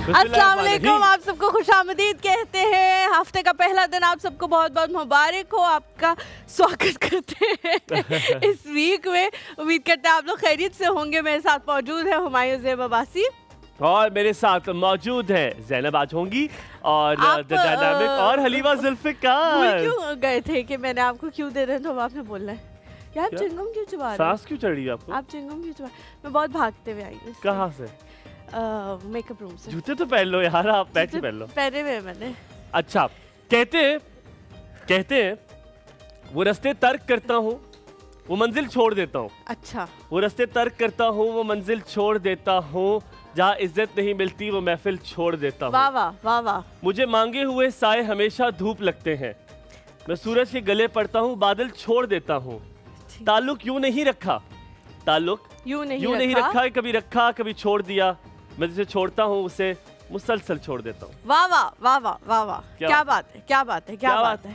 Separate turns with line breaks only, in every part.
अस्सलाम वालेकुम, आप सबको खुशामदीद कहते हैं। हफ्ते का पहला दिन आप सबको बहुत बहुत मुबारक हो। आपका स्वागत करते हैं इस वीक में। उम्मीद करते हैं आप लोग खैरियत से होंगे। मेरे साथ मौजूद है हुमायूं ज़ेब अब्बासी
और मेरे साथ मौजूद है ज़ैनब आज होंगी और द डायनामिक और हलीमा जुल्फ़िकार।
भूल क्यों गए थे कि मैंने आपको क्यों दे रहे हैं, तो आपने बोलना है यार आप चिंगम क्यों चबा रहे हैं?
सांस क्यों चढ़ रही है आपको?
आप चिंगम क्यों चबा? मैं बहुत भागते हुए आई हूँ।
कहाँ से?
मेकअप रूम से।
जूते तो पहन लो यार, आप बैठ पहन लो।
पहने हुए मैंने।
अच्छा, कहते हैं वो रास्ते तर्क करता हूँ वो मंजिल छोड़ देता हूँ।
अच्छा,
वो रास्ते तर्क करता हूँ वो मंजिल छोड़ देता हूँ, जहाँ इज्जत नहीं मिलती वो महफिल छोड़ देता हूँ।
वाह वाह वाह वाह।
मुझे मांगे हुए साए हमेशा धूप लगते हैं। मैं सूरज के गले पड़ता हूँ, बादल छोड़ देता हूँ। ताल्लुक यूं नहीं रखा, ताल्लुक
यूं
नहीं रखा, कभी रखा कभी छोड़ दिया। मैं जिसे छोड़ता हूँ उसे मुसलसल छोड़ देता हूँ।
वाह वाह वाह वाह वाह वाह। क्या बात है, क्या बात है, क्या बात है।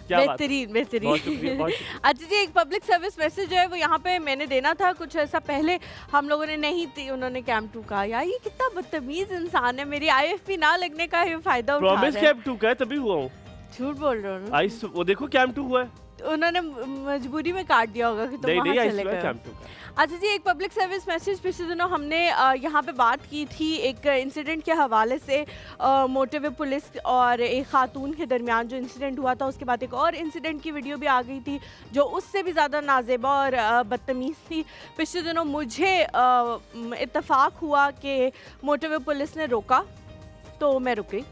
बेहतरीन बेहतरीन। अच्छा जी, एक पब्लिक सर्विस मैसेज है वो यहाँ पे मैंने देना था कुछ ऐसा पहले, हम लोगों ने नहीं थी, उन्होंने कैंप 2 का। यार ये कितना बदतमीज इंसान है, मेरी IFP ना लगने का ये फायदा उठा रहा है।
प्रॉमिस कैंप 2 का है तभी हुआ हूँ।
झूठ बोल रहे हो।
वो देखो कैंप 2 हुआ है।
उन्होंने मजबूरी में काट दिया होगा कि तुम वहाँ चले गए। अच्छा जी, एक पब्लिक सर्विस मैसेज पिछले दिनों हमने यहाँ पे बात की थी एक इंसिडेंट के हवाले से। मोटरवे पुलिस और एक खातून के दरमियान जो इंसिडेंट हुआ था, उसके बाद एक और इंसिडेंट की वीडियो भी आ गई थी जो उससे भी ज़्यादा नाजेबा और बदतमीज़ थी। पिछले दिनों मुझे इत्तफाक हुआ कि मोटरवे पुलिस ने रोका तो मैं रुक गई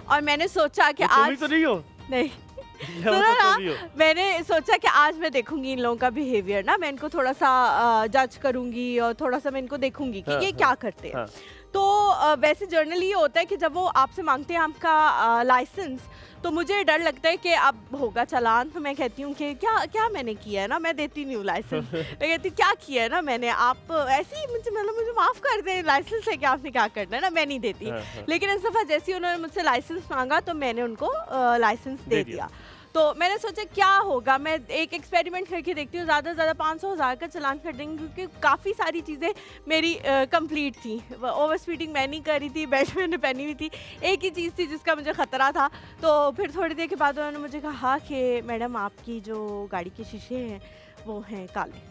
और मैंने सोचा कि आज
तो नहीं हो?
नहीं सुनो ना, मैंने सोचा कि आज मैं देखूंगी इन लोगों का बिहेवियर ना, मैं इनको थोड़ा सा जज करूंगी और थोड़ा सा मैं इनको देखूंगी कि ये क्या करते हैं। तो वैसे जर्नली ये होता है कि जब वो आपसे मांगते हैं आपका लाइसेंस, तो मुझे डर लगता है कि अब होगा चालान, तो मैं कहती हूँ कि क्या क्या मैंने किया है ना, मैं देती नहीं हूँ लाइसेंस। मैं कहती हूँ क्या किया है ना मैंने, आप ऐसे ही मुझे माफ़ कर दें, लाइसेंस है कि आपने क्या करना है ना, मैं नहीं देती। लेकिन इस दफ़ा जैसे ही उन्होंने मुझसे लाइसेंस मांगा तो मैंने उनको लाइसेंस दे दिया। तो मैंने सोचा क्या होगा, मैं एक एक्सपेरिमेंट करके देखती हूँ, ज़्यादा से ज़्यादा 500,000 का चलान कर देंगे, क्योंकि काफ़ी सारी चीज़ें मेरी कंप्लीट थी। ओवर स्पीडिंग मैं नहीं कर रही थी, बेल्ट मैंने पहनी हुई थी, एक ही चीज़ थी जिसका मुझे ख़तरा था। तो फिर थोड़ी देर के बाद उन्होंने मुझे कहा कि मैडम आपकी जो गाड़ी के शीशे हैं वो हैं काले।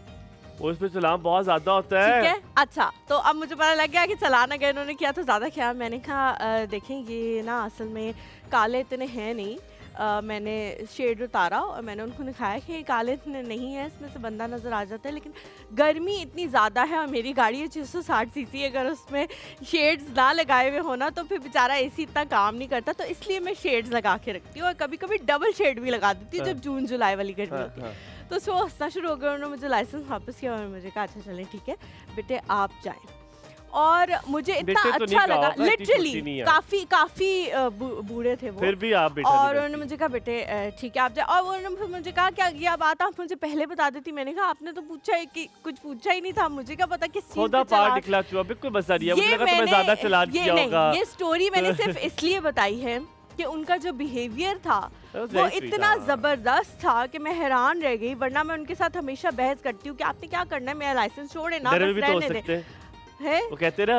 उस पे चलान बहुत ज़्यादा होता है।
ठीक है, अच्छा तो अब मुझे पता लग गया कि चलान अगर इन्होंने किया तो ज़्यादा क्या। मैंने कहा देखें ये ना असल में काले इतने हैं नहीं, मैंने शेड उतारा और मैंने उनको दिखाया कि काले इतने नहीं है, इसमें से बंदा नज़र आ जाता है, लेकिन गर्मी इतनी ज़्यादा है और मेरी गाड़ी है 660 सीसी, अगर उसमें शेड्स ना लगाए हुए होना तो फिर बेचारा AC इतना काम नहीं करता, तो इसलिए मैं शेड्स लगा के रखती हूँ और कभी कभी डबल शेड भी लगा देती हूँ जब जून जुलाई वाली गर्मी होती है। तो उसमें हंसना शुरू हो गया, उन्होंने मुझे लाइसेंस वापस किया और मुझे कहा अच्छा चलें ठीक है बेटे आप जाएँ। और मुझे इतना अच्छा लगा, लिटरली काफी बूढ़े थे वो,
फिर भी आप बेटा
और उन्होंने मुझे कहा बेटे ठीक है आप जाए। और उन्होंने मुझे कहा क्या ये बात आप मुझे पहले बता देती। मैंने कहा आपने तो पूछा है कि कुछ पूछा ही नहीं था, मुझे क्या पता किस चीज पे चला।
निकला चुआ बिल्कुल बता दिया, मुझे लगा तुम्हें ज्यादा चलान किया होगा।
ये स्टोरी मैंने सिर्फ इसलिए बताई है कि उनका जो बिहेवियर था वो इतना जबरदस्त था कि मैं हैरान रह गई, वरना मैं उनके साथ हमेशा बहस करती हूँ कि आपने क्या करना है, मेरा लाइसेंस छोड़े ना, बस रहने दे। है
वो कहते ना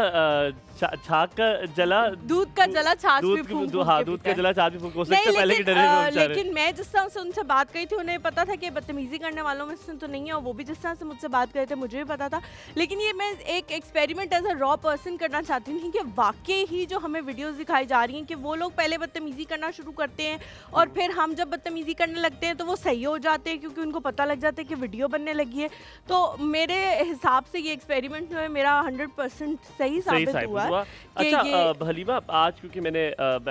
छाछ का जला
दूध का जला छाछ भी फूंक।
हाँ, दूध का जला छाछ भी फूंक हो सकता है पहले के डरे में।
लेकिन मैं जिस तरह से उनसे बात करी थी, उन्हें पता था कि बदतमीजी करने वालों में से तो नहीं है, और वो भी जिस तरह से मुझसे बात करे थे मुझे भी पता था। लेकिन ये मैं एक experiment as a raw person करना चाहती थी कि वाकई ही जो हमें वीडियोस दिखाई जा रही हैं कि वो लोग पहले बदतमीजी करना शुरू करते हैं और फिर हम जब बदतमीजी करने लगते हैं तो वो सही हो जाते हैं क्योंकि उनको पता लग जाता है कि वीडियो बनने लगी है। तो मेरे हिसाब से ये एक्सपेरिमेंट जो है मेरा 100% सही साबित हुआ।
अच्छा हलीमा, आज क्योंकि मैंने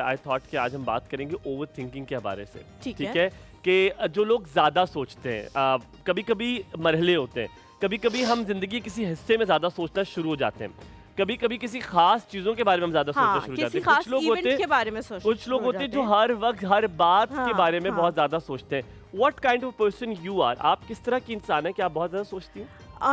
आई थॉट कि आज हम बात करेंगे ओवर थिंकिंग के बारे से, ठीक है कि जो लोग ज़्यादा सोचते हैं, कभी कभी मरहले होते हैं, कभी कभी हम जिंदगी किसी हिस्से में ज़्यादा सोचना शुरू हो जाते हैं, कभी कभी किसी खास चीज़ों के बारे में हम ज़्यादा सोचना शुरू हो जाते हैं। कुछ लोग होते हैं जो हर वक्त हर बात के बारे में बहुत ज़्यादा सोचते हैं। What kind of person you are? आप किस तरह की इंसान है, क्या आप बहुत ज़्यादा सोचती हैं?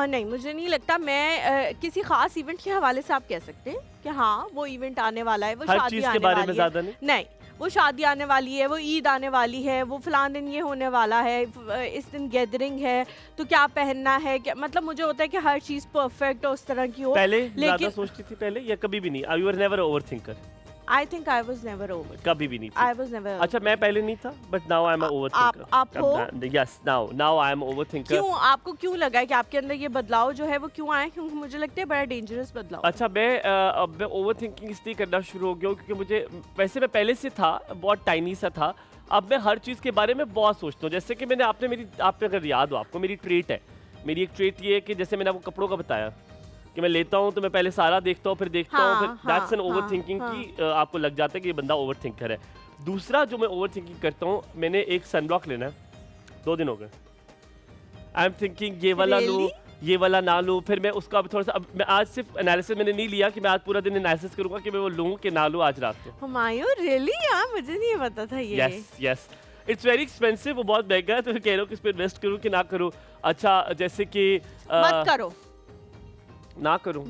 नहीं, मुझे नहीं लगता। मैं किसी खास इवेंट के हवाले से आप कह सकते हैं कि हाँ वो इवेंट आने वाला है, वो शादी आने वाली है। ज़्यादा नहीं, वो शादी आने वाली है, वो ईद आने वाली है, वो फलान दिन ये होने वाला है, इस दिन गैदरिंग है, तो क्या पहनना है, क्या मतलब मुझे होता है कि हर चीज़ परफेक्ट और उस तरह की हो।
पहले ज़्यादा सोचती थी पहले या कभी भी नहीं? You were never overthinker?
I think I was never over.
कभी भी नहीं थी.
I was never.
अच्छा मैं पहले नहीं था, but now I am an overthinker.
आप हो?
Yes, now I am an overthinker.
क्यों आपको क्यों लगा है कि आपके अंदर ये बदलाव जो है वो क्यों आया? क्योंकि मुझे लगता है बड़ा डेंजरस बदलाव.
अच्छा अब मैं ओवरथिंकिंग इसलिए करना शुरू हो गया हूँ क्योंकि मुझे वैसे मैं पहले से था, बहुत टाइनी सा था. अब मैं हर चीज़ के बारे में बहुत सोचता हूँ. जैसे कि आपने अगर याद हो आपको, मेरी ट्रेट है. मेरी एक ट्रेट ये है कि जैसे मैंने आपको कपड़ों का बताया कि मैं लेता हूँ तो मैं पहले सारा देखता हूँ, फिर देखता हूँ, फिर दैट्स एन ओवरथिंकिंग की आपको लग जाता है कि ये बंदा ओवरथिंकर है. दूसरा जो मैं ओवरथिंकिंग करता हूँ, मैंने एक सनब्लॉक लेना है, 2 दिन हो गए. आई एम थिंकिंग ये वाला लूँ, ये वाला ना लूँ. फिर मैं उसका अब थोड़ा सा, अब मैं आज सिर्फ एनालिसिस मैंने नहीं लिया कि मैं आज पूरा दिन एनालिसिस करूँगा कि मैं वो लूँ कि ना लूँ आज रात को.
हुमायूं रियली यार, मुझे नहीं पता था ये.
यस इट्स वेरी एक्सपेंसिव, वो बहुत महंगा है, तो कह रहा हूँ कि इस पर इन्वेस्ट करूँ कि ना करूँ. अच्छा जैसे कि
मत करो,
ना करूं.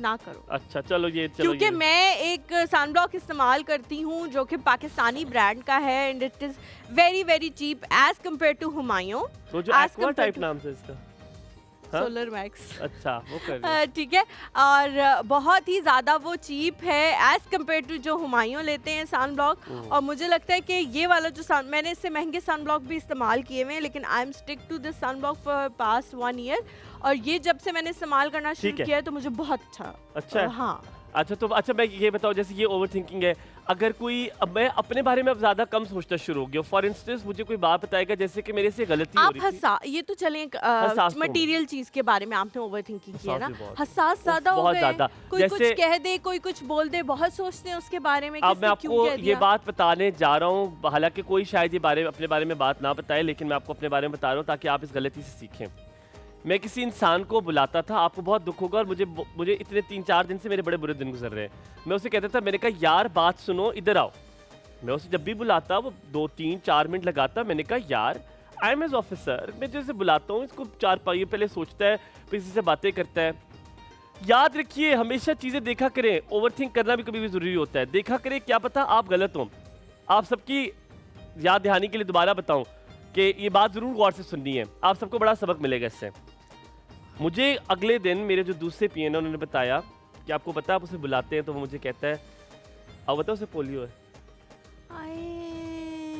अच्छा चलो
क्योंकि मैं एक सनब्लॉक इस्तेमाल करती हूँ जो कि पाकिस्तानी ब्रांड का है and it is very very cheap as compare to Humayun.
तो जो एक्वा टाइप नाम से इसका
सोलर मैक्स.
अच्छा वो कर
ठीक है, और बहुत ही ज़्यादा वो चीप है एज कम्पेयर टू जो हुमायूं लेते हैं सनब्लॉक. और मुझे लगता है कि ये वाला जो मैंने इससे महंगे सनब्लॉक भी इस्तेमाल किए हुए हैं, लेकिन I am stick to this sunblock for past 1 year. और ये जब से मैंने इस्तेमाल करना शुरू किया है तो मुझे बहुत अच्छा. हाँ
अच्छा तो अच्छा मैं ये बताऊं, जैसे ये ओवरथिंकिंग है, अगर कोई मैं अपने बारे में अब ज्यादा कम सोचना शुरू हो गया. फॉर इंस्टेंस मुझे कोई बात बताएगा जैसे कि मेरे से गलती हो रही थी.
ये तो चलें मटेरियल चीज के बारे में आपने ओवरथिंकिंग किया ना, हसास ज्यादा हो गए. कोई कुछ कह दे, कोई कुछ बोल दे, बहुत सोचते हैं उसके बारे में.
अब मैं आपको ये बात बताने जा रहा हूँ, हालांकि कोई शायद ये अपने बारे में बात ना बताए, लेकिन मैं आपको अपने बारे में बता रहा हूँ ताकि आप इस गलती से सीखें. मैं किसी इंसान को बुलाता था, आपको बहुत दुख होगा, और मुझे इतने 3-4 दिन से मेरे बड़े बुरे दिन गुजर रहे हैं. मैं उसे कहता था, मैंने कहा यार बात सुनो, इधर आओ. मैं उसे जब भी बुलाता वो 2-3-4 मिनट लगाता. मैंने कहा यार आई एम एज ऑफिसर, मैं जैसे बुलाता हूँ इसको 4 पहले सोचता है, फिर किसी से बातें करता है. याद रखिए हमेशा चीज़ें देखा करें. ओवरथिंक करना भी कभी भी ज़रूरी होता है. देखा करें, क्या पता आप गलत हों. आप सबकी याद दहानी के लिए दोबारा बताऊँ कि ये बात ज़रूर गौर से सुननी है, आप सबको बड़ा सबक मिलेगा इससे. मुझे अगले दिन मेरे जो दूसरे पिए ने उन्होंने बताया कि आपको पता, आप उसे बुलाते हैं तो वो मुझे कहता है अब बताओ उसे पोलियो है.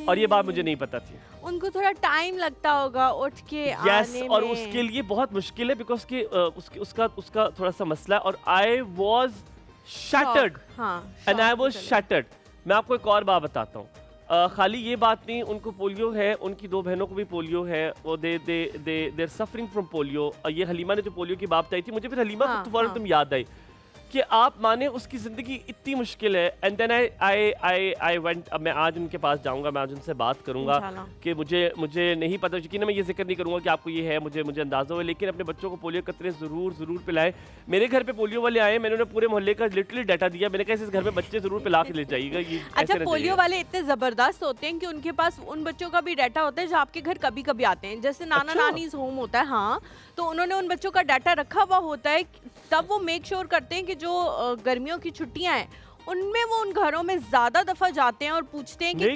और ये बात मुझे नहीं पता थी.
उनको थोड़ा टाइम लगता होगा उठ के आने में.
और उसके लिए बहुत मुश्किल है बिकॉज कि उसका थोड़ा सा मसला है. और I was shattered and I was shattered. मैं आपको एक और बात बताता हूँ. खाली ये बात नहीं, उनको पोलियो है, उनकी 2 बहनों को भी पोलियो है. वो दे सफरिंग फ्रॉम पोलियो. ये हलीमा ने जो पोलियो की बात बताई थी, मुझे फिर हलीमा को फौरन तुम याद आई कि आप माने उसकी ज़िंदगी इतनी मुश्किल है. And then I went. अब मैं आज उनके पास जाऊंगा, मैं आज उनसे बात करूंगा कि मुझे नहीं पता, यकीन मैं ये जिक्र नहीं करूंगा कि आपको ये है, मुझे अंदाज़ा हो, लेकिन अपने बच्चों को पोलियो कतरे ज़रूर पिलाएं. मेरे घर पे पोलियो वाले आए, मैंने उन्हें पूरे मोहल्ले का लिटरली डाटा दिया. मैंने कहा इस घर में बच्चे ज़रूर पिला के ले जाइएगा.
अच्छा, पोलियो वाले इतने ज़बरदस्त होते हैं कि उनके पास उन बच्चों का भी डाटा होता है जो आपके घर कभी कभी आते हैं, जैसे नाना नानी होम होता है. हाँ, तो उन्होंने उन बच्चों का डाटा रखा हुआ होता है. तब वो मेक श्योर करते हैं कि जो गर्मियों की छुट्टियां हैं उनमें वो उन घरों में ज्यादा दफा जाते हैं और पूछते हैं कि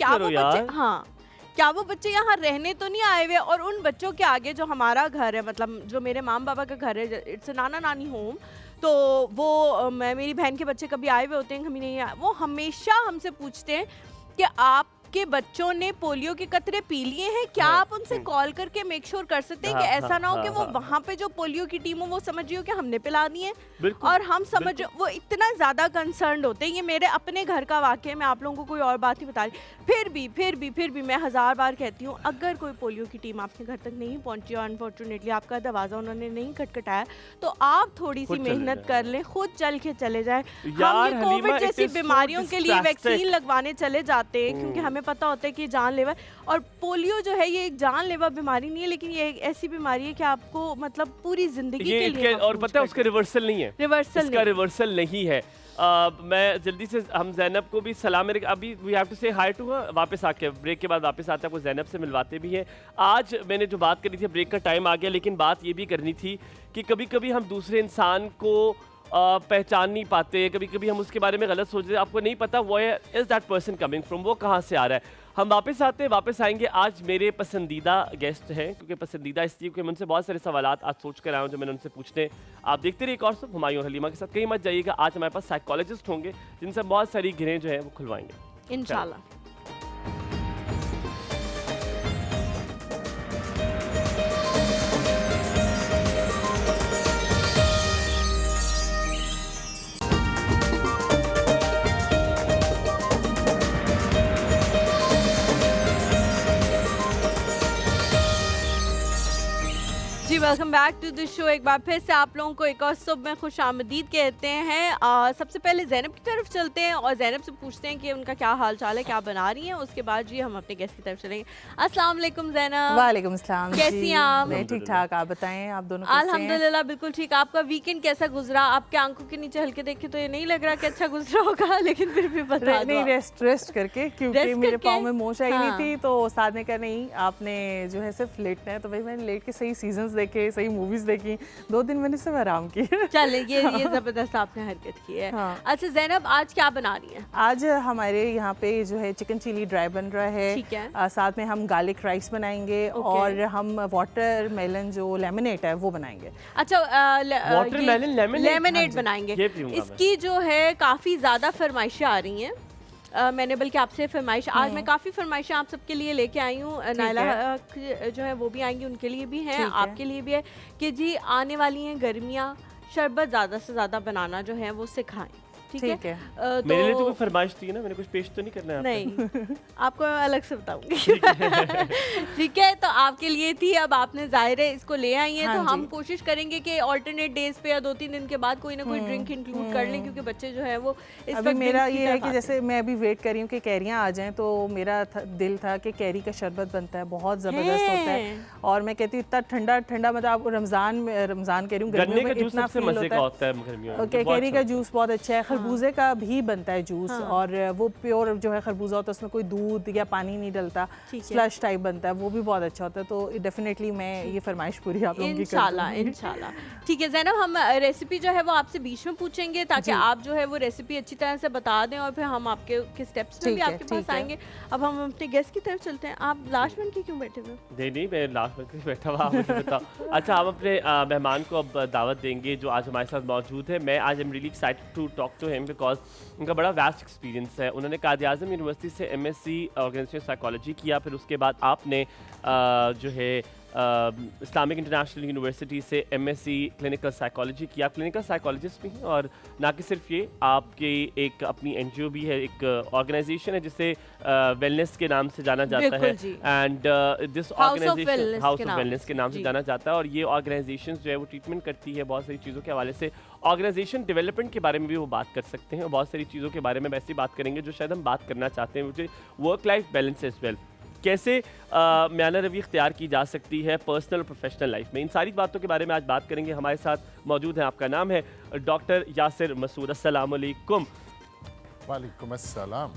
क्या वो बच्चे यहाँ रहने तो नहीं आए हुए. और उन बच्चों के आगे जो हमारा घर है, मतलब जो मेरे माम बाबा का घर है, इट्स नाना नानी होम, तो वो मेरी बहन के बच्चे कभी आए हुए होते हैं, कभी नहीं आए. वो हमेशा हमसे पूछते हैं कि आप के बच्चों ने पोलियो के कतरे पी लिए हैं क्या. आप उनसे कॉल करके मेक श्योर कर सकते हैं कि ऐसा ना हो कि वो वहाँ पे जो पोलियो की टीम हो वो समझ रही हो कि हमने पिला दी है और हम समझ, वो इतना ज़्यादा कंसर्न्ड होते हैं. ये मेरे अपने घर का वाक़या, मैं आप लोगों को कोई और बात ही बता रही. फिर भी मैं 1000 बार कहती हूँ, अगर कोई पोलियो की टीम आपके घर तक नहीं पहुँची और अनफॉर्चुनेटली आपका दरवाज़ा उन्होंने नहीं खटखटाया, तो आप थोड़ी सी मेहनत कर लें, खुद चल के चले जाएं. हम कोविड जैसी बीमारियों के लिए वैक्सीन लगवाने चले जाते हैं क्योंकि हमें पता होता है कि जानलेवा. और पोलियो जो है ये एक जानलेवा बीमारी नहीं है, लेकिन ये एक ऐसी बीमारी है कि आपको मतलब पूरी जिंदगी के लिए, और
पता है उसका रिवर्सल नहीं है. रिवर्सल नहीं है. मैं जल्दी से, हम ज़ैनब को भी सलाम, मेरे अभी वी हैव टू से हाय टू हर. वापस आके ब्रेक के बाद वापस आते हैं, आपको ज़ैनब से मिलवाते भी हैं. आज मैंने जो बात करी थी, ब्रेक का टाइम आ गया, लेकिन बात ये भी करनी थी कि कभी कभी हम दूसरे इंसान को पहचान नहीं पाते, कभी कभी हम उसके बारे में गलत सोचते हैं, आपको नहीं पता where is that person coming from, वो कहाँ से आ रहा है। हम वापस आते हैं, वापस आएंगे। आज मेरे पसंदीदा गेस्ट हैं, क्योंकि पसंदीदा इसलिए क्योंकि मैं उनसे बहुत सारे सवालात आज सोच कर आया हूँ जो मैंने उनसे पूछने हैं। आप देखते रहिए एक और सब हुमायूं और हलीमा के साथ, कहीं मत जाइएगा। आज हमारे पास साइकोलॉजिस्ट होंगे जिनसे बहुत सारी गिरें जो है वो खुलवाएंगे
इंशाल्लाह। Welcome back to the show. एक बार फिर से आप लोगों को एक और सुबह में खुश आमदीद कहते हैं। सबसे पहले ज़ैनब की तरफ चलते हैं और ज़ैनब से पूछते हैं कि उनका क्या हाल चाल है, क्या बना रही हैं। उसके बाद जी हम अपने गेस्ट की तरफ चलेंगे। अस्सलाम वालेकुम ज़ैनब।
वालेकुम अस्सलाम।
कैसी हैं आप?
मैं ठीक ठाक, आप बताएं, आप दोनों कैसे हैं?
अल्हम्दुलिल्लाह बिल्कुल ठीक। आपका वीकेंड कैसा गुजरा? आपके आंखों के नीचे हल्के देखे तो ये नहीं लग रहा कि अच्छा गुजरा होगा, लेकिन फिर भी बता दो।
नहीं, रेस्ट करके, क्योंकि मेरे पाँव में मोच आई हुई थी, तो उस्ताद ने कहा नहीं आपने जो है सिर्फ लेटना है। तो भाई मैंने लेट के सही सीजन्स देखे, सही मूवीज देखी, 2 दिन मैंने सब आराम किया।
चले ये जबरदस्त आपने हरकत की है। हाँ। अच्छा ज़ैनब, आज क्या बना रही हैं?
आज हमारे यहाँ पे जो है चिकन चिली ड्राई बन रहा है।
ठीक है।
साथ में हम गार्लिक राइस बनाएंगे और हम वाटर मेलन जो लेमनेट है वो बनाएंगे।
अच्छा,
वाटर मेलन
लेमनेट बनाएंगे। इसकी जो है काफी ज्यादा फरमाइशें आ रही हैं। मैंने बल्कि आपसे फरमाइश, आज मैं काफ़ी फरमाइशें आप सबके लिए लेके आई हूँ। नायला जो है वो भी आएंगी, उनके लिए भी हैं, आपके लिए भी है कि जी आने वाली हैं गर्मियाँ, शरबत ज़्यादा से ज़्यादा बनाना जो है वो सिखाएं। ठीक है।
तो मेरे लिए तो कोई फरमाइश थी ना, मैंने कुछ पेश तो नहीं करना है।
नहीं, आपको मैं अलग से बताऊंगी। ठीक है, तो आपके लिए थी। अब आपने जाहिर है इसको ले आई हैं, तो हम कोशिश करेंगे कि ऑल्टरनेट डेज पे या 2-3 दिन के बाद कोई ना कोई ड्रिंक इंक्लूड कर लें, क्योंकि बच्चे जो है वो इस वक्त
मेरा ये है कि जैसे मैं अभी वेट कर रही हूँ कि कैरियाँ आ जाएं, तो मेरा दिल था कि कैरी का शरबत बनता है, बहुत जबरदस्त होता है। और मैं कहती हूँ इतना ठंडा ठंडा, मतलब आप रमजान कह रही हूँ, गर्मियों में इतना फील होता है। कैरी का जूस बहुत अच्छा है। खरबूजे का भी बनता है जूस, और वो प्योर जो है खरबूजा होता है, उसमें कोई दूध या पानी नहीं डलता, स्लश टाइप बनता है, वो भी बहुत अच्छा होता है। तो डेफिनेटली मैं ये फरमाइश पूरी आप लोगों की
इंशाल्लाह। ठीक है ज़ैनब, हम रेसिपी जो है वो आपसे बीच में पूछेंगे ताकि आप जो है वो रेसिपी अच्छी तरह से बता दें, और फिर हम आपके के स्टेप्स में भी आपके पास आएंगे। अब हम अपने गेस्ट की तरफ चलते हैं। आप लास्ट में क्यों बैठे हुए?
नहीं, मैं लास्ट में बैठा हुआ, आप मुझे बताओ। अच्छा, हम अपने मेहमान को अब दावत देंगे जो आज हमारे साथ मौजूद है। मैं आज am really excited to talk to him because उनका बड़ा वास्ट एक्सपीरियंस है। उन्होंने कायद-ए-आज़म यूनिवर्सिटी से MSc ऑर्गेनाइजेशन साइकोलॉजी किया, फिर उसके बाद आपने जो है इस्लामिक इंटरनेशनल यूनिवर्सिटी से MSc क्लिनिकल साइकोलॉजी किया। आप क्लिनिकल साइकोलॉजिस्ट भी हैं, और ना कि सिर्फ ये, आपकी एक अपनी NGO भी है, एक ऑर्गेनाइजेशन है जिसे वेलनेस के नाम से जाना जाता है, and this organization house of wellness के नाम से जाना जाता है। और ये ऑर्गेनाइजेशन जो है वो ट्रीटमेंट करती है बहुत सारी चीज़ों के हवाले से। ऑर्गेनाइजेशन डेवलपमेंट के बारे में भी वो बात कर सकते हैं, और बहुत सारी चीज़ों के बारे में वैसे बात करेंगे जो शायद हम बात करना चाहते हैं, मुझे work life balance as well, कैसे म्याना रवि इख्तियार की जा सकती है पर्सनल और प्रोफेशनल लाइफ में। इन सारी बातों के बारे में आज बात करेंगे। हमारे साथ मौजूद हैं, आपका नाम है डॉक्टर यासिर मसूद। अस्सलाम वालेकुम।
वालेकुम अस्सलाम।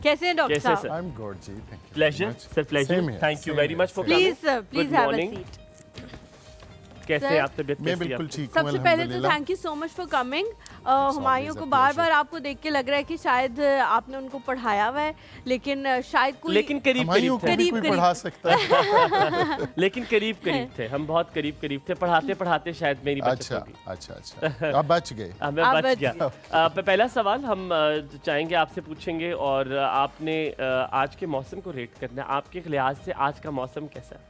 कैसे हैं डॉक्टर साहब?
आई एम गुड जी, thank you.
Pleasure, sir pleasure, thank you very much for coming.
Please have a seat.
कैसे आप तबीयत?
मैं बिल्कुल ठीक हूं,
सबसे पहले तो thank you so much for coming. Humayun को बार-बार आपको देख के लग रहा है कि शायद आपने उनको पढ़ाया हुआ है, लेकिन शायद कोई,
लेकिन करीब
पढ़ा सकता है।
लेकिन करीब थे हम, बहुत करीब थे। पढ़ाते शायद मेरी बचत होगी।
अच्छा आप बच गए।
मैं बच गया। पहला सवाल हम चाहेंगे आपसे पूछेंगे, और आपने आज के मौसम को रेट करना है। आपके लिहाज से आज का मौसम कैसा है?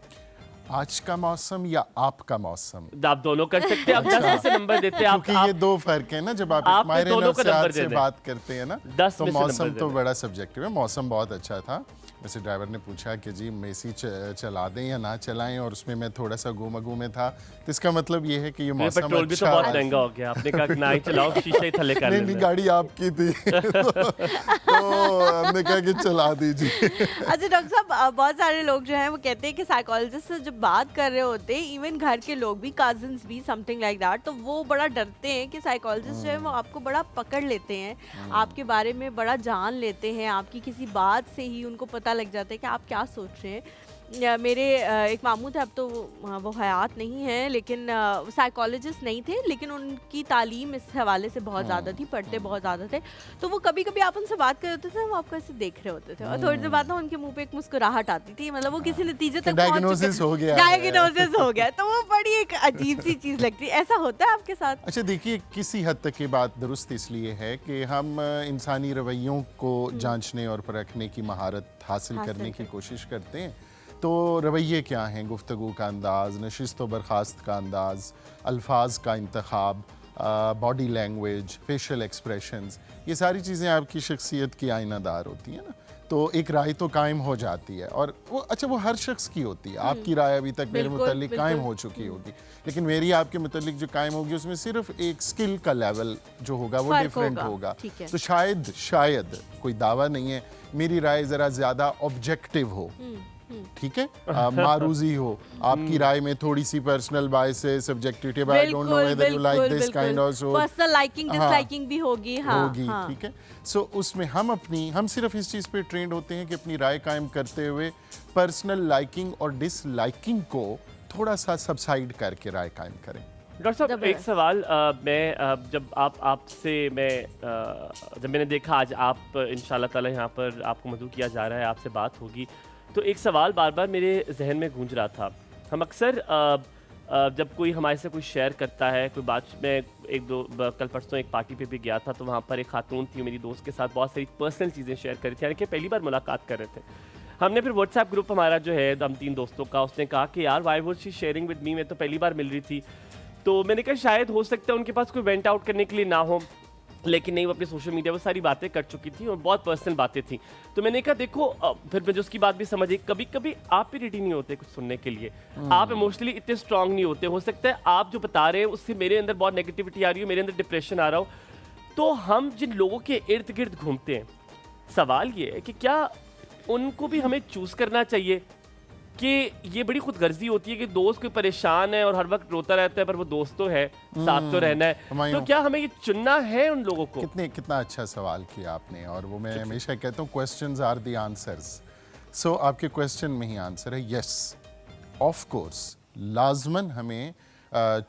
आज का मौसम या आपका मौसम?
आप दोनों कर सकते हैं। आप 10 में से नंबर देते हैं।
क्योंकि ये दो फर्क है ना, जब आप मायरे नफ्सियात से बात करते हैं ना, तो मौसम तो बड़ा सब्जेक्टिव है। मौसम बहुत अच्छा था। वैसे ड्राइवर ने पूछा कि जी मेसी चला दें या ना चलाएं, और उसमें मैं थोड़ा सा घूमा में था, तो इसका मतलब ये है कि ये मौसम
पेट्रोल भी तो बहुत महंगा हो गया। आपने कहा ना ही चलाओ, शीशे ही थले कर लेना।
नहीं, गाड़ी आपकी थी तो हमने कहा कि चला दीजिए।
अच्छा डॉक्टर साहब, बहुत सारे लोग जो हैं वो कहते हैं कि साइकोलॉजिस्ट से जब बात कर रहे होते हैं, इवन घर के लोग भी, कजिन्स भी, समथिंग लाइक दैट, तो वो बड़ा डरते हैं कि साइकोलॉजिस्ट जो है वो आपको बड़ा पकड़ लेते हैं, आपके बारे में बड़ा जान लेते हैं, आपकी किसी बात से ही उनको पता लग जाता है कि आप क्या सोच रहे हैं। मेरे एक मामू थे, अब तो वो हयात नहीं है, लेकिन साइकोलॉजिस्ट नहीं थे, लेकिन उनकी तालीम इस हवाले से बहुत ज़्यादा थी, पढ़ते बहुत ज़्यादा थे। तो वो कभी कभी आप उनसे बात कर होते थे, वो आपको ऐसे देख रहे होते थे और थोड़ी देर बाद ना उनके मुंह पे एक मुस्कुराहट आती थी, मतलब वो किसी नतीजे तक
डायग्नोसिस हो गया,
डायग्नोसिस हो गया। तो वो बड़ी एक अजीब सी चीज़ लगती है। ऐसा होता है आपके साथ?
अच्छा देखिए, किसी हद तक ये बात दुरुस्त इसलिए है कि हम इंसानी रवैयों को जांचने और परखने की महारत हासिल करने की कोशिश करते हैं। तो रवैये क्या हैं, गुफ्तगू का अंदाज़, नशिस्त व बर्खास्त का अंदाज़, अल्फाज का इंतखाब, बॉडी लैंग्वेज, फेशियल एक्सप्रेशंस, ये सारी चीज़ें आपकी शख्सियत की आईनादार होती हैं ना। तो एक राय तो कायम हो जाती है, और वो अच्छा वो हर शख्स की होती है। आपकी राय अभी तक मेरे मुतालिक कायम हो चुकी होगी, लेकिन मेरी आपके मुतालिक जो कायम होगी उसमें सिर्फ एक स्किल का लेवल जो होगा वो डिफरेंट होगा। तो शायद कोई दावा नहीं है, मेरी राय ज़रा ज़्यादा ऑब्जेक्टिव हो, ठीक है, मारूजी हो, आपकी राय में थोड़ी सी personal biases, subjectivity, I don't know whether you like this kind of, so
personal liking disliking भी होगी,
ठीक है। सो उसमें हम सिर्फ इस चीज़ पे ट्रेंड होते हैं कि अपनी राय कायम करते हुए पर्सनल लाइकिंग और डिसलाइकिंग को थोड़ा सा सबसाइड करके राय कायम करें।
डॉक्टर साहब, एक सवाल, मैं जब जब मैंने देखा आज आप इंशाल्लाह ताला यहाँ पर आपको मदऊ किया जा रहा है, आपसे बात होगी, तो एक सवाल बार बार मेरे जहन में गूंज रहा था। हम अक्सर जब कोई हमारे से कोई शेयर करता है कोई बात, मैं कल परसों एक पार्टी पे भी गया था, तो वहाँ पर एक खातून थी, मेरी दोस्त के साथ बहुत सारी पर्सनल चीज़ें शेयर कर रही थी, यानी कि पहली बार मुलाकात कर रहे थे। हमने फिर व्हाट्सएप ग्रुप हमारा जो है हम 3 दोस्तों का, उसने कहा कि यार why was she sharing with me, मैं तो पहली बार मिल रही थी। तो मैंने कहा शायद हो सकता है उनके पास कोई वेंट आउट करने के लिए ना हो, लेकिन नहीं, वो अपने सोशल मीडिया पर सारी बातें कर चुकी थी और बहुत पर्सनल बातें थी। तो मैंने कहा देखो, फिर मुझे उसकी बात भी समझ आई, कभी कभी आप भी रेडी नहीं होते कुछ सुनने के लिए, आप इमोशनली इतने स्ट्रांग नहीं होते, हो सकता है आप जो बता रहे हैं उससे मेरे अंदर बहुत नेगेटिविटी आ रही हो, मेरे अंदर डिप्रेशन आ रहा हो। तो हम जिन लोगों के इर्द गिर्द घूमते हैं, सवाल ये है कि क्या उनको भी हमें चूज करना चाहिए कि ये बड़ी खुदगर्जी होती है कि दोस्त कोई परेशान है और हर वक्त रोता रहता है, पर वो दोस्त तो है, साथ तो रहना है, तो क्या हमें ये चुनना है उन लोगों को?
कितना अच्छा सवाल किया आपने, और वो मैं हमेशा कहता हूँ क्वेश्चंस आर द आंसर्स। सो आपके क्वेश्चन में ही आंसर है, यस ऑफ कोर्स, लाजमन हमें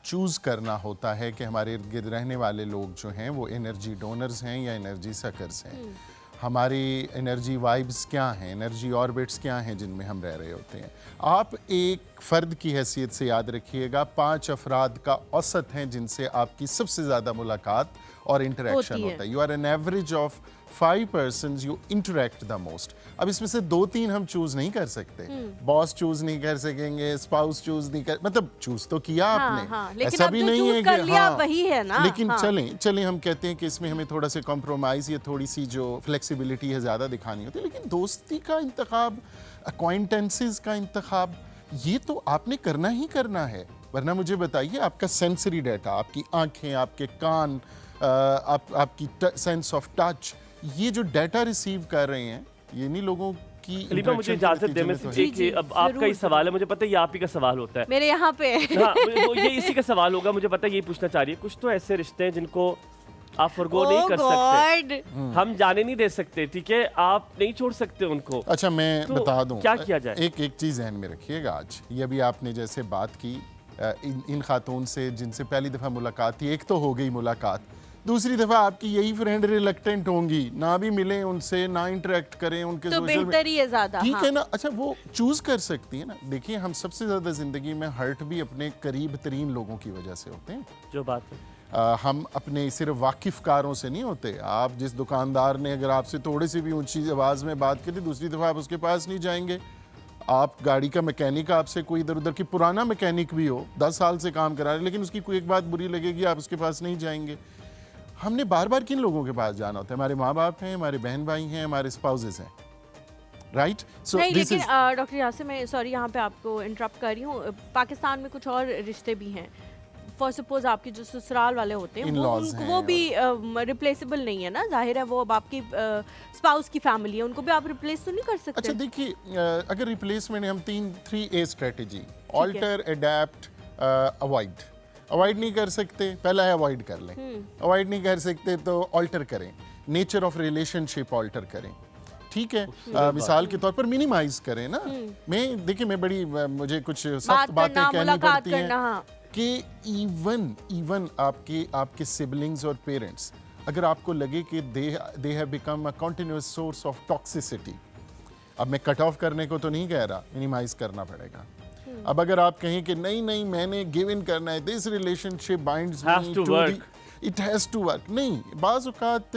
चूज़ करना होता है कि हमारे इर्द गिर्द रहने वाले लोग जो हैं वो एनर्जी डोनर्स हैं या एनर्जी सकर्स हैं। हमारी एनर्जी वाइब्स क्या हैं, एनर्जी ऑर्बिट्स क्या हैं जिनमें हम रह रहे होते हैं। आप एक फ़र्द की हैसियत से याद रखिएगा, 5 अफराद का औसत हैं जिनसे आपकी सबसे ज़्यादा मुलाकात और इंटरेक्शन होता है। You are an average of 5 persons you interact the most। अब इसमें से 2-3 हम चूज नहीं कर सकते, बॉस चूज नहीं कर सकेंगे, स्पाउस चूज नहीं कर, मतलब चूज तो किया आपने,
ऐसा भी नहीं है कि वही है ना।
लेकिन चलें हम कहते हैं कि इसमें हमें थोड़ा सा कॉम्प्रोमाइज या थोड़ी सी जो फ्लेक्सिबिलिटी है ज़्यादा दिखानी होती है, लेकिन दोस्ती का इंतखाब, अक्वाइंटेंसेस का इंतखाब, ये तो आपने करना ही करना है। वरना मुझे बताइए, आपका सेंसरी डाटा, आपकी आंखें, आपके कान, आपकी सेंस ऑफ टच, ये जो डाटा रिसीव कर रहे हैं, ये नहीं लोगों की।
खलीफा, मुझे इजाजत दे, मैं कि अब आपका ही सवाल है, मुझे पता है ये आप ही का सवाल होता है
मेरे यहाँ पे।
हाँ, वो ये इसी का सवाल होगा, मुझे पता है यही पूछना चाह रही है। कुछ तो ऐसे रिश्ते हैं जिनको आप फॉरगो नहीं कर सकते, हम जाने नहीं दे सकते, ठीक है, आप नहीं छोड़ सकते उनको।
अच्छा मैं बता दूं
क्या किया जाए।
एक चीज़ ध्यान में रखिएगा, आज ये अभी आपने जैसे बात की इन खातून से जिनसे पहली दफ़ा मुलाकात थी, एक तो हो गई मुलाकात, दूसरी दफ़ा आपकी यही फ्रेंड रिलक्टेंट होंगी, ना भी मिलें उनसे, ना इंटरेक्ट करें उनके,
तो बेहतर ही है ज़्यादा,
ठीक है ना। अच्छा वो चूज कर सकती है ना। देखिए, हम सबसे ज़्यादा ज़िंदगी में हर्ट भी अपने करीब तरीन लोगों की वजह से होते हैं,
जो बात है।
हम अपने सिर्फ वाकिफ़कारों से नहीं होते। आप जिस दुकानदार ने अगर आपसे थोड़ी सी भी ऊंची आवाज़ में बात की, दूसरी दफ़ा आप उसके पास नहीं जाएंगे। आप गाड़ी का मैकेनिक, आपसे कोई इधर उधर की पुराना मैकेनिक भी हो, 10 साल से काम करा रहे, लेकिन उसकी कोई एक बात बुरी लगेगी, आप उसके पास नहीं जाएंगे। हमने बार बार किन लोगों के पास जाना होता है? हमारे माँ बाप हैं, हमारे बहन भाई हैं, हमारे स्पाउसेस हैं, राइट।
सो लेकिन डॉक्टर यासिर, मैं सॉरी यहाँ पे आपको इंटरप्ट कर रही हूँ, पाकिस्तान में कुछ और रिश्ते भी हैं। फॉर सपोज आपके जो ससुराल वाले होते हैं वो भी रिप्लेसेबल नहीं है ना, जाहिर है, वो अब आपकी स्पाउस की फैमिली है, उनको भी आप रिप्लेस तो नहीं कर सकते।
अच्छा देखिए, अगर रिप्लेसमेंट हम 3A strategy, alter, adapt, avoid. Avoid नहीं कर सकते, पहला है अवॉइड कर लें। अवॉइड नहीं कर सकते तो ऑल्टर करें, नेचर ऑफ रिलेशनशिप ऑल्टर करें। ठीक है, मिसाल के तौर पर मिनिमाइज करें ना। मैं देखिए, मैं बड़ी मुझे कुछ सख्त बातें कहनी पड़ती हैं कि इवन आपके सिबलिंग्स और पेरेंट्स, अगर आपको लगे कि they have become a continuous source of toxicity, अब मैं कट ऑफ करने को तो नहीं कह रहा, मिनिमाइज करना पड़ेगा। अब अगर आप कहें कि नहीं नहीं मैंने गिव इन करना है, this relationship binds me to thee, it has to work, नहीं, बाज़ औक़ात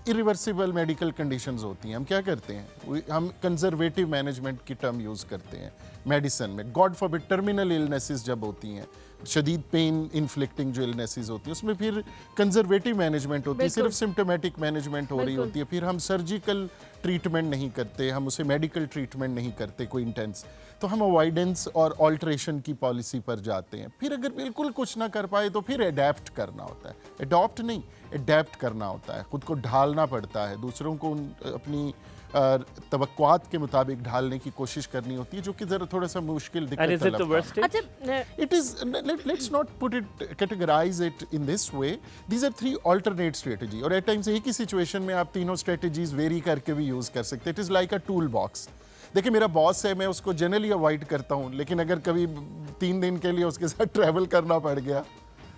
इरिवर्सिबल मेडिकल कंडीशंस होती हैं। हम क्या करते हैं, हम कंजर्वेटिव मैनेजमेंट की टर्म यूज़ करते हैं मेडिसिन में। गॉड फॉरबिड टर्मिनल इलनेसेस जब होती हैं, शदीद पेन इन्फ्लिक्टिंग जो इलनेसेस होती हैं, उसमें फिर कंजर्वेटिव मैनेजमेंट होती है, सिर्फ सिम्टोमेटिक मैनेजमेंट हो रही होती है। फिर हम सर्जिकल ट्रीटमेंट नहीं करते, हम उसे मेडिकल ट्रीटमेंट नहीं करते कोई इंटेंस, तो हम अवॉइडेंस और ऑल्ट्रेशन की पॉलिसी पर जाते हैं। फिर अगर बिल्कुल कुछ ना कर पाए तो फिर अडेप्ट करना होता है, अडॉप्ट नहीं, अडेप्ट करना होता है, ख़ुद को ढालना पड़ता है, दूसरों को अपनी तवक्कुआत के मुताबिक ढालने की कोशिश करनी होती है, जो कि ज़रा थोड़ा सा मुश्किल दिक्कत है। It is, let's not put it, categorize it in this way. These are three alternate strategy, और at times एक ही सिचुएशन में आप तीनों स्ट्रेटजीज वेरी करके भी यूज़ कर सकते हैं। It is like a tool box. देखिए, मेरा बॉस है, मैं उसको जनरली अवॉइड करता हूँ, लेकिन अगर कभी 3 दिन के लिए उसके साथ ट्रैवल करना पड़ गया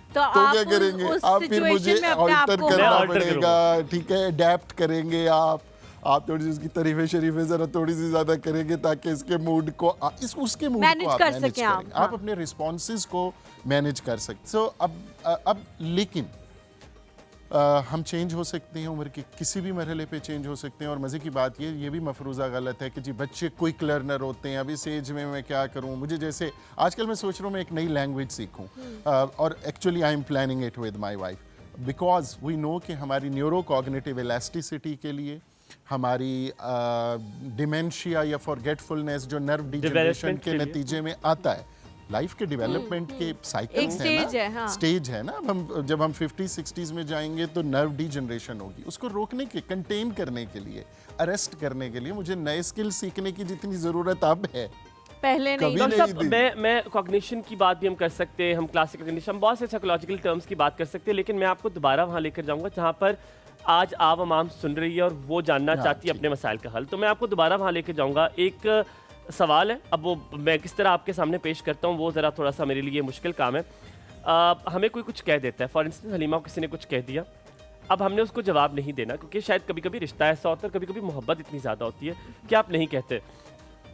तो क्या करेंगे आप, फिर मुझे ऑल्टर करना पड़ेगा, ठीक है, अडेप्ट करेंगे आप थोड़ी सी उसकी तारीफें शरीफें जरा थोड़ी सी ज्यादा करेंगे ताकि इसके मूड को उसके मूड को आप मैनेज करें, आप अपने रिस्पॉन्सेज को मैनेज कर सकते। सो अब लेकिन हम चेंज हो सकते हैं, उम्र के किसी भी मरहले पे चेंज हो सकते हैं। और मज़े की बात ये भी मफरूज़ा गलत है कि जी बच्चे क्विक लर्नर होते हैं, अब इस एज में मैं क्या करूं, मुझे जैसे आजकल मैं सोच रहा हूँ मैं एक नई लैंग्वेज सीखूं, और actually I am planning it with my wife, because we know कि हमारी न्यूरो कॉग्निटिव इलास्टिसिटी के लिए, हमारी डिमेंशिया या फॉरगेटफुलनेस जो नर्व डिजेनरेशन के नतीजे में आता है, लाइफ के डेवलपमेंट के साइकिल्स हैं ना, स्टेज है ना। अब हम जब हम 50-60s में जाएंगे तो नर्व डिजेनरेशन होगी, उसको रोकने के, कंटेन करने के लिए, अरेस्ट करने के लिए मुझे नए स्किल सीखने की जितनी ज़रूरत अब है,
पहले नहीं।
मैं कॉग्निशन की बात भी हम कर सकते हैं, हम क्लासिकल कॉग्निशन, हम बहुत से साइकोलॉजिकल टर्म्स की बात कर सकते हैं, लेकिन मैं आपको दोबारा वहाँ लेकर जाऊँगा जहाँ पर आज आवाम सुन रही है और वो जानना चाहती है अपने मसाइल का हल। तो मैं आपको दोबारा वहाँ लेकर जाऊँगा। एक सवाल है, अब वो मैं किस तरह आपके सामने पेश करता हूँ वो ज़रा थोड़ा सा मेरे लिए मुश्किल काम है। हमें कोई कुछ कह देता है, फॉर इंस्टेंस हलीमा को किसी ने कुछ कह दिया, अब हमने उसको जवाब नहीं देना, क्योंकि शायद कभी कभी रिश्ता ऐसा होता है, कभी कभी मोहब्बत इतनी ज़्यादा होती है कि आप नहीं कहते।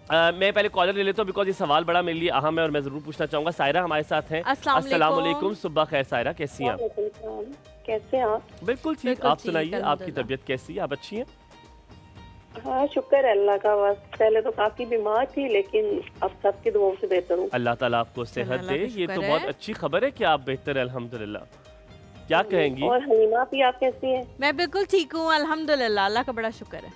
मैं पहले कॉलर ले लेता हूँ, बिकॉज ये सवाल बड़ा मेरे लिए अहम है और मैं ज़रूर पूछना चाहूँगा। सायरा हमारे साथ हैं। अस्सलाम वालेकुम, सुबह खैर सायरा, कैसी हैं आप?
कैसे हैं आप?
बिल्कुल ठीक, आप सुनाइए, आपकी तबीयत कैसी है, आप अच्छी हैं?
हाँ शुक्र है अल्लाह का, बस पहले तो काफी बीमार थी लेकिन अब सबकी दुआओं से बेहतर हूँ।
अल्लाह ताला आपको सेहत दे, ये तो बहुत अच्छी खबर है कि आप बेहतर है अल्हम्दुलिल्लाह। क्या कहेंगी?
और हलीमा भी आप कैसी हैं?
मैं बिल्कुल ठीक हूँ अल्हम्दुलिल्लाह, अल्लाह का बड़ा शुक्र है।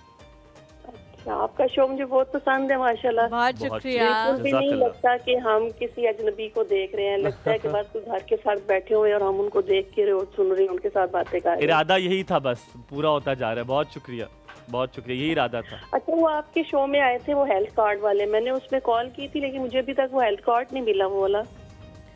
अच्छा, आपका शो मुझे बहुत पसंद है माशाल्लाह।
बहुत शुक्रिया।
बिल्कुल भी नहीं लगता कि हम किसी अजनबी को देख रहे हैं, लगता है कि बस घर के साथ बैठे हुए और हम उनको देख के और सुन रहे हैं, उनके साथ बातें कर रहे हैं।
इरादा यही था, बस पूरा होता जा रहा है। बहुत शुक्रिया, बहुत शुक्रिया, यही इरादा था।
अच्छा, वो आपके शो में आए थे वो हेल्थ कार्ड वाले, मैंने उसमें कॉल की थी लेकिन मुझे अभी तक वो हेल्थ कार्ड नहीं मिला वो वाला।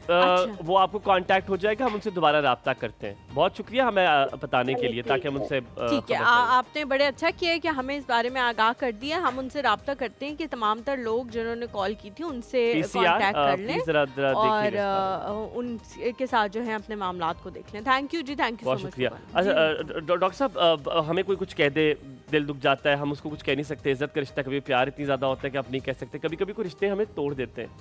अच्छा।
वो आपको कांटेक्ट हो जाएगा, हम उनसे दोबारा राब्ता करते हैं। बहुत शुक्रिया हमें बताने के लिए, ताकि हम उनसे
ठीक है। आपने बड़े अच्छा किया कि हमें इस बारे में आगाह कर दिया। हम उनसे राब्ता करते हैं कि तमाम तर लोग जिन्होंने कॉल की थी उनसे कांटेक्ट कर लें और उनके साथ जो है अपने मामलात को देख लें। थैंक यू जी, थैंक यू।
बहुत शुक्रिया। अच्छा डॉक्टर साहब, हमें कोई कुछ कह दे, दिल दुख जाता है, हम उसको कुछ कह नहीं सकते। इज्जत का रिश्ता, कभी प्यार इतनी ज़्यादा होता है कि आप नहीं कह सकते। कभी कभी कोई रिश्ते हमें तोड़ देते हैं,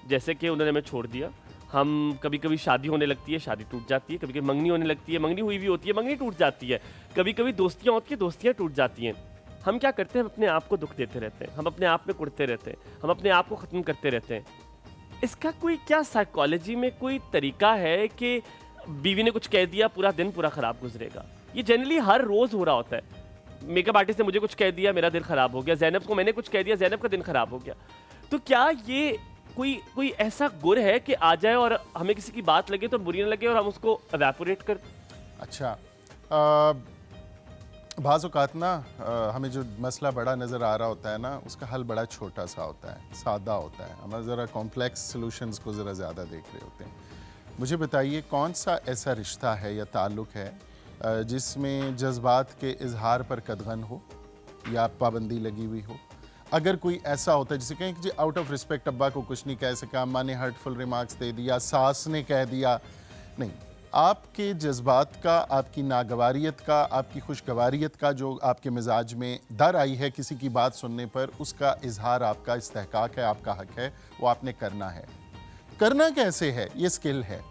जैसे कि उन्होंने हमें छोड़ दिया। हम कभी कभी शादी होने लगती है, शादी टूट जाती है। कभी कभी मंगनी होने लगती है, मंगनी हुई भी होती है, मंगनी टूट जाती है। कभी कभी दोस्तियाँ होती है, दोस्तियाँ टूट जाती हैं। हम क्या करते हैं, हम अपने आप को दुख देते रहते हैं, हम अपने आप में कुड़ते रहते हैं, हम अपने आप को ख़त्म करते रहते हैं। इसका कोई क्या साइकोलॉजी में कोई तरीका है कि बीवी ने कुछ कह दिया, पूरा दिन पूरा ख़राब गुजरेगा? ये जनरली हर रोज़ हो रहा होता है। मेकअप आर्टिस्ट ने मुझे कुछ कह दिया, मेरा दिन ख़राब हो गया। ज़ैनब को मैंने कुछ कह दिया, ज़ैनब का दिन ख़राब हो गया। तो क्या ये कोई ऐसा गुर है कि आ जाए और हमें किसी की बात लगे तो बुरी न लगे और हम उसको एवेपोरेट कर? अच्छा,
बाज़ औक़ात ना हमें जो मसला बड़ा नज़र आ रहा होता है ना, उसका हल बड़ा छोटा सा होता है, सादा होता है। हम ज़रा कॉम्प्लेक्स सॉल्यूशंस को ज़रा ज़्यादा देख रहे होते हैं। मुझे बताइए, कौन सा ऐसा रिश्ता है या ताल्लुक़ है जिसमें जज्बात के इजहार पर कदगन हो, या पाबंदी लगी हुई हो। अगर कोई ऐसा होता है जिसे कहें कि आउट ऑफ रिस्पेक्ट अब्बा को कुछ नहीं कह सका, अम्मा ने हर्टफुल रिमार्क्स दे दिया, सास ने कह दिया, नहीं, आपके जज्बात का, आपकी नागवारियत का, आपकी खुशगवारियत का जो आपके मिजाज में दर आई है किसी की बात सुनने पर, उसका इजहार आपका इस्तेहकाक है, आपका हक है, वो आपने करना है। करना कैसे है? ये स्किल है।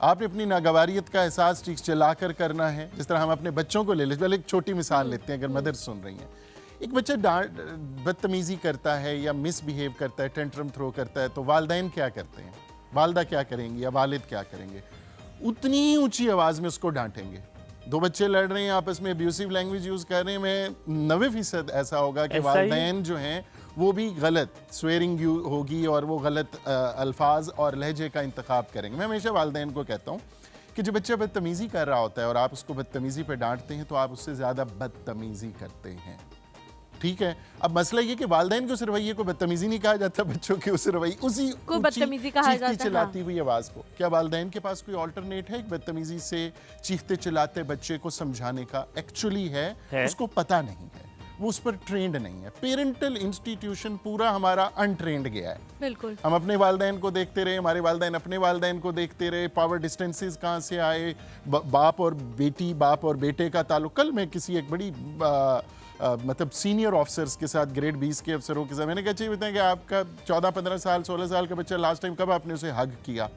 आपने अपनी नागवारियत का एहसास ठीक चलाकर करना है। जिस तरह हम अपने बच्चों को ले लें, पहले एक छोटी मिसाल लेते हैं, अगर मदर सुन रही हैं, एक बच्चा बदतमीज़ी करता है या मिसबिहेव करता है, टेंट्रम थ्रो करता है, तो वालिदैन क्या करते हैं? वालिदा क्या करेंगी या वालिद क्या करेंगे? उतनी ही ऊंची आवाज़ में उसको डांटेंगे। दो बच्चे लड़ रहे हैं आपस में, अब्यूसिव लैंग्वेज यूज़ कर रहे हैं, मैं 90% ऐसा होगा कि वालिदैन जो हैं वो भी गलत स्वेरिंग होगी और वो गलत अल्फाज और लहजे का इंतखाब करेंगे। मैं हमेशा वालिदैन को कहता हूँ कि जब बच्चा बदतमीज़ी कर रहा होता है और आप उसको बदतमीज़ी पे डांटते हैं तो आप उससे ज़्यादा बदतमीज़ी करते हैं। ठीक है, अब मसला ये कि वालिदैन के उस रवैये को बदतमीज़ी नहीं कहा जाता, बच्चों के उस रवैये उसी
को बदतमीज़ी कहा जाता है,
चिल्लाती हुई आवाज़ को। क्या वालिदैन के पास कोई ऑल्टरनेट है बदतमीज़ी से चीखते चिल्लाते बच्चे को समझाने का? एक्चुअली है, उसको पता नहीं है, वो उस पर ट्रेंड नहीं है। पेरेंटल इंस्टीट्यूशन पूरा हमारा अनट्रेंड गया है।
बिल्कुल,
हम अपने वालिदैन को देखते रहे, हमारे वालिदैन अपने वालिदैन को देखते रहे, पावर डिस्टेंसेस कहाँ से आए, बाप और बेटी, बाप और बेटे का ताल्लुक। कल मैं किसी एक बड़ी मतलब सीनियर ऑफिसर्स के साथ, ग्रेड 20 के अफसरों के साथ, मैंने कहा चाहिए बताया कि आपका 14-15 साल 16 साल का बच्चा लास्ट टाइम कब आपने उसे हग किया,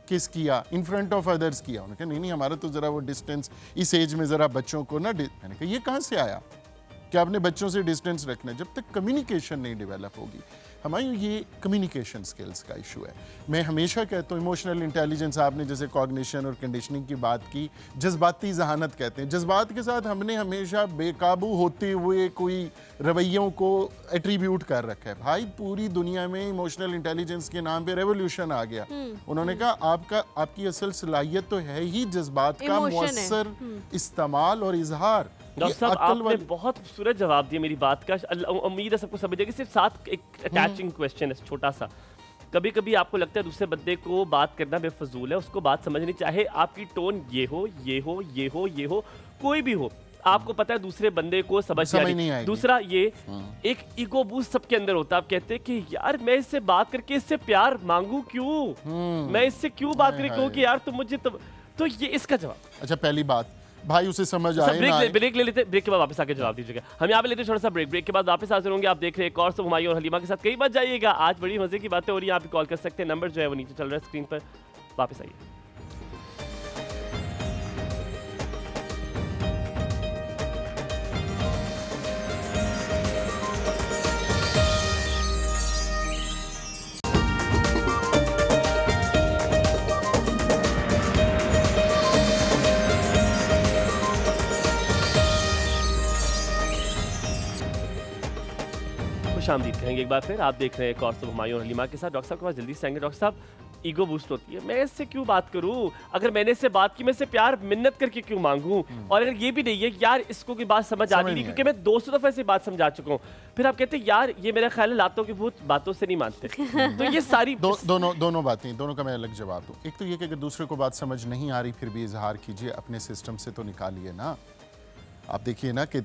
किस किया, इन फ्रंट ऑफ अदर्स किया? उन्होंने कहा नहीं हमारा तो ज़रा वो डिस्टेंस इस एज में ज़रा बच्चों को ना, मैंने कहा ये कहाँ से आया कि आपने बच्चों से डिस्टेंस रखना है? जब तक कम्युनिकेशन नहीं डेवलप होगी। हमारे ये कम्युनिकेशन स्किल्स का इशू है। मैं हमेशा कहता हूँ इमोशनल इंटेलिजेंस, आपने जैसे कॉग्निशन और कंडीशनिंग की बात की, जज्बाती जहानत कहते हैं। जज्बात के साथ हमने हमेशा बेकाबू होते हुए कोई रवैयों को एट्रीब्यूट कर रखा है। भाई पूरी दुनिया में इमोशनल इंटेलिजेंस के नाम पे रेवोल्यूशन आ गया। उन्होंने कहा आपकी असल सलाहियत तो है ही जज्बात का मुअस्सर इस्तेमाल और इजहार।
डॉक्टर साहब आपने बहुत खूबसूरत जवाब दिया मेरी बात का। उम्मीद है सबको समझ जाएगी। सिर्फ साथ एक अटैचिंग क्वेश्चन है छोटा सा। कभी कभी आपको लगता है दूसरे बंदे को बात करना बेफजूल है, उसको बात समझनी, चाहे आपकी टोन ये हो, ये हो, ये हो, ये हो, कोई भी हो, आपको पता है दूसरे बंदे को समझ नहीं आएगी। दूसरा ये एक ईगो बूस्ट सबके अंदर होता है। आप कहते हैं कि यार मैं इससे बात करके इससे प्यार मांगू क्यों, मैं इससे क्यों बात करें, क्योंकि यार तुम मुझे तो ये इसका जवाब।
अच्छा पहली बात भाई उसे समझ आए ना।
ब्रेक ले लेते, ब्रेक के बाद वापस आके जवाब दीजिएगा। हम यहाँ पे लेते छोटा सा ब्रेक के बाद वापस हाजिर होंगे। आप देख रहे हैं एक और हुमायूं और हलीमा के साथ। कई बात जाइएगा, आज बड़ी मजे की बातें हो रही है। आप भी कॉल कर सकते हैं, नंबर जो है वो नीचे चल रहा है स्क्रीन पर। वापस आइए। खुशामदीद कहेंगे एक बार फिर। आप देख रहे हैं कोर्स ऑफ हुमायूं और हलीमा के साथ। डॉक्टर साहब के पास जल्दी से आएंगे। डॉक्टर साहब ईगो बूस्ट होती है, मैं इससे क्यों बात करूं, अगर मैंने इससे बात की मैं इससे प्यार मिन्नत करके क्यों मांगूं, और अगर ये भी नहीं है यार इसको कोई बात समझ आती नहीं क्योंकि मैं 200 दफे ऐसी बात समझा चुका हूं, फिर आप कहते हैं यार ये मेरा ख्याल है लातों के भूत बातों से नहीं मानते। तो ये सारी
दोनों बातें, दोनों का मैं अलग जवाब दूं। एक तो ये कि अगर दूसरे को बात समझ नहीं आ रही फिर भी इजहार कीजिए, अपने सिस्टम से तो निकालिए ना। आप देखिए ना कि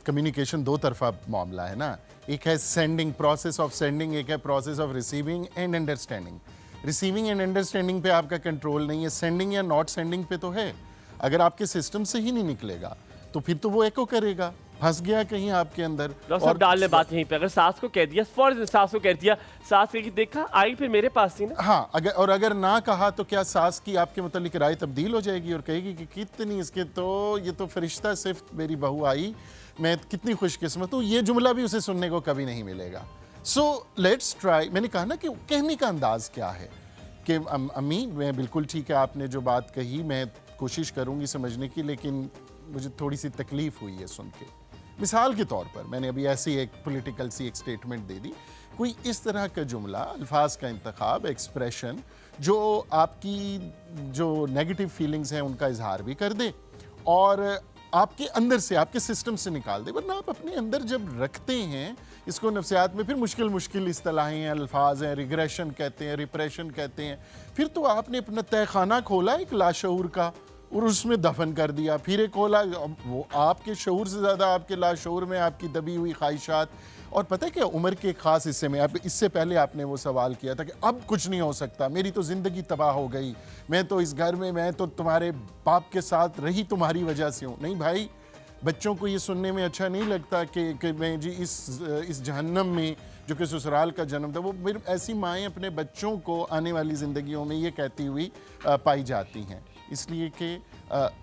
कम्युनिकेशन दो तरफा मामला है ना। एक है सेंडिंग, प्रोसेस ऑफ सेंडिंग, एक है process of receiving end understanding. Receiving end understanding पे आपका कंट्रोल नहीं है, सेंडिंग या नॉट सेंडिंग पे तो है। अगर आपके सिस्टम से ही नहीं निकलेगा तो फिर तो वो एको करेगा, फंस गया कहीं आपके अंदर।
और डाल ले बात यहीं पे, अगर सास को कह दिया, फॉर सास को कह दिया, सास ने देखा आई फिर मेरे पास ही ना।
हाँ, अगर ना कहा तो क्या सास की आपके मुतालिक राय तब्दील हो जाएगी और कहेगी कि कितनी इसके तो ये तो फरिश्ता सिर्फ मेरी बहू आई, मैं कितनी खुशकिस्मत हूँ। ये जुमला भी उसे सुनने को कभी नहीं मिलेगा। So let's try. मैंने कहा ना कि कहने का अंदाज क्या है कि अम्मी मैं बिल्कुल ठीक है आपने जो बात कही, मैं कोशिश करूँगी समझने की, लेकिन मुझे थोड़ी सी तकलीफ हुई है सुन के। मिसाल के तौर पर मैंने अभी ऐसी एक पॉलिटिकल सी एक स्टेटमेंट दे दी, कोई इस तरह का जुमला, अल्फाज का इंतखाब, एक्सप्रेशन जो आपकी जो नेगेटिव फीलिंग्स हैं उनका इजहार भी कर दे और आपके अंदर से, आपके सिस्टम से निकाल दे। वरना आप अपने अंदर जब रखते हैं इसको नफ्सियात में, फिर मुश्किल इस्तिलाहें हैं, अल्फाज हैं, रिग्रेशन कहते हैं, रिप्रेशन कहते हैं, फिर तो आपने अपना तहखाना खोला एक लाशऊर का और उसमें दफन कर दिया। फिर एक होला, वो आपके शऊर से ज़्यादा आपके लाशऊर में आपकी दबी हुई ख्वाहिशात। और पता है क्या, उम्र के ख़ास हिस्से में, आप इससे पहले आपने वो सवाल किया था कि अब कुछ नहीं हो सकता, मेरी तो ज़िंदगी तबाह हो गई, मैं तो इस घर में, मैं तो तुम्हारे बाप के साथ रही तुम्हारी वजह से हूँ। नहीं भाई, बच्चों को ये सुनने में अच्छा नहीं लगता कि मैं जी इस जहन्नम में जो कि ससुराल का जन्म था। वो मेरी ऐसी माएँ अपने बच्चों को आने वाली ज़िंदगियों में ये कहती हुई पाई जाती हैं, इसलिए कि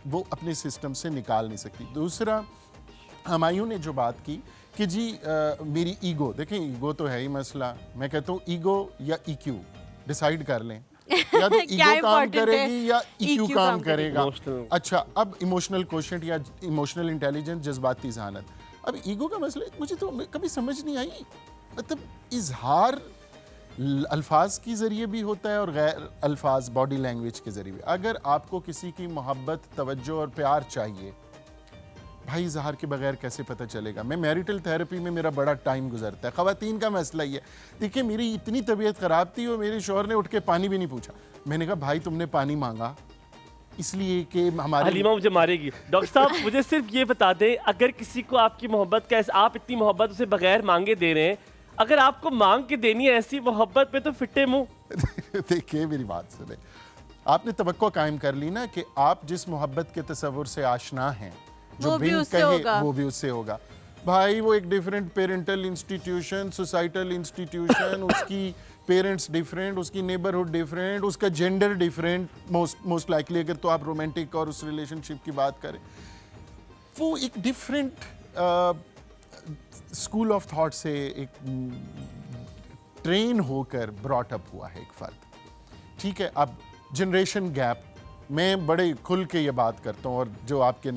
वो अपने सिस्टम से निकाल नहीं सकती। दूसरा, हमायूं ने जो बात की कि जी मेरी ईगो, देखें ईगो तो है ही मसला। मैं कहता हूँ ईगो या ईक्यू डिसाइड कर लें, या तो ईगो काम करेगी या ईक्यू काम करेगा। अच्छा, अब इमोशनल कोशेंट या इमोशनल इंटेलिजेंस, जज्बाती ज़हानत। अब ईगो का मसला मुझे तो कभी समझ नहीं आई, मतलब इजहार अल्फाज के ज़रिए भी होता है और गैर अल्फाज बॉडी लैंग्वेज के ज़रिए भी। अगर आपको किसी की मोहब्बत, तवज्जो और प्यार चाहिए, भाई इजहार के बगैर कैसे पता चलेगा। मैं मैरिटल थेरेपी में मेरा बड़ा टाइम गुजरता है, ख़वातीन का मसला ही है। देखिए, मेरी इतनी तबीयत ख़राब थी और मेरे शौहर ने उठ के पानी भी नहीं पूछा। मैंने कहा भाई तुमने पानी मांगा इसलिए कि हमारी
हलीमा मुझे मारेगी। डॉक्टर साहब मुझे सिर्फ ये बता दें, अगर किसी को आपकी मोहब्बत का, आप इतनी मोहब्बत उसे बगैर मांगे दे रहे हैं, अगर आपको मांग के देनी है ऐसी मोहब्बत पे, तो फिट्टे मुंह।
देखिए मेरी बात सुने, आपने तवक्को कायम कर ली ना कि आप जिस मोहब्बत के तस्वुर से आशना हैं, जो बिन कहे वो भी उससे होगा। भाई वो एक different parental institution, societal institution, उसकी पेरेंट्स डिफरेंट, उसकी नेबरहुड डिफरेंट, उसका जेंडर डिफरेंट मोस्ट लाइकली, अगर तो आप रोमांटिक और उस रिलेशनशिप की बात करें, वो एक डिफरेंट स्कूल ऑफ थॉट से एक ट्रेन होकर ब्रॉट अप हुआ है एक फर्द। ठीक है, अब जनरेशन गैप, मैं बड़े खुल के ये बात करता हूँ और जो आपके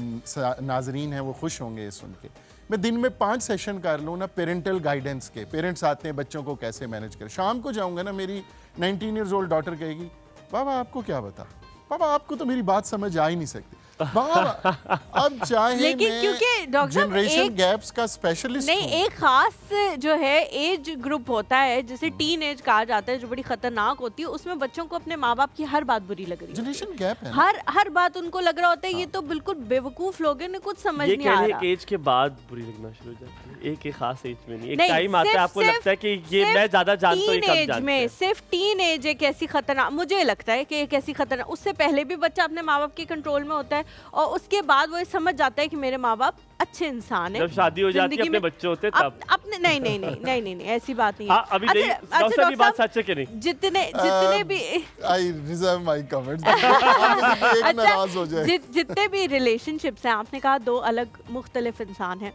नाजरीन हैं वो खुश होंगे ये सुन के। मैं दिन में 5 सेशन कर लूँ ना पेरेंटल गाइडेंस के, पेरेंट्स आते हैं बच्चों को कैसे मैनेज करें। शाम को जाऊँगा ना, मेरी 19 ईयर्स ओल्ड डॉटर कहेगी बाबा आपको क्या बता, पापा आपको तो मेरी बात समझ आ ही नहीं सकती। अब चाहे
लेकिन क्योंकि
जनरेशन गैप्स का स्पेशलिस्ट
नहीं, एक खास जो है एज ग्रुप होता है जिसे टीन एज कहा जाता है, जो बड़ी खतरनाक होती है। उसमें बच्चों को अपने माँ बाप की हर बात बुरी लग रही है,
जनरेशन गैप है,
हर बात उनको लग रहा होता है ये तो बिल्कुल बेवकूफ लोग हैं, कुछ समझ नहीं आ रहा।
एज के बाद बुरी लगना शुरू हो जाती है, एक खास एज में नहीं, एक टाइम आता है आपको लगता है कि ये मैं ज्यादा जानता हूं, कम जानता है।
सिर्फ टीन एज एक ऐसी खतरनाक, मुझे लगता है कि एक ऐसी खतरनाक, उससे पहले भी बच्चा अपने माँ बाप के कंट्रोल में होता है और उसके बाद वो समझ जाता है कि मेरे माँ बाप अच्छे इंसान हैं।
जब शादी हो जाती है, अपने बच्चे होते हैं तब
अपने नहीं ऐसी बात नहीं है।
अभी डॉक्टर की बात सच है कि नहीं?
जितने भी
आई रिजर्व माय कमेंट्स, एक नाराज हो जाए।
जितने भी रिलेशनशिप्स हैं, आपने कहा 2 अलग मुख्तलिफ इंसान हैं।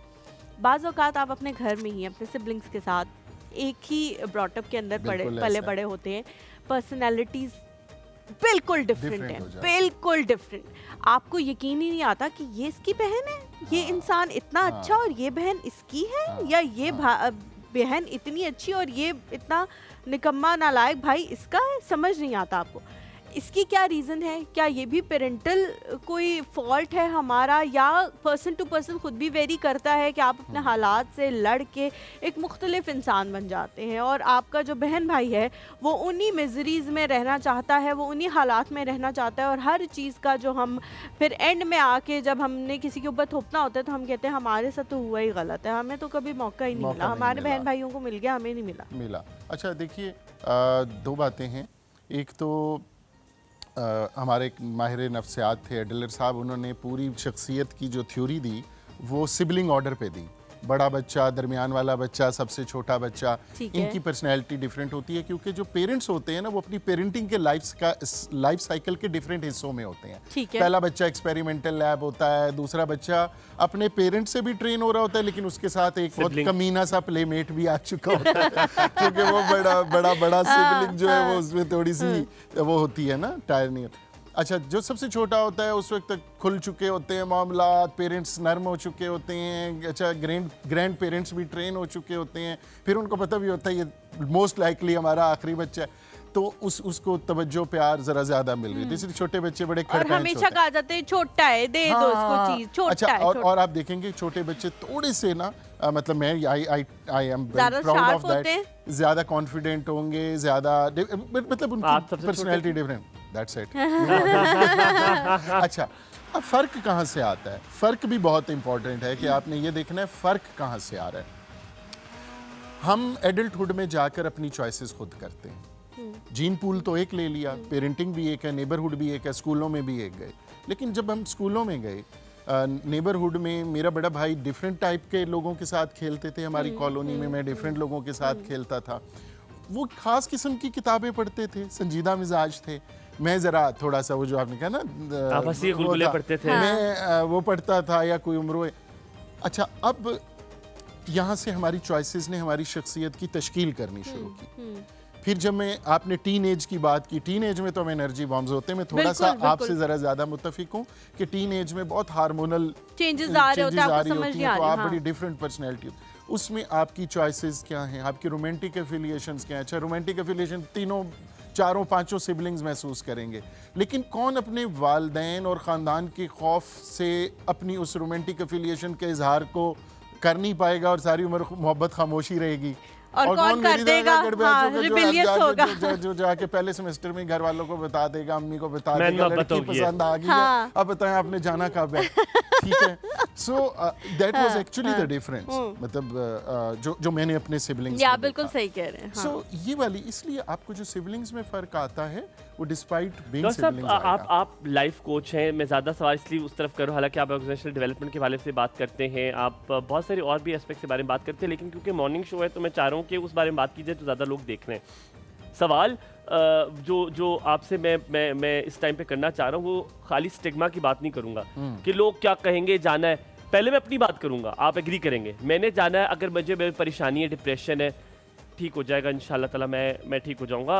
बाज़ औक़ात आप अपने घर में ही अपने सिबलिंग्स के साथ एक ही ब्रॉटअप के अंदर पले बड़े होते हैं, पर्सनैलिटीज़ बिल्कुल डिफरेंट है, बिल्कुल डिफरेंट। आपको यकीन ही नहीं आता कि ये इसकी बहन है, ये इंसान इतना अच्छा और ये बहन इसकी है, या ये बहन इतनी अच्छी और ये इतना निकम्मा नालायक भाई इसका है। समझ नहीं आता आपको इसकी क्या रीज़न है। क्या ये भी पेरेंटल कोई फॉल्ट है हमारा, या पर्सन टू पर्सन खुद भी वेरी करता है कि आप अपने हालात से लड़ के एक मुख्तलिफ इंसान बन जाते हैं, और आपका जो बहन भाई है वो उन्हीं मिजरीज़ में रहना चाहता है, वो उन्हीं हालात में रहना चाहता है, और हर चीज़ का जो हम फिर एंड में आके जब हमने किसी के ऊपर थोपना होता है तो हम कहते हैं हमारे साथ तो हुआ ही गलत है, हमें तो कभी मौका ही नहीं मिला, हमारे बहन भाइयों को मिल गया, हमें नहीं मिला।
अच्छा देखिए, 2 बातें हैं। एक तो हमारे एक माहिर नफ्सियात थे एडलर साहब, उन्होंने पूरी शख्सियत की जो थ्योरी दी वो सिबलिंग ऑर्डर पे दी। बड़ा बच्चा, दरमियान वाला बच्चा, सबसे छोटा बच्चा, इनकी पर्सनैलिटी डिफरेंट होती है क्योंकि जो पेरेंट्स होते हैं ना वो अपनी पेरेंटिंग के लाइफ साइकिल के डिफरेंट हिस्सों में होते हैं। पहला बच्चा एक्सपेरिमेंटल लैब होता है, दूसरा बच्चा अपने पेरेंट्स से भी ट्रेन हो रहा होता है लेकिन उसके साथ एक बहुत कमीना सा प्लेमेट भी आ चुका होता है क्योंकि वो बड़ा सिबलिंग जो है वो उसमें थोड़ी सी वो होती है ना, टायर नहीं होता। अच्छा, जो सबसे छोटा होता है उस वक्त तक खुल चुके होते हैं मामलात, पेरेंट्स नर्म हो चुके होते हैं। अच्छा, ग्रैंड पेरेंट्स भी ट्रेन हो चुके होते हैं, फिर उनको पता भी होता है ये मोस्ट लाइकली हमारा आखिरी बच्चा है, तो उसको तवज्जो प्यार जरा ज्यादा मिल रही है। इसलिए छोटे बच्चे बड़े खड़पैंच
हमेशा कहा जाता है छोटा है, दे दो इसको चीज, छोटा
अच्छा,
है।
और आप देखेंगे छोटे बच्चे थोड़े से ना, मतलब मैं I am proud of that, ज्यादा कॉन्फिडेंट होंगे, ज्यादा मतलब उनकी पर्सनैलिटी डिफरेंट, दैट्स इट। अच्छा, अब फ़र्क कहाँ से आता है? फ़र्क भी बहुत इंपॉर्टेंट है कि आपने ये देखना है फ़र्क कहाँ से आ रहा है। हम एडल्टहुड में जाकर अपनी चॉइसेस खुद करते हैं। जीन पूल तो एक ले लिया, पेरेंटिंग भी एक है, नेबरहुड भी एक है, स्कूलों में भी एक गए। लेकिन जब हम स्कूलों में गए, नेबरहुड में मेरा बड़ा भाई डिफरेंट टाइप के लोगों के साथ खेलते थे, हमारी कॉलोनी में मैं डिफरेंट लोगों के साथ खेलता था। वो खास किस्म की किताबें पढ़ते थे, संजीदा मिजाज थे। मैं ज़रा थोड़ा सा वो जो आपने कहा ना
आप हंसी गुलगुले पढ़ते थे,
मैं वो पढ़ता था या कोई उम्र। अच्छा, अब यहाँ से हमारी चॉइसेस ने हमारी शख्सियत की तश्कील करनी शुरू की। फिर जब मैं आपने टीन एज की बात की, टीन एज में तो हम एनर्जी बॉम्ब्स होते हैं। मैं थोड़ा सा आपसे ज़रा ज़्यादा मुत्तफिक हूँ कि टीन एज में बहुत हार्मोनल
चेंजेस आ रहे होती हैं,
तो आप बड़ी डिफरेंट पर्सनैलिटी। उसमें आपकी चॉइसेस क्या हैं, आपकी रोमांटिक एफिलिएशंस क्या हैं। अच्छा, रोमांटिक एफिलिएशन तीनों, चारों, पांचों सिबलिंग्स महसूस करेंगे, लेकिन कौन अपने वालिदैन और ख़ानदान के खौफ से अपनी उस रोमांटिक एफिलिएशन के इजहार को कर नहीं पाएगा और सारी उम्र मोहब्बत खामोशी रहेगी।
और कौन कर देगा, रिबेलियस होगा,
जो जाके पहले सेमेस्टर में घर वालों को बता देगा, अम्मी को बता देगा लड़की पसंद आ गई है, अब बताएं आपने जाना कब है। ठीक है, so that was actually the difference. मतलब जो मैंने अपने सिबलिंग्स
या बिल्कुल सही कह रहे हैं।
सो ये वाली, इसलिए आपको जो सिबलिंग्स में फर्क आता है वो डिस्पाइट बीइंग
डॉक्टर साहब,
सिबलिंग्स।
आप लाइफ कोच हैं, मैं ज़्यादा सवाल इसलिए उस तरफ करूँ, हालांकि आप ऑर्गेनाइजेशनल डेवलपमेंट के बारे से बात करते हैं, आप बहुत सारे और भी एस्पेक्ट के बारे में बात करते हैं, लेकिन क्योंकि मॉर्निंग शो है तो मैं चाह रहा हूँ कि उस बारे में बात कीजिए तो ज़्यादा लोग देख रहे हैं। सवाल जो आपसे मैं इस टाइम पे करना चाह रहा हूँ वो खाली स्टिग्मा की बात नहीं करूँगा कि लोग क्या कहेंगे, जाना है। पहले मैं अपनी बात करूँगा, आप एग्री करेंगे। मैंने जाना है, अगर मुझे मेरी परेशानी है, डिप्रेशन है, ठीक हो जाएगा इंशाल्लाह ताला, मैं ठीक हो जाऊंगा।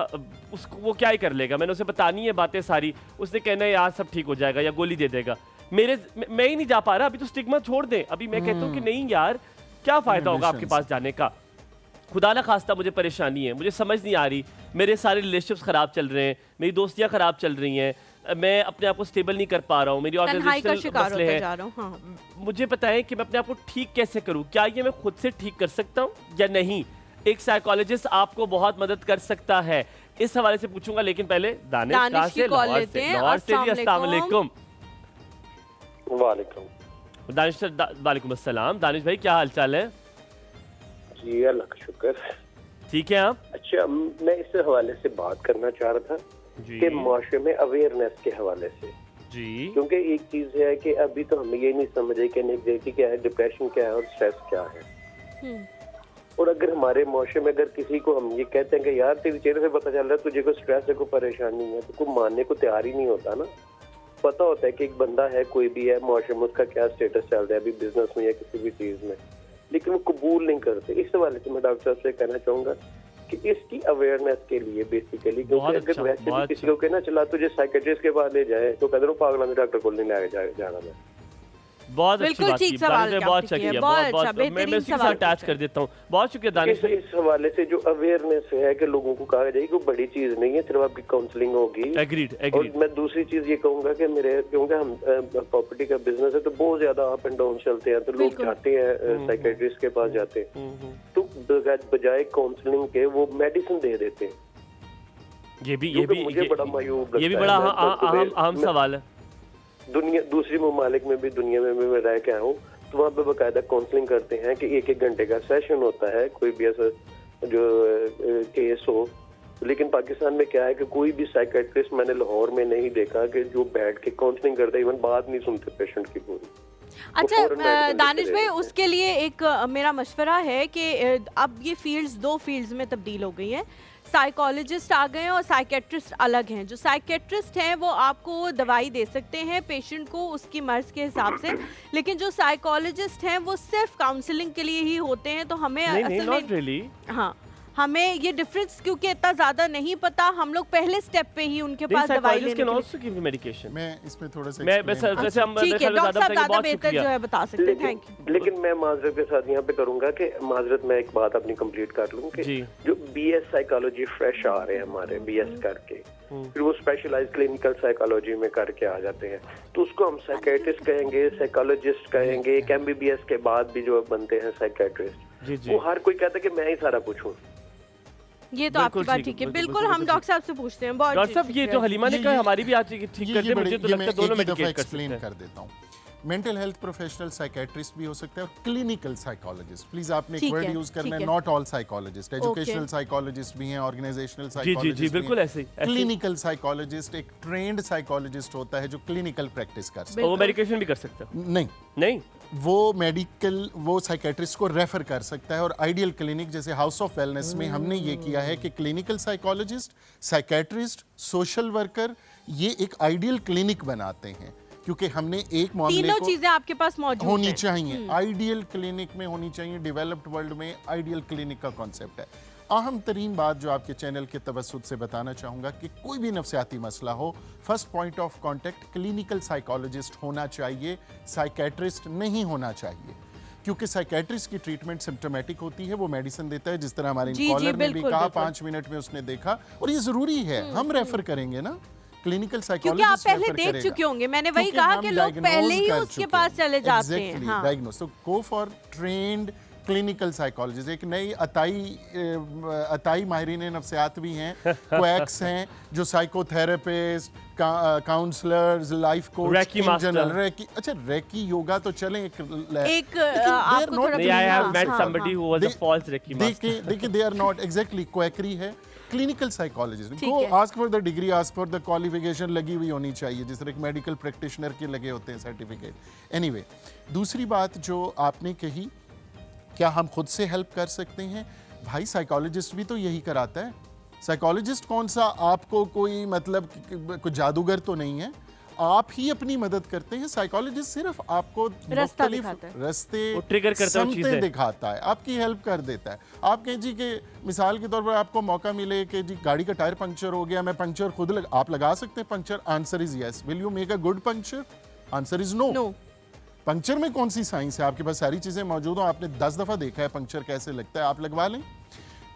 उसको वो क्या ही कर लेगा, मैंने उसे बतानी है बातें सारी, उसने कहना है यार सब ठीक हो जाएगा या गोली दे देगा। मैं ही नहीं जा पा रहा, अभी तो स्टिग्मा छोड़ दें। अभी मैं कहता हूँ कि नहीं यार, क्या फ़ायदा होगा आपके पास जाने का। खुदा ना खास्ता मुझे परेशानी है, मुझे समझ नहीं आ रही, मेरे सारे रिलेशनशिप्स ख़राब चल रहे हैं, मेरी दोस्तियाँ ख़राब चल रही हैं, मैं अपने आप को स्टेबल नहीं कर पा रहा हूँ, मेरी ऑर्गेनाइजेशनल मसले हैं, मुझे बताएं कि मैं अपने आप को ठीक कैसे करूँ। क्या ये मैं खुद से ठीक कर सकता हूँ या नहीं? एक साइकोलॉजिस्ट आपको बहुत मदद कर सकता है, इस हवाले से पूछूंगा। लेकिन पहले दानिश लाहौर से जी, अस्सलाम वालेकुम।
वालेकुम
दानिश, वालेकुम अस्सलाम। दानिश भाई क्या हाल चाल है?
जी अल्लाह का शुक्र,
ठीक है आप?
अच्छा, मैं इस हवाले से बात करना चाह रहा था कि माशरे में अवेयरनेस के हवाले से
जी,
क्योंकि एक चीज है कि अभी तो हम ये नहीं समझे कि एंग्जाइटी क्या है, डिप्रेशन क्या है और स्ट्रेस क्या है। और अगर हमारे माशरे में अगर किसी को हम ये कहते हैं कि यार तेरे चेहरे से पता चल रहा है तुझे कोई स्ट्रेस है, कोई परेशानी है, तो कोई मानने को तैयार ही नहीं होता ना। पता होता है कि एक बंदा है, कोई भी है माशरे में, उसका क्या स्टेटस चल रहा है अभी बिजनेस में या किसी भी चीज में, लेकिन वो कबूल नहीं करते। इस हवाले से मैं डॉक्टर साहब से कहना चाहूंगा कि इसकी अवेयरनेस के लिए बेसिकली, क्योंकि अगर वैसे भी किसी को कहना चला तुझे साइकियाट्रिस्ट के पास ले जाए तो कहते पागल में डॉक्टर को नहीं ले जाना मैं।
बहुत अच्छी बात की, बहुत अच्छा किया, बहुत मैं इसी के साथ अटैच कर देता हूँ। बहुत शुक्रिया दानिश।
इस हवाले से जो अवेयरनेस है कि लोगों को कहा जाए कि बड़ी चीज नहीं है, सिर्फ आपकी काउंसलिंग होगी।
एग्रीड।
और मैं दूसरी चीज ये कहूंगा कि मेरे, क्योंकि हम प्रॉपर्टी का बिजनेस है तो बहुत ज्यादा अप एंड डाउन चलते हैं, तो लोग जाते हैं साइकियाट्रिस्ट के पास जाते हैं, तो बजाय काउंसलिंग के वो मेडिसिन दे देते हैं।
ये भी
बड़ा मायूब,
ये भी बड़ा अहम सवाल है।
दुनिया, दूसरी ममालिक में भी, दुनिया में भी मैं रह के आया हूँ, तो वहाँ पे बाकायदा काउंसलिंग करते हैं कि 1-1 घंटे का सेशन होता है, कोई भी ऐसा जो केस हो। लेकिन पाकिस्तान में क्या है कि कोई भी साइकियाट्रिस्ट मैंने लाहौर में नहीं देखा कि जो बैठ के काउंसलिंग करते, इवन बात नहीं सुनते पेशेंट की पूरी।
अच्छा दानिश भाई, उसके लिए एक मेरा मशवरा है कि अब ये फील्ड्स 2 फील्ड्स में तब्दील हो गई हैं। साइकोलॉजिस्ट आ गए हैं और साइकेट्रिस्ट अलग हैं। जो साइकेट्रिस्ट हैं वो आपको दवाई दे सकते हैं पेशेंट को उसकी मर्ज के हिसाब से, लेकिन जो साइकोलॉजिस्ट हैं वो सिर्फ काउंसलिंग के लिए ही होते हैं। तो हमें असल में
really?
हाँ, हमें ये डिफरेंस क्योंकि इतना ज्यादा नहीं पता, हम लोग पहले स्टेप पे ही उनके पास दवाई लेने के लिए।
मेडिकेशन
मैं इसमें थोड़ा सा
ठीक है, डॉक्टर साहब ज्यादा बेहतर जो है बता सकते हैं। Thank you.
लेकिन मैं माजरत के साथ यहाँ पे करूंगा कि माजरत मैं एक बात अपनी कंप्लीट कर लूँ कि जो BS साइकोलॉजी फ्रेश आ रहे हैं हमारे BS करके, फिर वो स्पेशलाइज क्लिनिकल साइकोलॉजी में करके आ जाते हैं, तो उसको हम साइकियाट्रिस्ट कहेंगे, साइकोलॉजिस्ट कहेंगे। MBBS के बाद भी जो बनते हैं साइकियाट्रिस्ट, वो हर कोई कहता है कि मैं ही सारा कुछ हूँ।
ये तो आपकी बात ठीक है, बिल्कुल हम डॉक्टर साहब से पूछते हैं। बहुत
डॉक्टर साहब, ये जो हलीमा ने कहा हमारी भी आज ठीक कर दे, मुझे तो लगता है दोनों मेडिकेट कर सकते हैं।
कर देता हूँ। मेंटल हेल्थ प्रोफेशनल साइकेट्रिस्ट भी हो सकता है और क्लिनिकल साइकोलॉजिस्ट। प्लीज आपने एक वर्ड यूज करना है, not all psychologist. Educational psychologist भी हैं, ऑर्गेनाइजेशनल साइकोलॉजिस्ट।
जी बिल्कुल ऐसे ही।
क्लिनिकल साइकोलॉजिस्ट एक ट्रेंड साइकोलॉजिस्ट होता है जो क्लिनिकल प्रैक्टिस कर सकता है।
वो मेडिकेशन भी कर सकता है?
नहीं, वो साइकेट्रिस्ट को रेफर कर सकता है। और आइडियल क्लिनिक जैसे हाउस ऑफ वेलनेस में हमने ये किया है कि clinical psychologist, psychiatrist, social worker, ये एक आइडियल क्लिनिक बनाते हैं, क्योंकि हमने एक मामले
तीनों चीजें आपके पास मौजूद
होनी चाहिए। आइडियल क्लिनिक में होनी चाहिए। डेवलप्ड वर्ल्ड में आइडियल क्लिनिक का कॉन्सेप्ट है। अहम तरीन बात जो आपके चैनल के तवज्जुद से बताना चाहूँगा कि कोई भी नफ्सियाती मसला हो, first point of contact clinical psychologist होना चाहिए, साइकेट्रिस्ट नहीं होना चाहिए। क्योंकि साइकेट्रिस्ट की ट्रीटमेंट सिम्टोमेटिक होती है, वो मेडिसिन देता है, जिस तरह हमारे कॉलर ने भी कहा 5 मिनट में उसने देखा, और ये जरूरी है। हम रेफर करेंगे ना क्लिनिकल साइकोलॉजिस्ट,
क्योंकि आप पहले देख चुके होंगे। मैंने वही कहा कि लोग पहले ही उसके पास चले जाते हैं। हाँ।
डायग्नोस, तो go for trend clinical psychologist. एक नई अताई माहिरीन नफ्सियात भी हैं, क्वैक्स हैं, जो psychotherapist, counsellors, life coach in general, reiki. अच्छा, रेकी योगा तो चलें,
एक आपको थोड़ा
I have met somebody who was a false reiki master.
देखिए they are not exactly quackery है। क्लिनिकल साइकोलॉजिस्ट को ask for the degree, ask for the qualification लगी हुई होनी चाहिए, जिस तरह एक मेडिकल प्रैक्टिशनर के लगे होते हैं सर्टिफिकेट। एनीवे, दूसरी बात जो आपने कही, क्या हम खुद से हेल्प कर सकते हैं? भाई साइकोलॉजिस्ट भी तो यही कराता है। साइकोलॉजिस्ट कौन सा आपको कोई मतलब कोई जादूगर तो नहीं है, आप ही अपनी मदद करते हैं। साइकोलॉजिस्ट सिर्फ आपको
रास्ते
ट्रिगर करता है, चीजें
दिखाता है, आपकी हेल्प कर देता है। आप कहें जी कि मिसाल के तौर पर आपको मौका मिले कि जी गाड़ी का टायर पंक्चर हो गया, मैं पंक्चर खुद आप लगा सकते हैं puncture? Answer is yes. Will you make a good puncture? Answer is no. Puncture में कौन सी साइंस है? आपके पास सारी चीजें मौजूद हो, आपने 10 दफा देखा है पंक्चर कैसे लगता है, आप लगवा लें।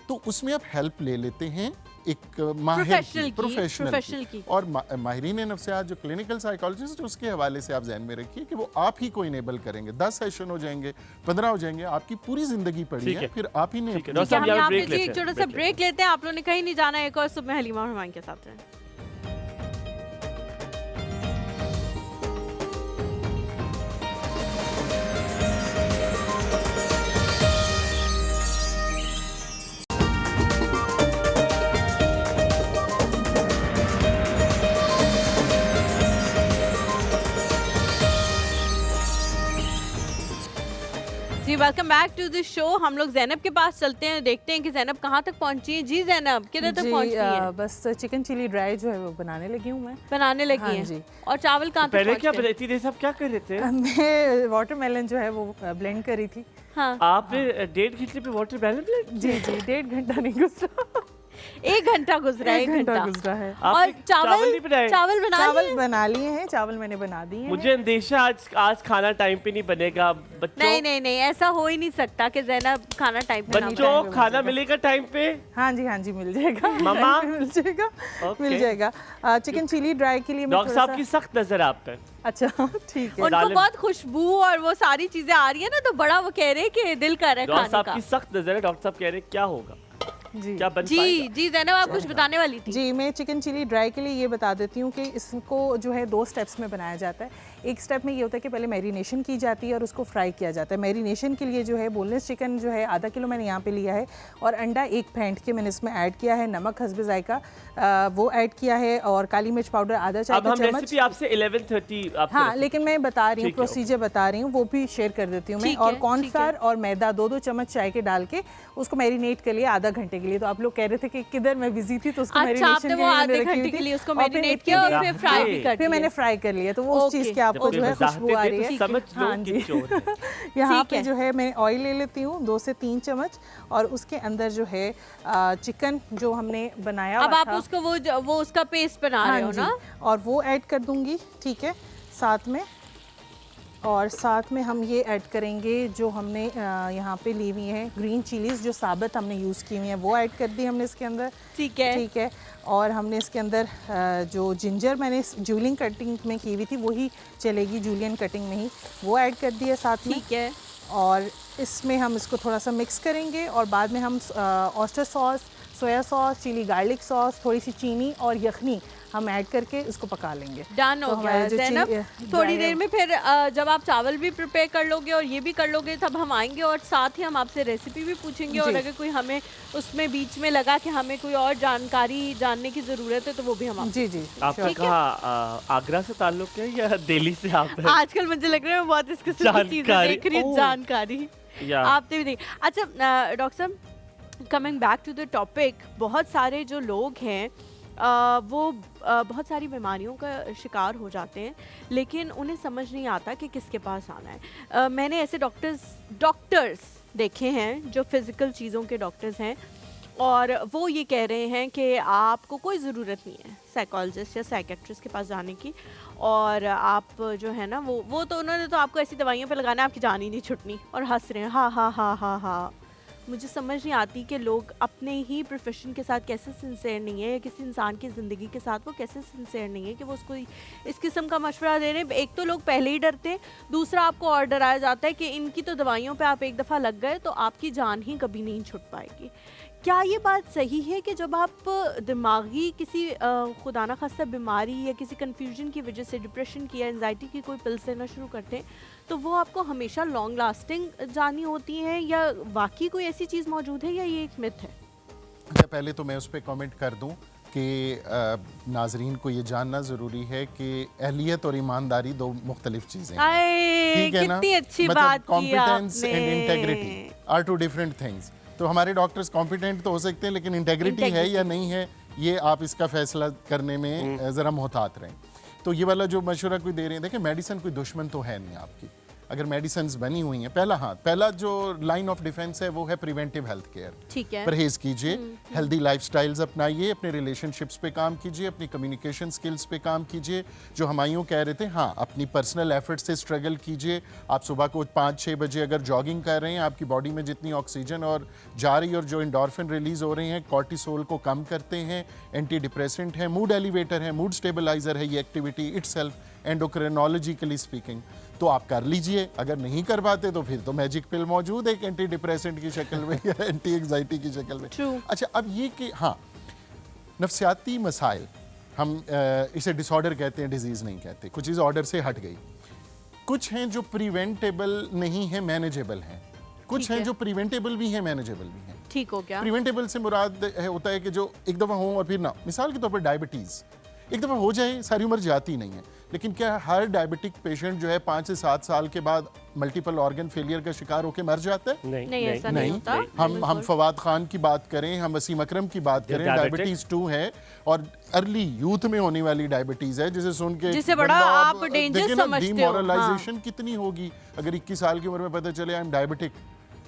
तो उसमें आप हेल्प ले लेते हैं एक माहिर की, प्रोफेशनल की। और माहिरीन नफ्सियात जो क्लिनिकल साइकोलॉजिस्ट, उसके हवाले से आप ज़हन में रखिए कि वो आप ही को इनेबल करेंगे। 10 सेशन हो जाएंगे, 15 हो जाएंगे, आपकी पूरी जिंदगी पड़ी है, फिर आप ही ने।
एक छोटा सा ब्रेक लेते हैं, आप लोगों ने कहीं नहीं जाना। एक और सुबह हलीमा रहमान के साथ हैं। जी welcome back to the show. हम लोग ज़ैनब के पास चलते हैं, देखते हैं कि ज़ैनब कहाँ तक पहुँची है। जी ज़ैनब, किधर तक पहुँची है?
बस चिकन चिली ड्राई जो है वो बनाने लगी हूँ मैं।
बनाने लगी हैं? और चावल कहाँ तक पहुँचे?
पहले क्या बनाती थी, सब क्या कर रहे थे?
मैं वाटरमेलन जो है वो ब्लेंड करी थी।
हाँ। आपने 1.5 घंटे पे वाटरमेलन ब्लेंड?
जी 1.5 घंटा नहीं गुजरा,
1 घंटा गुजरा है। 1 घंटा
गुजरा है।
और चावल बना लिए हैं। चावल मैंने बना दिए हैं।
मुझे अंदेशा आज खाना टाइम पे नहीं बनेगा बच्चों।
नहीं ऐसा हो ही नहीं सकता कि ज़ैनब खाना टाइम पे।
बच्चों खाना मिलेगा टाइम पे?
हाँ जी मिल जाएगा।
मम्मा
मिल जाएगा। चिकन चिली ड्राई के लिए
डॉक्टर साहब की सख्त नजर आप पे।
अच्छा ठीक है।
उनको बहुत खुशबू और वो सारी चीजें आ रही है ना, तो बड़ा वो कह रहे हैं कि दिल कर रहा है खाने का।
डॉक्टर साहब की सख्त नजर है। डॉक्टर साहब कह रहे हैं क्या होगा?
जी
क्या बन पाएगा?
जी ज़ैनब, आप कुछ बताने वाली थी।
जी, मैं चिकन चिली ड्राई के लिए ये बता देती हूँ कि इसको जो है 2 स्टेप्स में बनाया जाता है। एक स्टेप में ये होता है कि पहले मैरिनेशन की जाती है और उसको फ्राई किया जाता है। मैरिनेशन के लिए जो है बोनलेस चिकन जो है आधा किलो मैंने यहाँ पे लिया है, और अंडा 1 फेंट के मैंने इसमें ऐड किया है, नमक हस्बे जायका वो ऐड किया है, और काली मिर्च पाउडर आधा चाय का चम्मच।
रेसिपी आपसे 11:30
हाँ, लेकिन मैं बता रही हूँ, प्रोसीजर बता रही हूँ, वो भी शेयर कर देती हूँ मैं। और कॉर्नफ्लावर और मैदा 2-2 चम्मच चाय के डाल के उसको मैरिनेट कर लिया आधा घंटे के लिए। तो आप लोग कह रहे थे कि किधर मैं बिजी थी, तो उसको मैरिनेशन
आधे घंटे के लिए उसको मैरिनेट किया और फिर फ्राई भी कर दिया।
फिर मैंने फ्राई कर लिया, तो वो उस चीज़ की आपको जो है खुशबू आ रही है। हाँ जी। यहाँ पे जो है मैं ऑयल ले लेती हूँ 2 से 3 चम्मच, और उसके अंदर जो है चिकन जो हमने बनाया,
अब आप उसको वो उसका पेस्ट बना रहे हो ना,
और वो ऐड कर दूंगी। ठीक है, साथ में, और साथ में हम ये ऐड करेंगे जो हमने यहाँ पे ली हुई है ग्रीन चिलीज, जो साबित हमने यूज़ की हुई है, वो ऐड कर दी हमने इसके अंदर।
ठीक है।
और हमने इसके अंदर जो जिंजर मैंने जूलियन कटिंग में की हुई थी, वही चलेगी जूलियन कटिंग में ही, वो ऐड कर दिया साथ में।
ठीक है।
और इसमें हम इसको थोड़ा सा मिक्स करेंगे, और बाद में हम oyster sauce, soya sauce, chilli garlic sauce, थोड़ी सी चीनी और यखनी हम ऐड करके उसको पका लेंगे।
डन हो गया ज़ैनब। थोड़ी देर में फिर जब आप चावल भी प्रिपेयर कर लोगे और ये भी कर लोगे तब हम आएंगे और साथ ही हम आपसे रेसिपी भी पूछेंगे और अगर कोई हमें उसमें बीच में लगा कि हमें कोई और जानकारी जानने की ज़रूरत है तो वो भी हम
जी जी।
आपका कहाँ आगरा से ताल्लुक है या दिल्ली से आप हैं?
आजकल मुझे लग रहा है मैं बहुत इस किस्म की चीज़ें देख रही हूँ, जानकारी आपने भी देखी। अच्छा डॉक्टर साहब, coming back to the topic, बहुत सारे जो लोग हैं वो बहुत सारी बीमारियों का शिकार हो जाते हैं लेकिन उन्हें समझ नहीं आता कि किसके पास आना है। मैंने ऐसे डॉक्टर्स देखे हैं जो फिज़िकल चीज़ों के डॉक्टर्स हैं और वो ये कह रहे हैं कि आपको कोई ज़रूरत नहीं है साइकोलॉजिस्ट या साइकेट्रिस्ट के पास जाने की और आप जो है ना वो तो उन्होंने तो आपको ऐसी दवाइयों पे लगाना है आपकी जान ही नहीं छुटनी और हंस रहे हैं हा हा हा हा हा। मुझे समझ नहीं आती कि लोग अपने ही प्रोफेशन के साथ कैसे सिंसेयर नहीं है या किसी इंसान की ज़िंदगी के साथ वो कैसे सिंसेयर नहीं है कि वो उसको इस किस्म का मशवरा दे रहे हैं। एक तो लोग पहले ही डरते हैं, दूसरा आपको और डराया जाता है कि इनकी तो दवाइयों पे आप एक दफ़ा लग गए तो आपकी जान ही कभी नहीं छुट पाएगी। क्या ये बात सही है कि जब आप दिमागी किसी खुदा न खास्ता बीमारी या किसी कन्फ्यूजन की वजह से डिप्रेशन की या एंजाइटी की कोई पिल्स लेना शुरू करते हैं तो वो आपको हमेशा लॉन्ग लास्टिंग जानी होती है या वाकई कोई ऐसी चीज़ मौजूद है या ये एक मिथ है?
अच्छा, पहले तो मैं उस पर कमेंट कर दूं कि नाजरीन को ये जानना ज़रूरी है कि अहलियत और ईमानदारी दो मुख्तलिफ चीज़ें हैं, ठीक है ना?
कितनी अच्छी
मतलब
बात की
कॉम्पिटेंस
आपने।
And integrity are two different things. तो हमारे डॉक्टर्स कॉम्पिटेंट तो हो सकते हैं लेकिन इंटेग्रिटी है या नहीं है ये आप इसका फैसला करने में ज़रा मोहतात रहें। तो ये वाला जो मशवरा कोई दे रहे हैं, देखिए मेडिसिन कोई दुश्मन तो है नहीं आपकी। अगर मेडिसिन बनी हुई हैं, पहला जो लाइन ऑफ डिफेंस है वो है प्रिवेंटिव हेल्थ केयर।
ठीक है,
परहेज कीजिए, हेल्दी लाइफस्टाइल्स अपनाइए, अपने रिलेशनशिप्स पे काम कीजिए, अपनी कम्युनिकेशन स्किल्स पे काम कीजिए। जो हमायूं कह रहे थे, हाँ अपनी पर्सनल एफर्ट से स्ट्रगल कीजिए। आप सुबह को 5-6 बजे अगर जॉगिंग कर रहे हैं, आपकी बॉडी में जितनी ऑक्सीजन और जा रही और जो एंडोर्फिन रिलीज हो रहे हैं कॉर्टिसोल को कम करते हैं, एंटी डिप्रेसेंट है, मूड एलिवेटर है, मूड स्टेबलाइजर है ये एक्टिविटी इटसेल्फ एंडोक्रिनोलॉजिकली स्पीकिंग। तो आप कर लीजिए। अगर नहीं कर पाते तो फिर तो मैजिक पिल मौजूद है एक एंटी डिप्रेसेंट की शक्ल में या एंटी एंजाइटी की शक्ल में। अच्छा, अब ये कि हाँ नफ्सियाती मसाइल हम इसे डिसऑर्डर कहते हैं, डिजीज़ नहीं कहते। कुछ चीज़ ऑर्डर से हट गई, कुछ हैं जो प्रिवेंटेबल नहीं है, मैनेजेबल हैं। कुछ हैं जो प्रिवेंटेबल भी हैं, मैनेजेबल भी हैं।
ठीक हो गया।
प्रिवेंटेबल से मुराद होता है कि जो एक दफ़ा हो और फिर ना, मिसाल के तौर पर डायबिटीज़ एक दफ़ा हो जाए सारी उम्र जाती नहीं है, लेकिन क्या हर डायबिटिक पेशेंट जो है 5 से 7 साल के बाद मल्टीपल ऑर्गन फेलियर का शिकार होकर मर जाता है?
नहीं, ऐसा नहीं होता।
हम फवाद खान की बात करें, हम वसीम अकरम की बात करें, डायबिटीज 2 है और अर्ली यूथ में होने वाली डायबिटीज है, जिसे सुन के
जिसे बड़ा आप डेंजर समझते हो।
डिमोरलाइजेशन कितनी होगी अगर 21 साल की उम्र में पता चले आई एम डायबिटिक।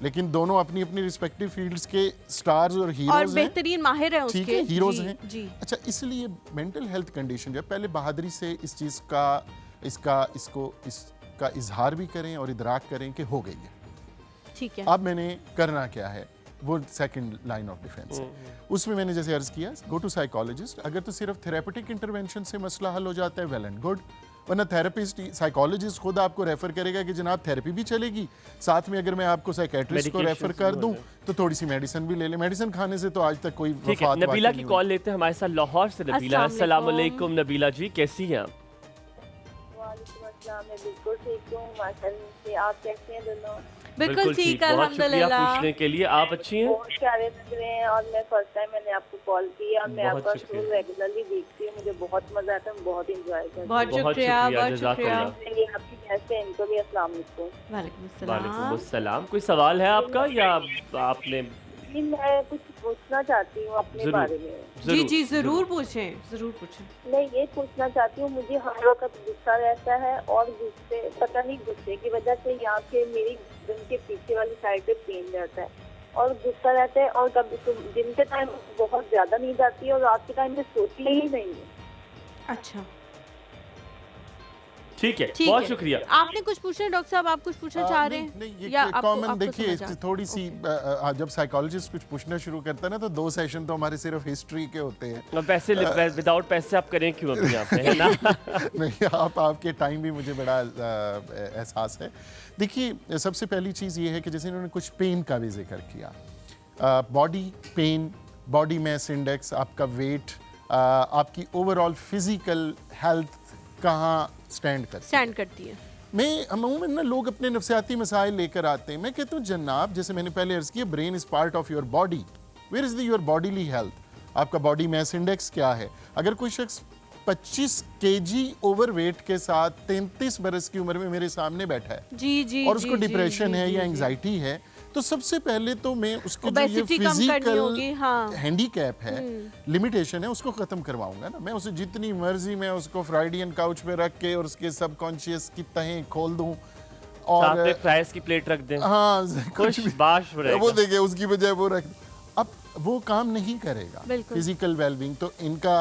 लेकिन दोनों अपनी अपनी रिस्पेक्टिव फील्ड्स के स्टार्स और हीरोज हैं,
बेहतरीन माहिर हैं उसके,
ठीक है, हीरोज हैं
जी।
अच्छा, इसलिए मेंटल हेल्थ कंडीशन जो है पहले बहादुरी से इस चीज़ का इसका इजहार भी करें और इदराक करें कि हो गई है।
ठीक है,
अब मैंने करना क्या है, वो सेकंड लाइन ऑफ डिफेंस है। उसमें मैंने जैसे अर्ज किया, गो टू साइकोलॉजिस्ट। अगर तो सिर्फ थेरेपेटिक इंटरवेंशन से मसला हल हो जाता है, वेल एंड गुड, वरना थेरेपिस्ट साइकोलॉजिस्ट खुद आपको रेफर करेगा कि जनाब थेरेपी भी चलेगी, साथ में अगर मैं आपको साइकेट्रिस्ट को रेफर कर दूं तो थोड़ी सी मेडिसिन भी ले ले। मेडिसिन खाने से तो आज तक कोई वफात
नबीला की कॉल लेते हैं हमारे साथ लाहौर से। नबीला, अस्सलाम वालेकुम नबीला जी, कैसी हैं आप?
वालेकुम अस्सलाम, मैं बिल्कुल ठीक हूं माशाअल्लाह। आप कैसे हैं दोनों?
बिल्कुल ठीक, अल्हम्दुलिल्लाह।
पूछने के लिए आप अच्छी हैं?
बहुत शायद हैं और मैं फर्स्ट टाइम मैंने आपको कॉल की और मैं आपका शो रेगुलरली देखती हूं, मुझे बहुत मजा आता है, बहुत एंजॉय करती हूं।
बहुत शुक्रिया, बहुत शुक्रिया।
ये आपकी गेस्ट है, इनको भी अस्सलाम वालेकुम।
वालेकुम
अस्सलाम। कोई सवाल है आपका या आपने?
मैं कुछ पूछना चाहती हूँ अपने बारे में।
जी जी जरूर पूछें, जरूर पूछें।
मैं ये पूछना चाहती हूँ, मुझे हर वक्त गुस्सा रहता है और गुस्से, पता नहीं गुस्से की वजह से यहाँ के मेरी दिन के पीछे वाली साइड पे पेन रहता है और गुस्सा रहता है और कभी तो दिन के टाइम बहुत ज्यादा नींद आती है और रात के टाइम में सोती ही नहीं है।
अच्छा
ठीक है, बहुत शुक्रिया।
आपने कुछ पूछना है डॉक्टर साहब? आप कुछ पूछना चाह रहे हैं?
नहीं, ये कॉमन देखिए थोड़ी सी जब साइकोलॉजिस्ट कुछ पूछना शुरू करता है ना तो 2 सेशन तो हमारे सिर्फ हिस्ट्री के होते हैं।
पैसे विदाउट पैसे आप करें क्यों अभी यहाँ पे, है ना?
नहीं, आपके टाइम भी मुझे बड़ा एहसास है। देखिए सबसे पहली चीज़ ये है कि जैसे इन्होंने कुछ पेन का भी जिक्र किया, body pain body mass index, आपका वेट, आपकी ओवरऑल फिजिकल हेल्थ कहाँ स्टैंड करती है। मैं अमूमन ना लोग अपने नफ्सियाती मसाइल लेकर आते हैं, मैं कहता हूँ जनाब, जैसे मैंने पहले अर्ज किया, brain is part of your body, where is your bodily health, आपका बॉडी मैस इंडेक्स क्या है। अगर कोई शख्स 25 केजी ओवरवेट के साथ 33 बरस की उम्र में मेरे सामने बैठा है और उसको डिप्रेशन है या एंजाइटी है, तो सबसे पहले तो मैं उसके जो ये फिजिकल हैंडीकैप है, लिमिटेशन है, उसको खत्म करवाऊंगा ना। मैं उसे जितनी मर्जी मैं उसको फ्राइडियन काउच पे रख के और उसके सबकॉन्शियस की तहें खोल दूं और
फ्राइज की प्लेट रख दें,
हाँ
कुछ बाश
वो देखे, उसकी बजाय वो रख, अब वो काम नहीं करेगा फिजिकल वेलबींग। तो इनका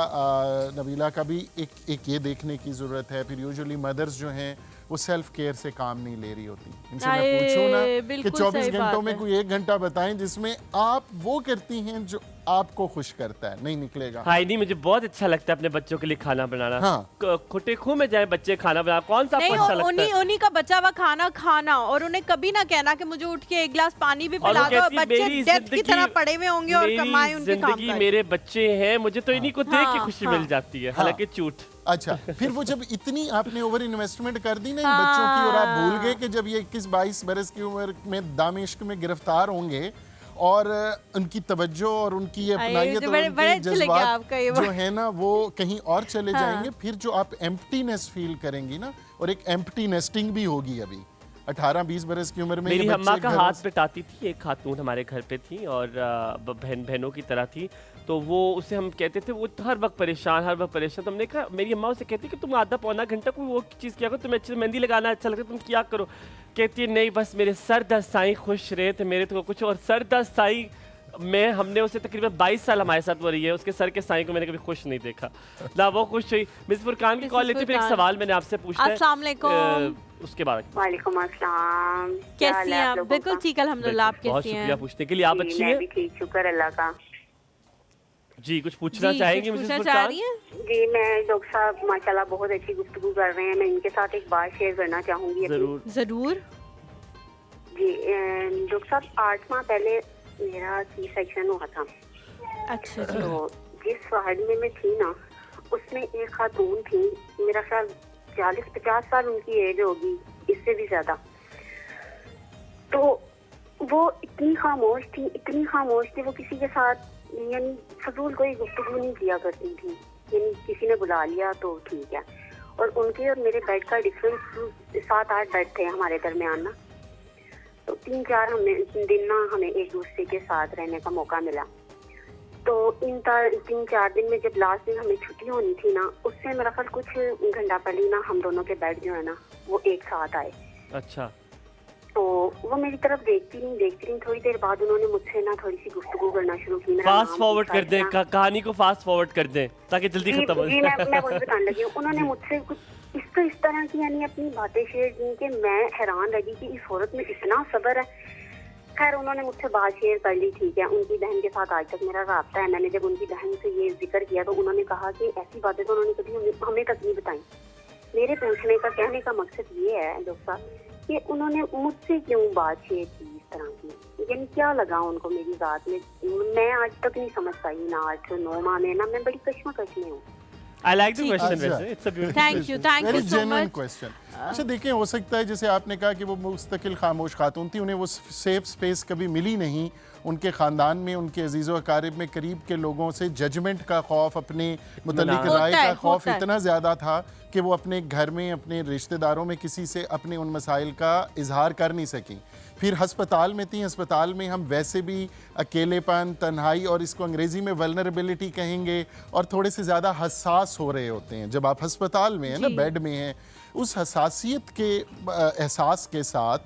नबीला का भी एक ये देखने की जरूरत है। फिर यूजुअली मदर्स जो हैं वो सेल्फ केयर से काम नहीं ले रही होती। इनसे मैं पूछूं ना कि 24 घंटों में कोई 1 घंटा बताएं जिसमें आप वो करती हैं जो आपको खुश करता है, नहीं निकलेगा।
हाँ नहीं, मुझे बहुत अच्छा लगता है अपने बच्चों के लिए खाना बनाना। हाँ। खुटे खूह में जाए बच्चे खाना बना, कौन सा अच्छा लगता है?
उन्हीं का बचा हुआ खाना खाना, और उन्हें कभी ना कहना कि मुझे उठ के 1 गिलास पानी भी पिला दो। बच्चे डेथ की तरह पड़े हुए होंगे और कमाए उनके काम
जिंदगी मेरे बच्चे हैं, मुझे तो इन्हीं को देख के खुशी मिल जाती है, हालांकि झूठ।
अच्छा, फिर वो जब इतनी आपने ओवर इन्वेस्टमेंट कर दी ना इन बच्चों की, और आप भूल गए कि जब ये 21-22 बरस की उम्र में दामिश्क में गिरफ्तार होंगे और उनकी तवज्जो और उनकी ये अपनाइयत और उनके जज्बात जो है ना वो कहीं और चले जाएंगे। फिर जो आप एम्प्टीनेस फील करेंगी ना, और एक एम्प्टी नेस्टिंग भी होगी। अभी 18-20 बरस की उम्र में
मेरी अम्मा का हाथ पिटाती थी एक खातून हमारे घर पे थी और बहनों की तरह थी, तो वो उसे हम कहते थे वो हर वक्त परेशान। तो हमने कहा, मेरी अम्मा उसे कहती कि तुम आधा पौना घंटा कोई वो चीज़ किया करो, तुम्हें अच्छी मेहंदी लगाना अच्छा लगता है, तुम क्या करो। कहती है नहीं, बस मेरे सरदर्द साईं खुश रहे थे, मेरे तो कुछ। और सरदर्द साईं में हमने उसे तकरीबन 22 साल हमारे साथ वो रही है, उसके सर के साईं को मैंने कभी खुश नहीं देखा ना, वो खुश हुई। मिस फुरकान की कॉल लेती, फिर एक सवाल मैंने आपसे पूछना है।
अस्सलाम वालेकुम।
उसके बाद
वालेकुम अस्सलाम,
कैसी हैं आप? बिल्कुल ठीक अल्हम्दुलिल्लाह, आप कैसी हैं?
बहुत शुक्रिया पूछने के लिए, आप अच्छी हैं?
मैं भी ठीक, शुक्र अल्लाह का।
जी कुछ पूछना चाहेंगी मुझे?
जी मैं डॉक्टर साहब माशाल्लाह बहुत अच्छी गुफ्तगू कर रहे हैं, मैं इनके साथ एक बात शेयर करना चाहूंगी।
जरूर
जी डॉक्टर साहब, 8 माह पहले मेरा सी सेक्शन हुआ था।
अच्छा।
तो जिस वार्ड में मैं थी ना, उसमें एक खातून थी, मेरा ख्याल 40-50 साल उनकी एज होगी, इससे भी ज्यादा। तो वो इतनी खामोश थी, वो किसी के साथ यानी फजूल कोई गुफ्तगू नहीं किया करती थी, यानी किसी ने बुला लिया तो ठीक है। और उनके और मेरे बेड का डिफरेंस 7-8 बेड थे हमारे दरमियान ना। तो 3-4 दिन ना हमें एक दूसरे के साथ रहने का मौका मिला। तो इन 3-4 दिन में जब लास्ट दिन हमें छुट्टी होनी थी ना, उससे मेरा ख्याल कुछ घंटा पहले ना हम दोनों के बेड जो है ना वो एक साथ आए।
अच्छा।
तो वो मेरी तरफ देखती रही। थोड़ी देर बाद उन्होंने मुझसे ना थोड़ी सी गुफ्तगू करना शुरू की।
फास्ट फॉरवर्ड कर दें, कहानी को फास्ट फॉरवर्ड कर दें ताकि जल्दी खत्म हो जाए।
मैं वही बताने लगी हूँ। उन्होंने मुझसे कुछ इस तरह की यानी अपनी बातें शेयर की कि मैं हैरान रही कि इस औरत में इतना सब्र है। खैर उन्होंने मुझसे बात शेयर कर ली, ठीक है। उनकी बहन के साथ आज तक मेरा राब्ता है। मैंने जब उनकी बहन से ये जिक्र किया तो उन्होंने कहा कि ऐसी बातें तो उन्होंने कभी हमें तक नहीं बताई। मेरे पूछने का कहने का मकसद ये है डॉक्टर साहब कि उन्होंने मुझसे क्यों बात शेयर की इस तरह की, यानी क्या लगा उनको मेरी बात में, मैं आज तक नहीं समझ पाई ना 8-9 माह में ना, मैं बड़ी कश्मकश में हूँ।
I like the question वैसे, it's a beautiful
Thank you so much.
question. अच्छा देखिए, हो सकता है जैसे आपने कहा कि वो मुस्तकिल खामोश खातून थी, उन्हें वो सेफ स्पेस कभी मिली नहीं। उनके ख़ानदान में, उनके अजीज़ो अकारिब में, करीब के लोगों से जजमेंट का खौफ, अपने मुतल्लिक राय का खौफ इतना ज़्यादा था कि वो अपने घर में, अपने रिश्तेदारों में किसी से अपने उन मसाइल का इजहार कर नहीं सकी। फिर हस्पताल में थी, हस्पताल में हम वैसे भी अकेलेपन, तन्हाई और इसको अंग्रेज़ी में वल्नरेबिलिटी कहेंगे, और थोड़े से ज़्यादा हसास हो रहे होते हैं जब आप हस्पताल में हैं ना, बेड में हैं। उस हसासियत के एहसास के साथ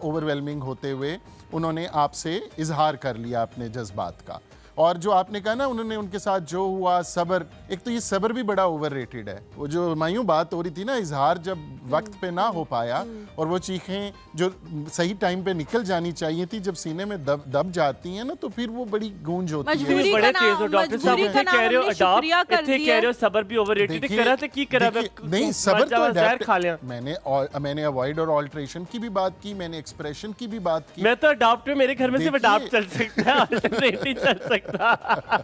ओवरवेलमिंग होते हुए उन्होंने आपसे इजहार कर लिया अपने जज्बात का। और जो आपने कहा ना उन्होंने उनके साथ जो हुआ सब्र, एक तो ये सब्र भी बड़ा ओवररेटेड है। वो जो मायूं बात हो रही थी ना, इजहार जब वक्त पे ना हो पाया और वो चीखें जो सही टाइम पे निकल जानी चाहिए थी, जब सीने में दब जाती हैं ना, तो फिर वो बड़ी गूंज होती है।
बड़े तेज हो डॉक्टर साहब, इतने कह रहे हो अडॉप्ट, इतने कह रहे हो सब्र भी ओवररेटेड है। करा तो की करा,
नहीं सब्र तो
अडॉप्ट खा लिया।
मैंने अवॉइड और ऑल्ट्रेशन की भी बात की, मैंने एक्सप्रेशन की भी बात की।
मैं तो अडॉप्ट में, मेरे घर में सिर्फ अडॉप्ट चल सकता है, ऑल्टरनेटिव चल सकता है। सकता।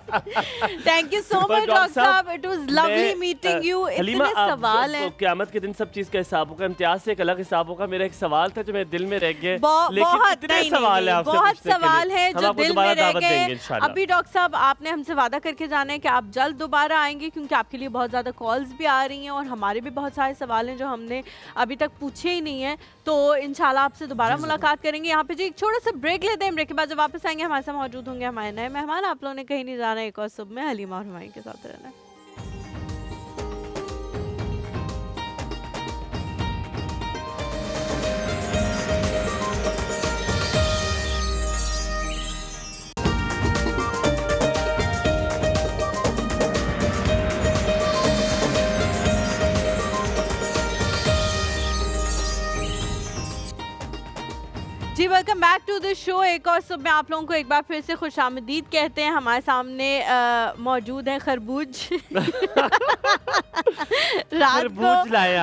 Thank you so much doctor साहब, it was lovely meeting you. इतने सवाल हैं।
क़यामत के दिन सब चीज का हिसाब होगा, इम्तियाज से एक अलग हिसाब होगा। मेरा एक सवाल था जो मेरे दिल में रह गया, लेकिन इतने सवाल है आपसे
बहुत सवाल है जो दिल में रह गए। अभी डॉक्टर साहब आपने हमसे वादा करके जाना है कि आप जल्द दोबारा आएंगे, क्योंकि आपके लिए बहुत ज़्यादा कॉल्स भी आ रही हैं और हमारे भी बहुत सारे सवाल हैं जो हमने अभी तक पूछे ही नहीं है। तो इंशाल्लाह आपसे दोबारा मुलाकात करेंगे। यहाँ पे जी एक छोटा सा ब्रेक लेते हैं, ब्रेक के बाद जब वापस आएंगे हमारे साथ मौजूद होंगे हमारे नए मेहमान। आप लोगों ने कहीं नहीं जाना, एक और सुबह में हलीमा और हुमायूं के साथ रहना है। जी welcome back to the show. एक और सुबह आप लोगों को एक बार फिर से खुशामदीद कहते हैं। हमारे सामने मौजूद है खरबूज। रात को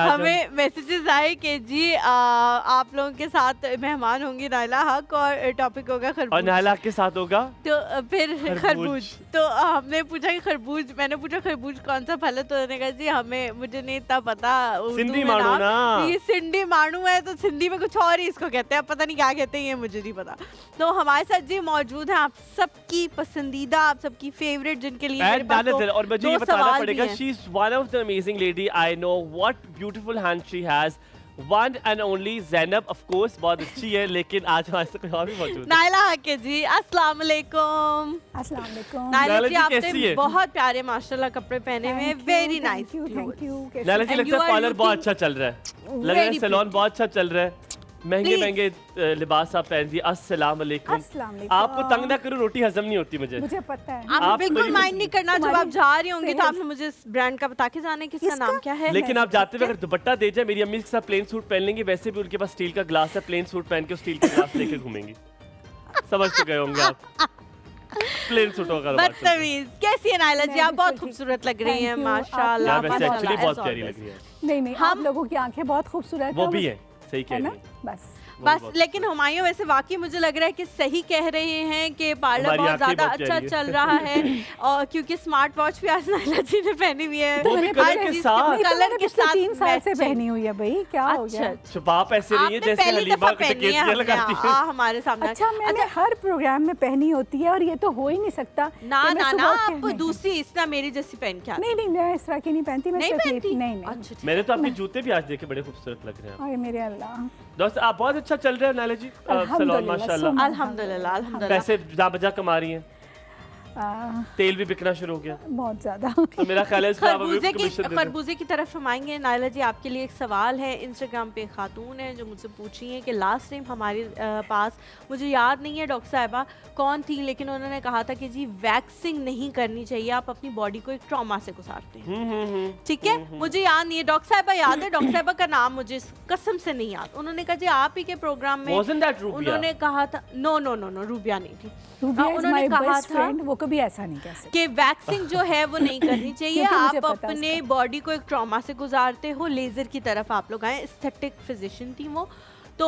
हमें मैसेजेस आए कि जी आप लोगों के साथ मेहमान होंगी नाइला हक और टॉपिक होगा खरबूज,
और नाइला हक के साथ होगा
तो फिर खरबूज। तो हमने पूछा कि खरबूज, मैंने पूछा खरबूज कौन सा फल है, तो उन्होंने कहा जी हमें, मुझे नहीं इतना पता,
सिंधी मानू ना,
ये सिंधी मानू है तो सिंधी में कुछ और ही इसको कहते हैं, पता नहीं क्या कहते हैं, ये मुझे नहीं पता। तो हमारे साथ जी मौजूद हैं आप सबकी पसंदीदा, आप सबकी फेवरेट, जिनके लिए
और मुझे ये बताना पड़ेगा, she is one of the amazing lady I know, what beautiful hand she has, one and only Zainab. Of course बहुत अच्छी है, लेकिन आज हमारे साथ कोई और भी मौजूद है।
नाइला हक जी, अस्सलाम वालेकुम।
अस्सलाम वालेकुम।
नाइला जी आपने बहुत प्यारे माशाल्लाह कपड़े पहने हुए हैं, वेरी नाइस।
नाइला जी लगता है पार्लर बहुत अच्छा चल रहा है, लग रहा है सैलून बहुत अच्छा चल रहा है, महंगे महंगे लिबास आप पहन दिए। अस्सलाम वालेकुम। आपको तंग ना करूं, रोटी हजम नहीं होती मुझे
पता है।
आप बिल्कुल माइंड नहीं करना, जब आप जा रही होंगी तो आपने मुझे इस ब्रांड का बता के जाना है किसका नाम क्या है।
लेकिन आप जाते हुए अगर दुपट्टा दे जाए, मेरी अम्मी के साथ प्लेन सूट पहन लेंगी, वैसे भी उनके पास स्टील का ग्लास है, प्लेन सूट पहन के स्टील का ग्लास लेके घूमेंगी। समझ तो गए होंगे आप। प्लेन सूटों का
बदतमीज। कैसी है नाइला जी, आप बहुत खूबसूरत लग रही हैं माशाल्लाह।
वैसे एक्चुअली बहुत प्यारी लग रही है।
नहीं आप लोगों की आंखें बहुत खूबसूरत है।
वो भी है, सही कह रही है।
बस लेकिन हुमायूं वैसे वाकई मुझे लग रहा है कि सही कह रहे हैं कि पार्लर बहुत ज्यादा अच्छा चल रहा है, और क्योंकि स्मार्ट वॉच भी आज नाइला जी ने पहनी हुई है,
वो भी कलर के साथ,
कलर के साथ 3 साल से पहनी हुई है भाई, क्या हो गया।
छुपाप ऐसे नहीं है जैसे हलीमा टिकेटियां लगाती है
हमारे सामने।
अच्छा मैंने हर प्रोग्राम में पहनी होती है और ये तो हो ही नहीं सकता।
ना आप दूसरी इस तरह मेरी जैसी पहन के।
नहीं मैं इस तरह की नहीं पहनती, मैं नहीं।
मैंने तो आपके जूते भी आज देखे, बड़े खूबसूरत लग रहे हैं।
मेरे अल्लाह
दोस्त, आप बहुत अच्छा चल रहे हैं नाइला जी, सैलून माशाल्लाह।
अल्हम्दुलिल्लाह।
पैसे जा बजा कमा रही हैं, तेल भी बिकना शुरू हो गया
बहुत ज्यादा।
तो मेरा ख्याल है
खरबूजे की तरफ हम आएंगे। नाइला जी आपके लिए एक सवाल है, इंस्टाग्राम पे खातून है जो मुझसे पूछ रही है कि लास्ट टाइम हमारे पास, मुझे याद नहीं है डॉक्टर साहिबा कौन थी, लेकिन उन्होंने कहा था कि जी वैक्सिंग नहीं करनी चाहिए, आप अपनी बॉडी को एक ट्रॉमा से गुजारते हैं। ठीक है, मुझे याद नहीं है, डॉक्टर साहिबा याद है, डॉक्टर साहिबा का नाम मुझे कसम से नहीं याद। उन्होंने कहा जी आप ही के प्रोग्राम में उन्होंने कहा था, नो रूबिया नहीं थी, उन्होंने कहा था
वो कभी ऐसा नहीं कह सकते
कि वैक्सिंग जो है वो नहीं करनी चाहिए, आप अपने बॉडी को एक ट्रॉमा से गुजारते हो, लेजर की तरफ आप लोग आए। एस्थेटिक फिजिशियन थी वो, तो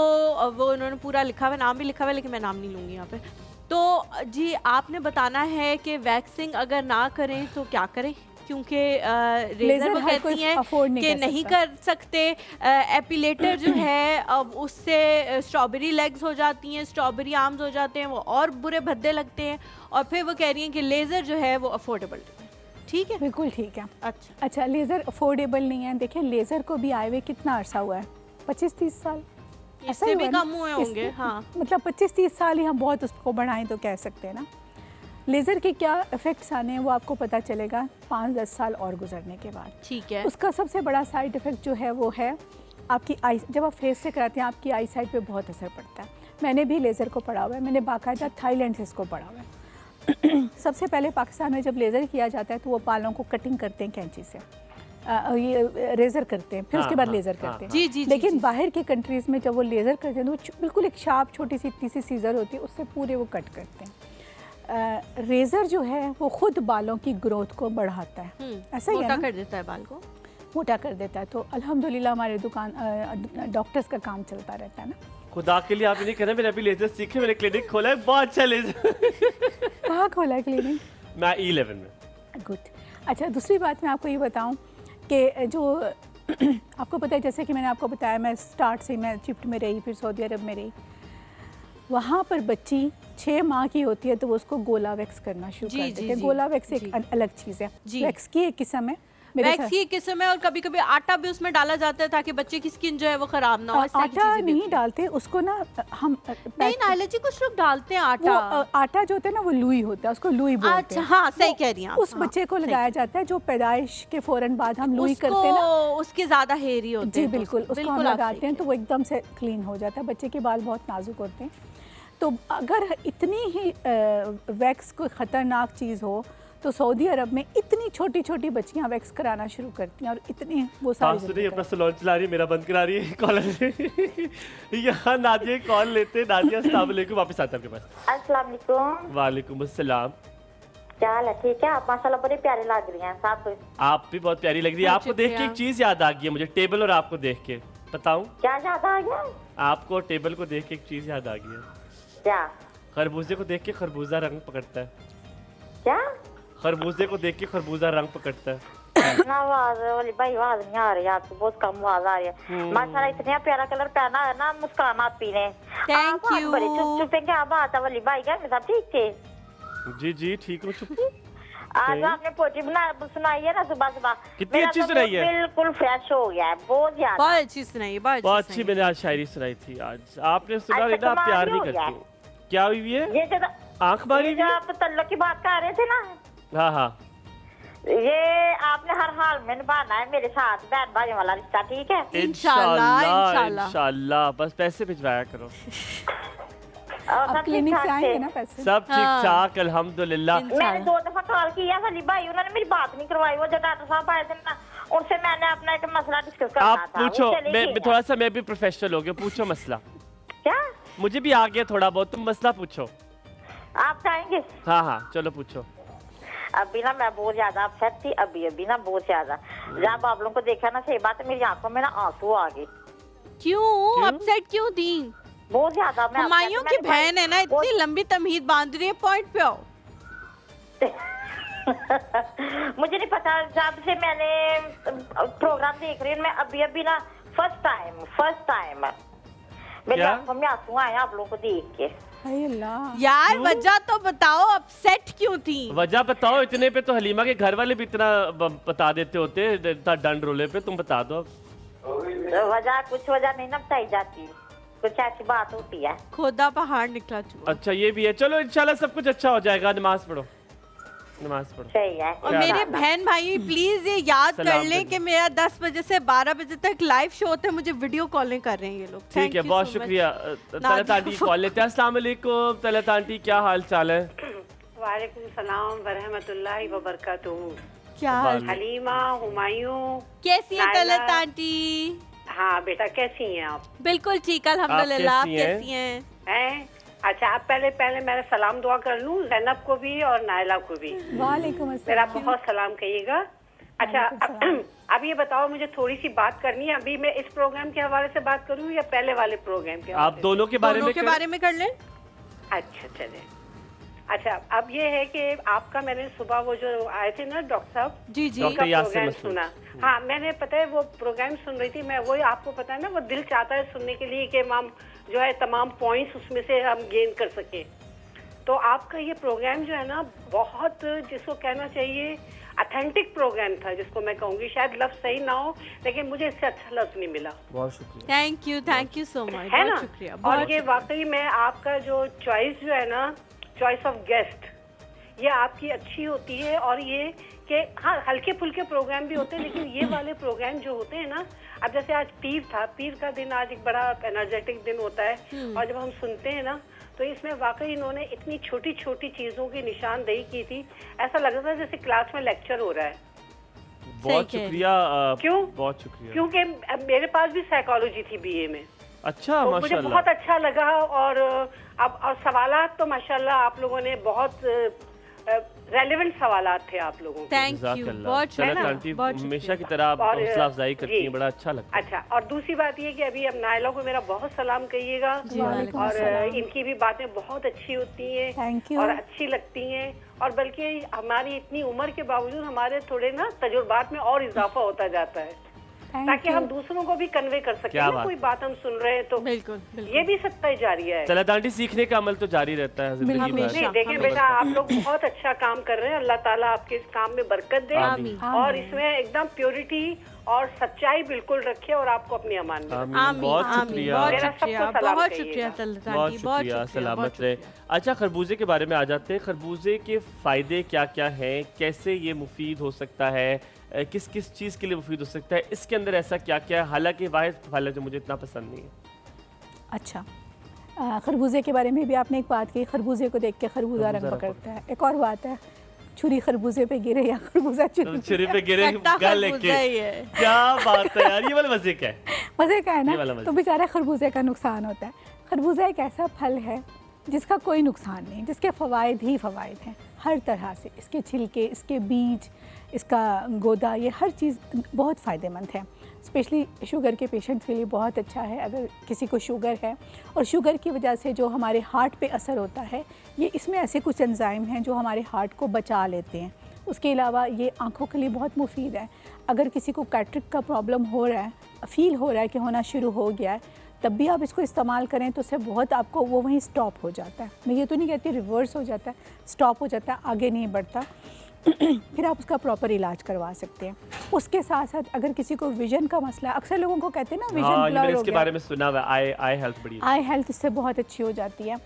वो उन्होंने पूरा लिखा हुआ, नाम भी लिखा हुआ, लेकिन मैं नाम नहीं लूंगी यहाँ पे। तो जी आपने बताना है कि वैक्सिंग अगर ना करें तो क्या करें, क्योंकि रेजर वो कहती हैं कि नहीं कर सकते, एपिलेटर जो है अब उससे स्ट्रॉबेरी लेग्स हो जाती हैं, स्ट्रॉबेरी आर्म्स हो जाते हैं, वो और बुरे भद्दे लगते हैं, और फिर वो कह रही हैं कि लेज़र जो है वो अफोर्डेबल है। ठीक है,
बिल्कुल ठीक है।
अच्छा
लेज़र अफोर्डेबल नहीं है। देखिए लेज़र को भी आए हुए कितना अरसा हुआ है, 25-30 साल,
इससे भी कम हुए होंगे। हाँ
मतलब 25-30 साल ही हम बहुत उसको बढ़ाएं तो कह सकते हैं ना। लेज़र के क्या इफ़ेक्ट्स आने हैं वो आपको पता चलेगा 5-10 साल और गुजरने के बाद।
ठीक है,
उसका सबसे बड़ा साइड इफ़ेक्ट जो है वो है आपकी आई, जब आप फेस से कराते हैं आपकी आई साइड पे बहुत असर पड़ता है। मैंने भी लेज़र को पढ़ा हुआ है, मैंने बाकायदा थाईलैंड से इसको पढ़ा हुआ है। सबसे पहले पाकिस्तान में जब लेज़र किया जाता है तो वो बालों को कटिंग करते हैं कैंची से, ये रेज़र करते हैं, फिर उसके बाद लेज़र करते हैं।
जी,
लेकिन बाहर के कंट्रीज़ में जब वो लेज़र करते हैं तो वो बिल्कुल एक शार्प छोटी सी इतनी सी सीज़र होती है, उससे पूरे वो कट करते हैं। रेज़र जो है वो खुद बालों की ग्रोथ को बढ़ाता है, ऐसा ही है ना,
मोटा कर देता है बाल को,
मोटा कर देता है। तो अल्हम्दुलिल्लाह हमारे दुकान डॉक्टर्स का काम चलता रहता है ना।
खुदा के लिए आप नहीं कह रहे, मैंने अभी लेज़र सीखे, मैंने क्लिनिक खोला है, बहुत अच्छा लेज़र।
कहाँ खोला है क्लिनिक?
मैं E11 में।
गुड। अच्छा, दूसरी बात मैं आपको ये बताऊं कि जो आपको पता है, जैसे कि मैंने आपको बताया, मैं स्टार्ट से मैं इजिप्ट में रही, फिर सऊदी अरब में रही। वहाँ पर बच्ची 6 माह की होती है तो वो उसको गोला वैक्स करना शुरू कर देते हैं। गोला वैक्स एक अलग चीज़ है। वैक्स की एक किस्म है,
वैक्स की किस्म है, और कभी कभी आटा भी उसमें डाला जाता है ताकि बच्चे की स्किन जो है वो खराब ना हो।
आटा नहीं डालते उसको ना, हम
नहीं नायला जी, कुछ लोग डालते हैं आटा।
आटा जो होता है ना वो लुई होता है, उसको लुई बोलते हैं।
हाँ, सही कह रही हैं आप।
उस बच्चे को लगाया जाता है जो पैदाइश के फौरन बाद हम लुई करते हैं ना,
उसके ज्यादा हेयरी होते हैं।
जी बिल्कुल, उसको हम लगाते हैं तो वो एकदम से क्लीन हो जाता है। बच्चे के बाल बहुत नाजुक होते हैं, तो अगर इतनी ही वैक्स कोई ख़तरनाक चीज़ हो तो सऊदी अरब में इतनी छोटी छोटी बच्चियां वैक्स कराना शुरू करती हैं, और इतनी वो सारी
अपना सैलून चला रही है, मेरा बंद करा रही है कॉलर। यहाँ नादिया कॉल लेते। नादिया अस्सलाम वालेकुम, वापस आता है आपके पास।
अस्सलाम वालेकुम।
वालेकुम अस्सलाम।
क्या हाल है? ठीक है, आप माशाल्लाह बड़ी प्यारी लग रही हैं साहब।
आप भी बहुत प्यारी लग रही है। आपको देख के एक चीज याद आ गई है मुझे, टेबल और आपको देख के। बताऊं
क्या याद आ गया?
आपको टेबल को देख के एक चीज याद आ गई है।
क्या?
खरबूजे को देख के खरबूजा रंग पकड़ता है।
क्या?
खरबूजे को देख के खरबूजा रंग पकड़ता है।
ना आवाज वाली भाई, आवाज नहीं आ रही आपको, बहुत कम आवाज आ रही है। माशाल्लाह इतना प्यारा कलर पहना है ना, मुस्कान आपी ने।
Thank you.
बड़ी चुप चुप क्या बात है वाली भाई, क्या सब ठीक थे?
जी जी ठीक हूँ। चुप।
आज आपने पोटी सुनाई है ना सुबह सुबह,
कितनी अच्छी सुनाई है।
बिल्कुल फ्रेश हो गया है, बहुत ज्यादा।
बहुत अच्छी सुनाई,
बहुत अच्छी। मैंने आज शायरी सुनाई थी। आज आपने सुना नहीं ना, आप प्यार नहीं करती। क्या हुई है?
ये
आंख मारी
जो आप तल्लुक की बात कर रहे थे ना,
हाँ हाँ,
ये आपने हर हाल में निभाना है मेरे साथ, बहन भाई वाला रिश्ता, ठीक है?
इंशाल्लाह इंशाल्लाह। बस पैसे भिजवाया करो।
अब क्लिनिक से आएंगे ना पैसे?
सब ठीक ठाक अल्हम्दुलिल्लाह।
मैंने 2 दफा कॉल किया वली भाई, उन्होंने मेरी बात नहीं करवाई। वो जो डॉक्टर साहब आए थे ना, उनसे मैंने अपना एक मसला डिस्कस करना था।
आप पूछो, मैं थोड़ा सा मैं भी प्रोफेशनल हो गया। पूछो मसला।
क्या?
मुझे भी आ गया थोड़ा बहुत, तुम मसला पूछो।
आप चाहेंगे?
हाँ हाँ चलो पूछो।
अभी ना मैं बहुत ज्यादा अपसेट थी, अभी ना बहुत ज्यादा। जब आप लोगों को देखा ना, सही बात है, मेरी आंखों में ना आंसू आ गए।
क्यों अपसेट क्यों थी?
बहुत ज्यादा। मैं
हुमायूं की बहन है ना, इतनी लंबी तमहीद बांध रही है, पॉइंट पे आओ।
मुझे नहीं पता, जब से मैंने प्रोग्राम देख रही हूँ मैं, अभी ना फर्स्ट टाइम मेरी आंखों में आंसू आए आप लोगों को देख के।
यार वजह तो बताओ, अपसेट क्यों थी?
वजह बताओ। इतने पे तो हलीमा के घर वाले भी इतना बता देते होते, इतना डंड रोले पे। तुम बता दो।
वजह कुछ वजह नहीं ना बताई जाती, कुछ ऐसी बात होती है।
खोदा पहाड़ निकला चुका।
अच्छा ये भी है। चलो इंशाल्लाह सब कुछ अच्छा हो जाएगा। नमाज पढ़ो, नमाज पढ़ो।
सही है।
और मेरे बहन भाई प्लीज ये याद कर लें कि मेरा 10 बजे से 12 बजे तक लाइव शो होता है, मुझे वीडियो कॉलिंग कर रहे हैं ये लोग।
ठीक है, बहुत शुक्रिया। तलत आंटी कॉल लेते हैं। अस्सलाम वालेकुम तलत आंटी, क्या हाल चाल है?
वालेकुम सलाम व रहमतुल्लाहि व बरकातहू।
क्या हाल?
हलीमा, हुमायूं,
कैसी है तलत आंटी?
हाँ बेटा, कैसी हैं आप?
बिल्कुल ठीक अल्हम्दुलिल्लाह। आप कैसी हैं?
हैं? अच्छा, आप पहले मेरा सलाम दुआ कर लूं, ज़ैनब को भी और नायला को भी।
वालेकुम अस्सलाम।
मेरा बहुत सलाम कहिएगा। अच्छा अब ये बताओ, मुझे थोड़ी सी बात करनी है। अभी मैं इस प्रोग्राम के हवाले से बात करूं या पहले वाले प्रोग्राम के?
आप दोनों के बारे में
कर लें।
अच्छा चले। अच्छा अब ये है कि आपका मैंने सुबह वो जो आए थे ना डॉक्टर साहब,
जी जी,
उनका प्रोग्राम सुना। हाँ मैंने पता है वो प्रोग्राम सुन रही थी मैं, वही आपको पता है ना, वो दिल चाहता है सुनने के लिए कि हम जो है तमाम पॉइंट्स उसमें से हम गेन कर सके। तो आपका ये प्रोग्राम जो है ना, बहुत जिसको कहना चाहिए ऑथेंटिक प्रोग्राम था, जिसको मैं कहूँगी, शायद लफ्ज सही ना हो लेकिन मुझे इससे अच्छा लफ्ज नहीं मिला।
बहुत शुक्रिया।
Thank you so much.
है ना?
शुक्रिया।
और ये वाकई में आपका जो चॉइस जो है ना, चॉइस ऑफ गेस्ट, ये आपकी अच्छी होती है। और ये कि हाँ हल्के फुल्के प्रोग्राम भी होते हैं, लेकिन ये वाले प्रोग्राम जो होते हैं ना, अब जैसे आज पीर था, पीर का दिन आज एक बड़ा एनर्जेटिक दिन होता है, और जब हम सुनते हैं ना तो इसमें वाकई इन्होंने इतनी छोटी छोटी चीजों की निशानदेही की थी, ऐसा लग रहा था जैसे क्लास में लेक्चर हो रहा है।
बहुत शुक्रिया।
क्यों?
बहुत शुक्रिया।
क्योंकि मेरे पास भी साइकोलॉजी थी BA में।
अच्छा,
तो मुझे बहुत अच्छा लगा। और अब और सवालात तो माशाल्लाह आप लोगों ने बहुत रेलेवेंट सवालात थे आप लोगों के।
थैंक यू, बहुत शुक्रिया।
हमेशा की तरह आप हौसला अफजाई करती हैं, बड़ा अच्छा लगता है।
अच्छा, और दूसरी बात ये कि अभी अब नायला को मेरा बहुत सलाम कहिएगा, और इनकी भी बातें बहुत अच्छी होती हैं और अच्छी लगती हैं, और बल्कि हमारी इतनी उम्र के बावजूद हमारे थोड़े ना तजुर्बात में और इजाफा होता जाता है, ताकि हम दूसरों को भी कन्वे कर सकें ना, कोई बात हम सुन रहे हैं तो
बिल्कुल,
ये भी सत्ता जारी है।
चला दांडी, सीखने का अमल तो जारी रहता है जिंदगी भर।
नहीं, देखिए बेटा, आप लोग बहुत अच्छा काम कर रहे हैं, अल्लाह ताला आपके इस काम में बरकत दे, और इसमें एकदम प्योरिटी और सच्चाई बिल्कुल रखे, और आपको अपनी अमान में।
बहुत शुक्रिया,
बहुत शुक्रिया,
सलामत रहे। अच्छा, खरबूजे के बारे में आ जाते हैं। खरबूजे के फायदे क्या क्या हैं, कैसे ये मुफीद हो सकता है, किस किस चीज़ के लिए मुफीद हो सकता है, इसके अंदर ऐसा क्या क्या है, हालांकि वाहिद फल जो मुझे इतना पसंद नहीं है।
अच्छा, खरबूजे के बारे में भी आपने एक बात की, खरबूजे को देख के खरबूजा रंग पकड़ता है। एक और बात है, छुरी खरबूजे पे गिरे या खरबूजा
छुरी पे गिरे, क्या बात है यार, ये वाला मजे का है,
मजे का है ना। तो बेचारा खरबूजे का नुकसान होता है। खरबूजा एक ऐसा फल है जिसका कोई नुकसान नहीं, जिसके फ़वाइद ही फ़वाइद हैं हर तरह से। इसके छिलके, इसके बीज, इसका गोदा, ये हर चीज़ बहुत फ़ायदेमंद है। स्पेशली शुगर के पेशेंट्स के लिए बहुत अच्छा है। अगर किसी को शुगर है और शुगर की वजह से जो हमारे हार्ट पे असर होता है, ये इसमें ऐसे कुछ एंजाइम हैं जो हमारे हार्ट को बचा लेते हैं। उसके अलावा ये आँखों के लिए बहुत मुफीद है। अगर किसी को कैटरेक्ट का प्रॉब्लम हो रहा है, फ़ील हो रहा है कि होना शुरू हो गया है, तब भी आप इसको इस्तेमाल करें तो उससे बहुत आपको वो वहीं स्टॉप हो जाता है। मैं ये तो नहीं कहती रिवर्स हो जाता है, स्टॉप हो जाता है, आगे नहीं बढ़ता। फिर आप उसका प्रॉपर इलाज करवा सकते हैं। उसके साथ साथ अगर किसी को विजन का मसला है, अक्सर लोगों को कहते हैं ना विजन ब्लर हो
इसके बारे में सुना हुआ, आई हेल्थ
इससे बहुत अच्छी हो जाती है।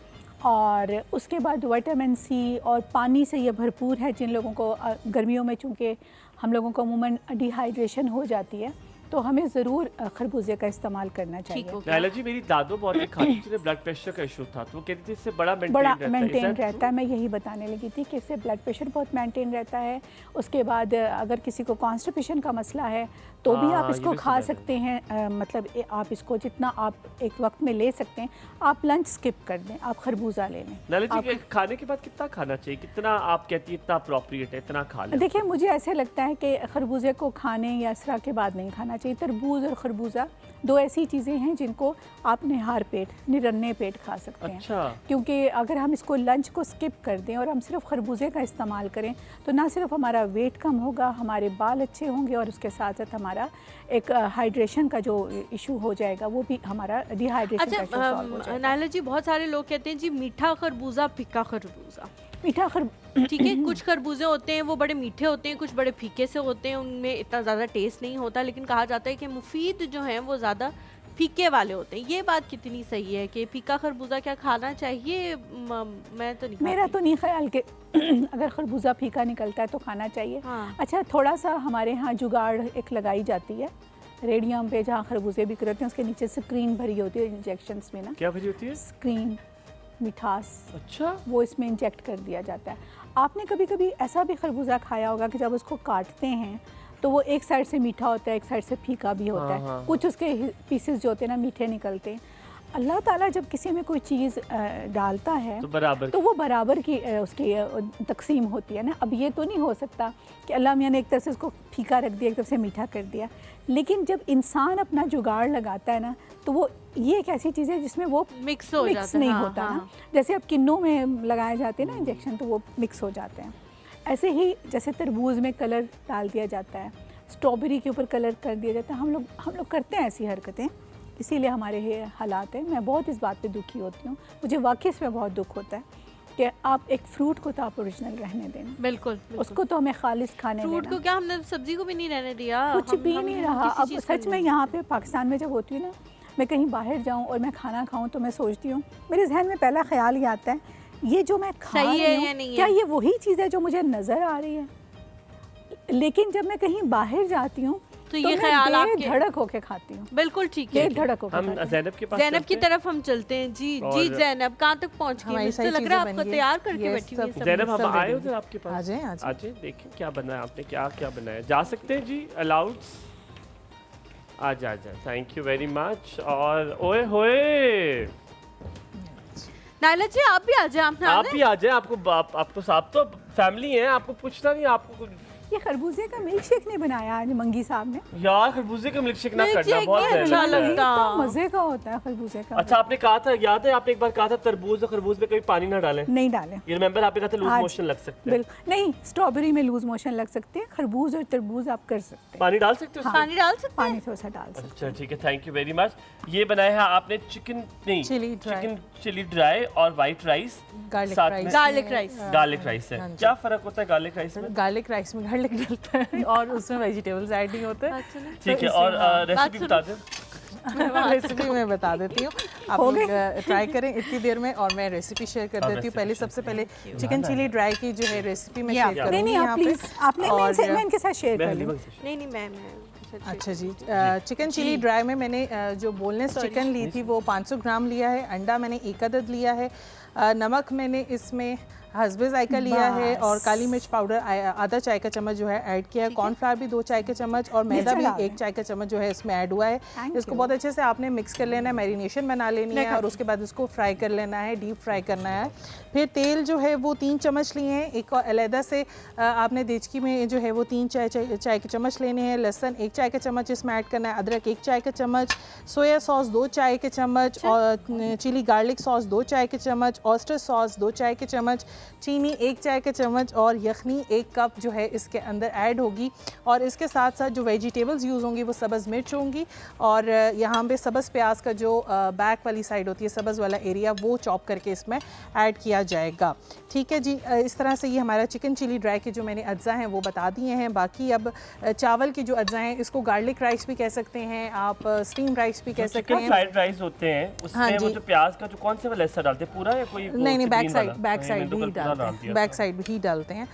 और उसके बाद विटामिन सी और पानी से ये भरपूर है। जिन लोगों को गर्मियों में चूँकि हम लोगों को अमूमन डिहाइड्रेशन हो जाती है, तो हमें ज़रूर खरबूजे का इस्तेमाल करना चाहिए।
नायला जी, मेरी दादू बहुत खाती थी, ब्लड प्रेशर का इशू था, तो वो कहती थी इससे बड़ा मेंटेन
रहता है। मैं यही बताने लगी थी कि इससे ब्लड प्रेशर बहुत मेंटेन रहता है। उसके बाद अगर किसी को कॉन्स्टिपेशन का मसला है तो भी आप इसको खा सकते हैं। मतलब आप इसको जितना आप एक वक्त में ले सकते हैं, आप लंच स्किप कर दें, आप खरबूजा ले लें।
नायला जी, खाने के बाद कितना खाना चाहिए, कितना आप कहती है इतना अप्रोप्रिएट है, इतना खा लें?
देखिए, मुझे ऐसे लगता है कि खरबूजे को खाने या असरा के बाद नहीं खाना चाहिए। तरबूज और खरबूजा दो ऐसी चीज़ें हैं जिनको आप निहार पेट, निरन्ने पेट खा सकते हैं।
अच्छा।
क्योंकि अगर हम इसको लंच को स्किप कर दें और हम सिर्फ खरबूजे का इस्तेमाल करें, तो ना सिर्फ हमारा वेट कम होगा, हमारे बाल अच्छे होंगे, और उसके साथ साथ हमारा एक हाइड्रेशन का जो इशू हो जाएगा, वो भी हमारा डिहाइड्रेशन का इशू सॉल्व हो जाएगा।
नायला जी, बहुत सारे लोग कहते हैं जी मीठा खरबूजा, फीका खरबूजा।
ठीक
है, कुछ खरबूजे होते हैं वो बड़े मीठे होते हैं, कुछ बड़े फीके से होते हैं, उनमें इतना ज़्यादा टेस्ट नहीं होता, लेकिन कहा जाता है कि मुफीद जो हैं वो ज़्यादा फीके वाले होते हैं। ये बात कितनी सही है कि फीका खरबूजा क्या खाना चाहिए? मैं तो नहीं,
मेरा तो नहीं ख्याल कि अगर खरबूजा फीका निकलता है तो खाना चाहिए।
हाँ।
अच्छा, थोड़ा सा हमारे यहाँ जुगाड़ एक लगाई जाती है रेडियम पे, जहाँ खरबूजे बिक रहे होते हैं, उसके नीचे स्क्रीन भरी होती है इंजेक्शंस में ना।
क्या भरी होती है?
स्क्रीन, मिठास।
अच्छा।
वो इसमें इंजेक्ट कर दिया जाता है। आपने कभी कभी ऐसा भी खरबूजा खाया होगा कि जब उसको काटते हैं तो वो एक साइड से मीठा होता है, एक साइड से फीका भी होता है।
हाँ।
कुछ उसके पीसेस जो होते हैं ना मीठे निकलते हैं। अल्लाह ताला जब किसी में कोई चीज़ डालता है तो वो बराबर की उसकी तकसीम होती है ना। अब ये तो नहीं हो सकता कि अल्लाह मियाँ ने एक तरफ से उसको फीका रख दिया, एक तरफ से मीठा कर दिया। लेकिन जब इंसान अपना जुगाड़ लगाता है ना, तो वो ये एक ऐसी चीज़ है जिसमें वो मिक्स नहीं होता ना। जैसे अब किन्नों में लगाए जाते हैं ना इंजेक्शन, तो वो मिक्स हो जाते हैं। ऐसे ही जैसे तरबूज में कलर डाल दिया जाता है, स्ट्रॉबेरी के ऊपर कलर कर दिया जाता है। हम लोग करते हैं ऐसी हरकतें, इसीलिए हमारे ये हालात हैं। मैं बहुत इस बात पे दुखी होती हूँ। मुझे वाकई इसमें बहुत दुख होता है कि आप एक फ्रूट को तो आप ओरिजिनल रहने दें।
बिल्कुल।
उसको तो हमें खालिस खाने
फ्रूट को क्या, हमने सब्जी को भी नहीं रहने दिया,
कुछ भी नहीं रहा। अब सच में यहाँ पे पाकिस्तान में जब होती हूँ ना, मैं कहीं बाहर जाऊँ और मैं खाना खाऊँ, तो मैं सोचती हूँ, मेरे जहन में पहला ख्याल ये आता है, ये जो मैं खा रही हूँ क्या ये वही चीज़ है जो मुझे नज़र आ रही है? लेकिन जब मैं कहीं बाहर जाती हूँ तो ये ख्याल आपके धड़क होके खाती हूँ।
बिल्कुल ठीक है,
धड़क होके।
हम ज़ैनब के पास,
ज़ैनब की तरफ हम चलते हैं। जी जी ज़ैनब, कहाँ तक पहुँच गई? मुझे लग रहा है आपको तैयार करके बैठी हुई है।
ज़ैनब, हम आए उधर आपके पास, आ जाए देखिए क्या बनाया आपने, क्या बनाया। जा सकते हैं जी, अलाउड। आ जा। Thank you very much. और ओए होए नायला जी, आप भी आ जाए।
आप भी
आ जाए। आपको साहब तो फैमिली है, आपको पूछना नहीं, आपको
ये खरबूजे का मिल्क शेक नहीं बनाया आज मंगी साहब ने?
यार खरबूजे का मिल्क शेक ना करना, बहुत
अच्छा लगता है,
मजे का होता है खरबूजे का।
अच्छा आपने कहा था, याद है आपने एक बार कहा था तरबूज और खरबूज में कभी पानी ना डालें?
नहीं डालें।
ये रिमेंबर आपने कहा था लूज मोशन लग सकते हैं।
बिल्कुल नहीं, स्ट्रॉबेरी में लूज मोशन लग सकते हैं, खरबूज और तरबूज आप कर सकते हैं।
पानी डाल सकते हो?
पानी डाल सकते हैं,
पानी थोड़ा सा डाल सकते हैं।
अच्छा ठीक है, थैंक यू वेरी मच। ये बनाया है आपने चिकन नहीं, चिकन चिली ड्राई और वाइट राइस,
गार्लिक
राइस है। क्या फर्क होता है गार्लिक राइस में?
गार्लिक राइस में गार्लिक डलता है और उसमें वेजिटेबल्स ऐड नहीं होते।
ठीक है, और रेसिपी बता दें।
रेसिपी मैं बता देती हूँ, आप लोग ट्राई करें इतनी देर में, और मैं रेसिपी शेयर कर देती हूँ। पहले सबसे पहले चिकन चिली ड्राई की जो है रेसिपी मैं शेयर करूँगी।
नहीं आप प्लीज, आपने मैं इनके साथ शेयर कर लूँ।
नहीं मैं
अच्छा जी, चिकन चिली ड्राई में मैंने जो बोनलेस चिकन ली थी वो 500 ग्राम लिया है, अंडा मैंने 1 अदद लिया है, नमक मैंने इसमें हस्बे जायका लिया है, और काली मिर्च पाउडर आधा चाय का चम्मच जो है ऐड किया है, कॉर्नफ्लावर भी 2 चाय के चम्मच, और मैदा भी 1 चाय का चम्मच जो है इसमें ऐड हुआ है। इसको बहुत अच्छे से आपने मिक्स कर लेना है, मैरिनेशन बना लेनी है, और उसके बाद इसको फ्राई कर लेना है, डीप फ्राई करना है। फिर तेल जो है वो 3 चम्मच लिए हैं, एक अलहदा से आपने देचकी में जो है वो 3 चाय के चम्मच लेने हैं, लहसुन 1 चाय का चम्मच इसमें ऐड करना है, अदरक 1 चाय का चम्मच, सोया सॉस 2 चाय के चम्मच, और चिली गार्लिक सॉस 2 चाय के चम्मच, ऑयस्टर सॉस 2 चाय के चम्मच, चीनी 1 चाय के चम्मच, और यखनी 1 कप जो है इसके अंदर ऐड होगी। और इसके साथ साथ जो वेजिटेबल्स यूज़ होंगी वो सब्ज़ मिर्च होंगी, और यहाँ पे सब्ज़ प्याज का जो बैक वाली साइड होती है, सब्ज़ वाला एरिया, वो चॉप करके इसमें ऐड किया जाएगा। ठीक है जी, इस तरह से ये हमारा चिकन चिली ड्राई के जो मैंने अज्जा हैं वो बता दिए हैं। बाकी अब चावल की जो अज्जा हैं, इसको गार्लिक राइस भी कह सकते हैं आप, स्टीम राइस भी कह सकते हैं।
फ्राइड राइस होते हैं उसमें वो जो प्याज का जो कौन से वाला हिस्सा डालते हैं, पूरा या कोई?
नहीं, बैक साइड भी डालते हैं, बैक साइड भी डालते हैं,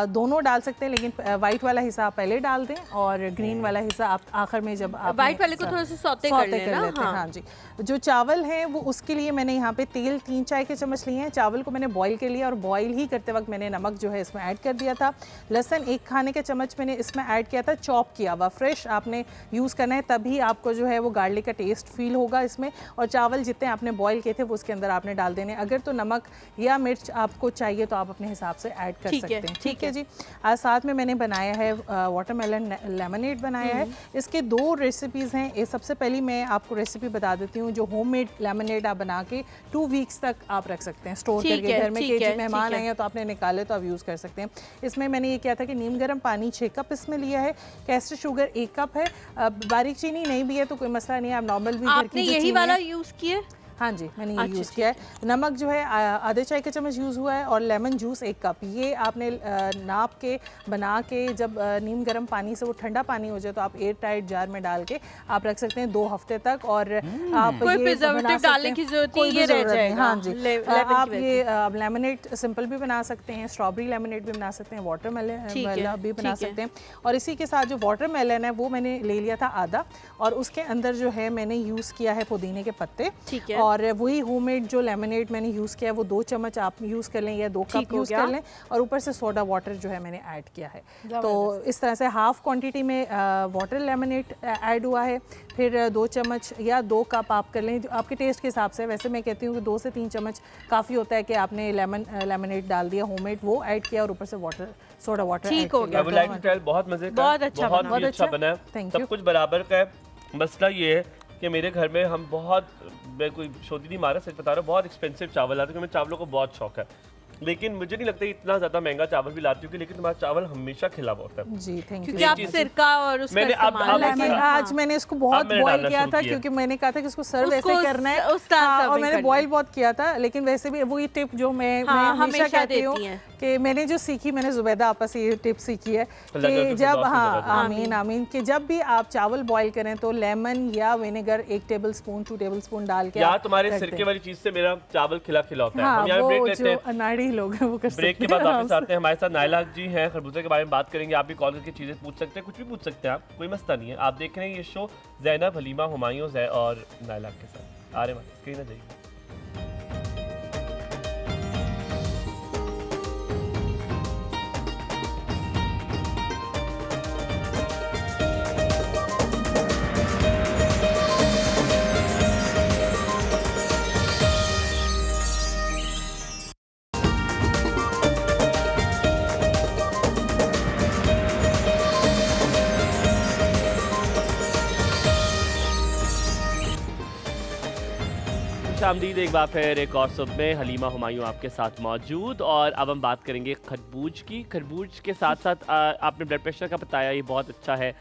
दोनों डाल सकते हैं, लेकिन वाइट वाला हिस्सा आप पहले डाल दें और ग्रीन वाला हिस्सा आप आखिर में जब आप
वाइट वाले को थोड़ा सा सौते कर लेते हैं।
हाँ जी, जो चावल हैं वो उसके लिए मैंने यहाँ पे तेल 3 चाय के चम्मच लिए हैं, चावल को मैंने बॉईल कर लिया, और बॉईल ही करते वक्त मैंने नमक जो है इसमें ऐड कर दिया था, लहसुन 1 खाने के चम्मच मैंने इसमें ऐड किया था, चॉप किया हुआ फ्रेश आपने यूज़ करना है, तभी आपको जो है वो गार्लिक का टेस्ट फील होगा इसमें। और चावल जितने आपने बॉईल किए थे वो उसके अंदर आपने डाल देने, अगर तो नमक या मिर्च आपको चाहिए तो आप अपने हिसाब से ऐड कर सकते हैं। ठीक है जी, आज साथ में मैंने बनाया है वाटरमेलन लेमनेड बनाया है। इसके 2 रेसिपीज़ हैं। ये सबसे पहली मैं आपको रेसिपी बता देती हूँ, जो होममेड लेमनेड आप बना के 2 वीक्स तक आप रख सकते हैं स्टोर करके घर में, कि मेहमान आए हैं तो आपने निकाले तो आप यूज़ कर सकते हैं। इसमें मैंने ये किया था कि नीम गर्म पानी 6 कप इसमें लिया है, कैस्टर शुगर 1 कप है, बारीक चीनी नहीं भी है तो कोई मसला नहीं है, आप नॉर्मल भी घर की
यही वाला यूज़ किया?
हाँ जी, मैंने ये यूज़ किया है। नमक जो है आधे चाय का चम्मच यूज़ हुआ है, और लेमन जूस 1 कप। ये आपने नाप के बना के जब नीम गर्म पानी से वो ठंडा पानी हो जाए तो आप एयर टाइट जार में डाल के आप रख सकते हैं 2 हफ्ते तक, और आप
कोई प्रिजर्वेटिव डालने की जरूरत नहीं, ये रह जाएगा।
हाँ जी, आप ये लेमनेड सिंपल भी बना सकते हैं, स्ट्रॉबेरी लेमनेड भी बना सकते हैं, वाटरमेलन भी बना सकते हैं। और इसी के साथ जो वाटरमेलन है वो मैंने ले लिया था आधा, और उसके अंदर जो है मैंने यूज़ किया है पुदीने के पत्ते, और वही होममेड जो लेमनेड मैंने यूज़ किया है वो 2 चम्मच आप यूज़ कर लें या 2 कप यूज़ कर लें, और ऊपर से सोडा वाटर जो है मैंने ऐड किया है। तो इस तरह से हाफ क्वांटिटी में वाटर लेमनेड ऐड हुआ है। फिर 2 चम्मच या 2 कप आप कर लें आपके टेस्ट के हिसाब से। वैसे मैं कहती हूँ कि 2 से 3 चम्मच काफ़ी होता है कि आपने लेमनेड डाल दिया होममेड, वो ऐड किया, और ऊपर से सोडा वाटर।
ठीक हो गया,
बहुत मजे का,
बहुत अच्छा
बना, सब कुछ बराबर का है। मसला ये है कि मेरे घर में हम बहुत, मैं कोई शोधी नहीं मारा, सच बता रहा हूँ, बहुत एक्सपेंसिव चावल आते हैं, क्योंकि चावलों को बहुत शौक है, लेकिन मुझे नहीं लगता इतना ज्यादा महंगा चावल भी लाती हूँ, लेकिन तुम्हारा चावल हमेशा खिला होता है
जी। Thank you.
क्योंकि आप सिरका और उसका
आज मैंने इसको बहुत बॉईल किया था, क्योंकि मैंने कहा था कि इसको सर्व ऐसे करना है, और मैंने बॉईल बहुत किया था। लेकिन वैसे भी वही टिप जो मैं हमेशा कहती हूँ कि मैंने जो सीखी, मैंने जुबैदा आपस से ये टिप सीखी है कि जब, हाँ आमीन, कि जब भी आप चावल बॉईल करें तो लेमन या विनेगर 1 टेबलस्पून 2 टेबलस्पून डाल के,
यार तुम्हारे सिरके वाली चीज से मेरा चावल खिला होता है। हम यहाँ ब्रेक लेते हैं,
अनाड़ी लोग हैं वो कर सकते हैं।
ब्रेक के बाद वापस आते हैं, हमारे साथ नायला जी हैं, खरबूजे के बारे में बात करेंगे। आप भी कॉल करके चीजें पूछ सकते हैं, कुछ भी पूछ सकते हैं आप, कोई मसला नहीं है। आप देख रहे हैं ये शो ज़ैनब, हलीमा, हुमायूं और नायला के साथ। आ रहे हैं स्क्रीन पे जाइए। खुशामदीद एक बार फिर एक और सुबह में। हलीमा हुमायूं आपके साथ मौजूद और अब हम बात करेंगे खरबूज की। खरबूज के साथ साथ आपने ब्लड प्रेशर का बताया, ये बहुत अच्छा है।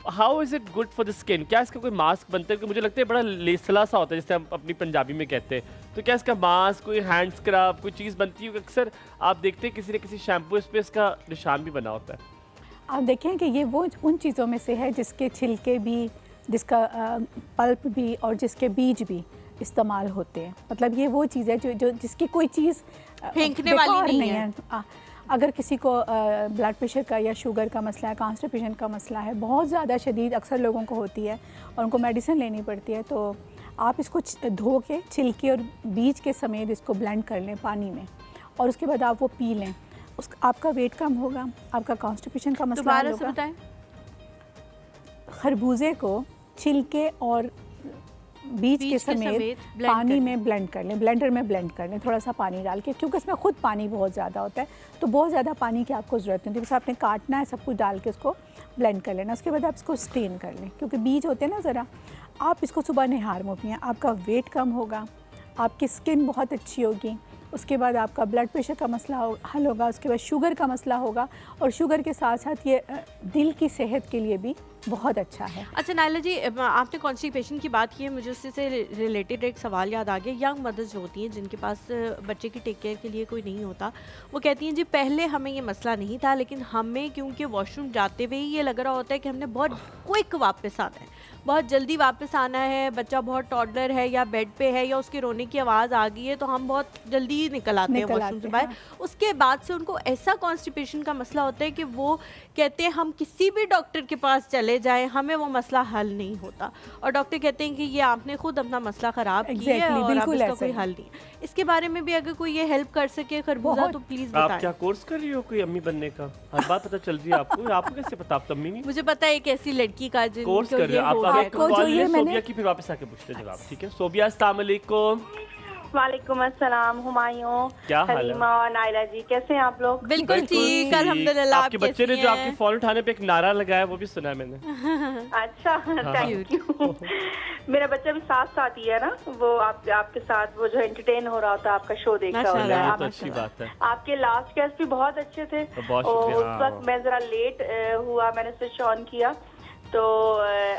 How is it good for the skin? क्या इसका कोई मास्क बनता है? क्योंकि मुझे लगता है बड़ा लेसला सा होता है, जैसे हम अपनी पंजाबी में कहते हैं। तो क्या इसका मास्क, कोई हैंड स्क्रब, कोई चीज़ बनती है? अक्सर आप देखते हैं किसी न किसी शैम्पू इस पर इसका निशान भी बना होता है।
आप देखें कि ये वो उन चीज़ों में से है जिसके छिलके भी, जिसका पल्प भी और जिसके बीज भी इस्तेमाल होते हैं। मतलब ये वो चीज़ है जो जिसकी कोई चीज़
फेंकने वाली नहीं है।
अगर किसी को ब्लड प्रेशर का या शुगर का मसला है, कॉन्स्टिपेशन का मसला है, बहुत ज़्यादा शदीद अक्सर लोगों को होती है और उनको मेडिसिन लेनी पड़ती है, तो आप इसको धो के छिलके और बीज के समेत इसको ब्लेंड कर लें पानी में और उसके बाद आप वो पी लें। आपका वेट कम होगा, आपका कॉन्स्टिपेशन का मसला हल होगा। खरबूजे को छिलके और बीज के समेत पानी में ब्लेंड कर लें, ब्लेंडर में ब्लेंड कर लें थोड़ा सा पानी डाल के, क्योंकि इसमें खुद पानी बहुत ज़्यादा होता है, तो बहुत ज़्यादा पानी की आपको ज़रूरत नहीं होती। बस आपने काटना है, सब कुछ डाल के उसको ब्लेंड कर लेना। उसके बाद आप इसको स्टेन कर लें, क्योंकि बीज होते हैं ना ज़रा। आप इसको सुबह निहार में पिएं, आपका वेट कम होगा, आपकी स्किन बहुत अच्छी होगी। उसके बाद आपका ब्लड प्रेशर का मसला हल होगा, उसके बाद शुगर का मसला होगा, और शुगर के साथ साथ ये दिल की सेहत के लिए भी बहुत अच्छा है।
अच्छा नायला जी, आपने कॉन्स्टिपेशन की बात की है, मुझे उससे रिलेटेड एक सवाल याद आ गया। यंग मदर्स जो होती हैं जिनके पास बच्चे की टेक केयर के लिए कोई नहीं होता, वो कहती हैं जी पहले हमें ये मसला नहीं था, लेकिन हमें क्योंकि वॉशरूम जाते हुए ही ये लग रहा होता है कि हमने बहुत क्विक वापस आना है, बहुत जल्दी वापस आना है, बच्चा बहुत टॉडलर है या बेड पे है या उसके रोने की आवाज़ आ गई है, तो हम बहुत जल्दी निकल आते हैं वॉशरूम से बाहर। उसके बाद से उनको ऐसा कॉन्स्टिपेशन का मसला होता है कि वो कहते हैं हम किसी भी डॉक्टर के पास चले जाएं, हमें वो मसला हल नहीं होता, और डॉक्टर कहते हैं कि ये आपने खुद अपना मसला ख़राब किया है और अब इसका कोई हल नहीं। इसके बारे में भी अगर कोई ये हेल्प कर सके खरबूजा, तो प्लीज़ बताएं।
आप क्या कोर्स कर रही हो कोई अम्मी बनने का? हर बात पता चल रही है आपको। आपको कैसे पता? आप अम्मी नहीं?
मुझे पता है एक ऐसी लड़की का
कोर्स कर रही है। आपको जो ये सोबिया की फिर वापस आके पूछते जवाब, ठीक है? सोबिया, अस्सलाम वालेकुम।
वालेकुम अस्सलाम हुमायूं,
क्या हाल है?
हलीमा और नायला जी, कैसे हैं आप लोग?
बिल्कुल ठीक, अल्हम्दुलिल्लाह।
आपके बच्चे ने जो आपके फोन उठाने पे एक नारा लगाया, वो भी सुना है मैंने।
अच्छा, थैंक यू। मेरा बच्चा भी साथ ही है ना, वो आपके साथ वो जो एंटरटेन हो रहा होता है, आपका शो देख रहा होता है।
तो अच्छी बात है।
आपके लास्ट गेस्ट भी बहुत अच्छे थे, उस वक्त मैं जरा लेट हुआ, मैंने स्विच ऑन किया तो,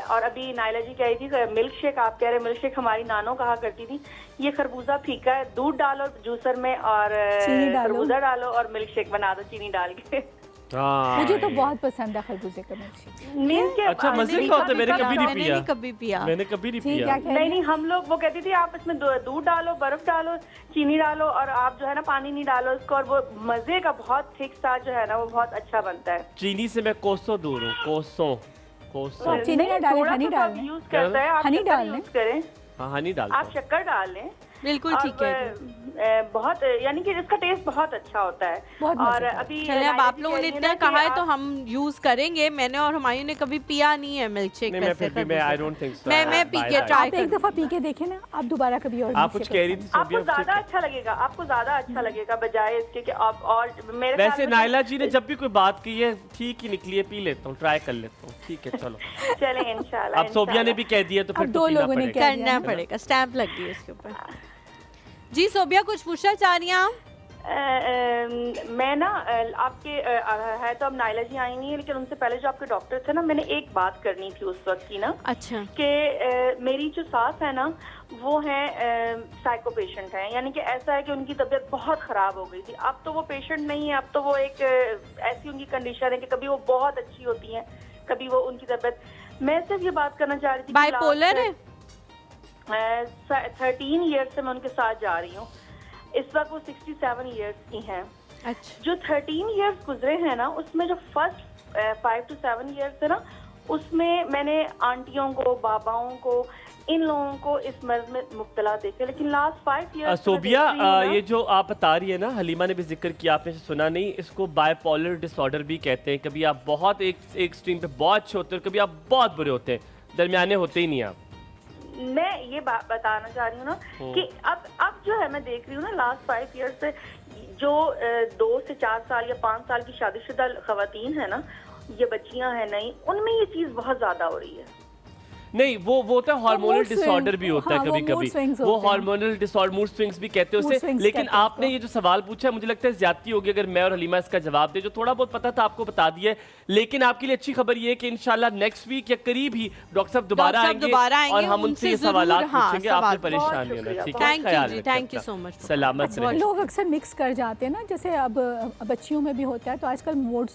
और अभी नायला जी कह रही थी मिल्क शेक, आप कह रहे मिल्क शेक हमारी नानो कहा करती थी। ये खरबूजा फीका है, दूध डालो जूसर में और खरबूजा डालो और मिल्क शेक बना दो चीनी डाल के।
मुझे तो बहुत पसंद है खरबूजे का मिल्क शेक।
अच्छा, मजे का होता है। मैंने कभी नहीं पिया।
मैंने
कभी नहीं पिया।
नहीं, हम लोग वो कहती थी आप इसमें दूध डालो, बर्फ डालो, चीनी डालो और आप जो है ना पानी नहीं डालो इसको, और वो मजे का बहुत थिक सा जो है ना वो बहुत अच्छा बनता है।
चीनी से मैं कोसों दूर हूँ, कोसों।
चीनी ना डालें, हनी डालें,
यूज करता है, आप
हनी
शक्कर यूज करें।
हाँ, हनी डाल,
आप शक्कर डाल लें,
बिल्कुल ठीक है।
बहुत, यानी कि इसका टेस्ट बहुत अच्छा होता है। और अभी
चलिए, अब आप लोगों ने इतना कहा है तो हम यूज करेंगे। मैंने और हुमायूं ने कभी पिया नहीं है मिल्क शेक।
मैं
पी के ट्राई,
एक दफा पी के देखे ना, आप दोबारा कभी और।
आप कुछ कह रही थी?
आपको ज्यादा अच्छा लगेगा, आपको ज्यादा अच्छा लगेगा बजाय इसके कि आप और मेरे।
वैसे नायला जी ने जब भी कोई बात की है ठीक ही निकली है, पी लेता हूँ, ट्राई कर लेता हूँ। ठीक है, चलो
चले इंशाल्लाह।
अब सोबिया ने भी कह दिया तो फिर
दो लोगों ने
करना पड़ेगा, स्टैंप लग गई उसके ऊपर। जी सोबिया, कुछ पूछना चाह रही हैं आप?
मैं ना आपके है तो अब नायला जी आई नहीं है, लेकिन उनसे पहले जो आपके डॉक्टर थे ना, मैंने एक बात करनी थी उस वक्त की ना।
अच्छा।
कि मेरी जो सास है ना, वो है साइको पेशेंट है, यानी कि ऐसा है कि उनकी तबीयत बहुत ख़राब हो गई थी। अब तो वो पेशेंट नहीं है, अब तो वो एक ऐसी उनकी कंडीशन है कि कभी वो बहुत अच्छी होती हैं, कभी वो उनकी तबीयत। मैं सिर्फ ये बात करना चाह रही थी,
बाइपोलर है।
13 ईयर्स से मैं उनके साथ जा रही हूँ, इस वक्त वो 67 ईयर्स की हैं।
अच्छा।
जो 13 ईयर्स गुजरे हैं ना, उसमें जो फर्स्ट 5 to 7 ईयर्स है ना, उसमें मैंने आंटियों को, बाबाओं को, इन लोगों को इस मर्ज में मुब्तला देखे, लेकिन लास्ट 5 ईयर्स।
सोबिया, ये जो आप बता रही है ना, हलीमा ने भी जिक्र किया, आपने सुना नहीं, इसको बाइपोलर डिसऑर्डर भी कहते हैं। कभी आप बहुत एक स्ट्रीम पे बहुत अच्छे होते हैं, कभी आप बहुत बुरे होते हैं, दरमियाने होते ही नहीं आप।
मैं ये बात बताना चाह रही हूँ ना कि अब जो है मैं देख रही हूँ ना, लास्ट 5 ईयर्स से जो 2 से 4 साल या 5 साल की शादीशुदा खवातीन है ना, ये बच्चियां हैं नहीं, उनमें ये चीज बहुत ज्यादा हो रही है।
नहीं वो होता है हार्मोनल डिसऑर्डर भी होता है कभी कभी, वो हार्मोनल डिसऑर्डर, मूड स्विंग्स भी कहते हैं उसे। लेकिन आपने ये जो सवाल पूछा है मुझे लगता है ज्यादती होगी अगर मैं और हलीमा इसका जवाब दे। जो थोड़ा बहुत पता था आपको बता दिया, लेकिन आपके लिए अच्छी खबर ये है कि इंशाल्लाह नेक्स्ट वीक या करीब ही डॉक्टर साहब दोबारा आएंगे और हम उनसे ये सवाल पूछेंगे। आपने परेशान नहीं होना, ठीक है?
Thank you so much.
सलामत रहिए।
लोग अक्सर मिक्स कर जाते हैं ना, जैसे अब बच्चियों में भी होता है, तो आजकल मूड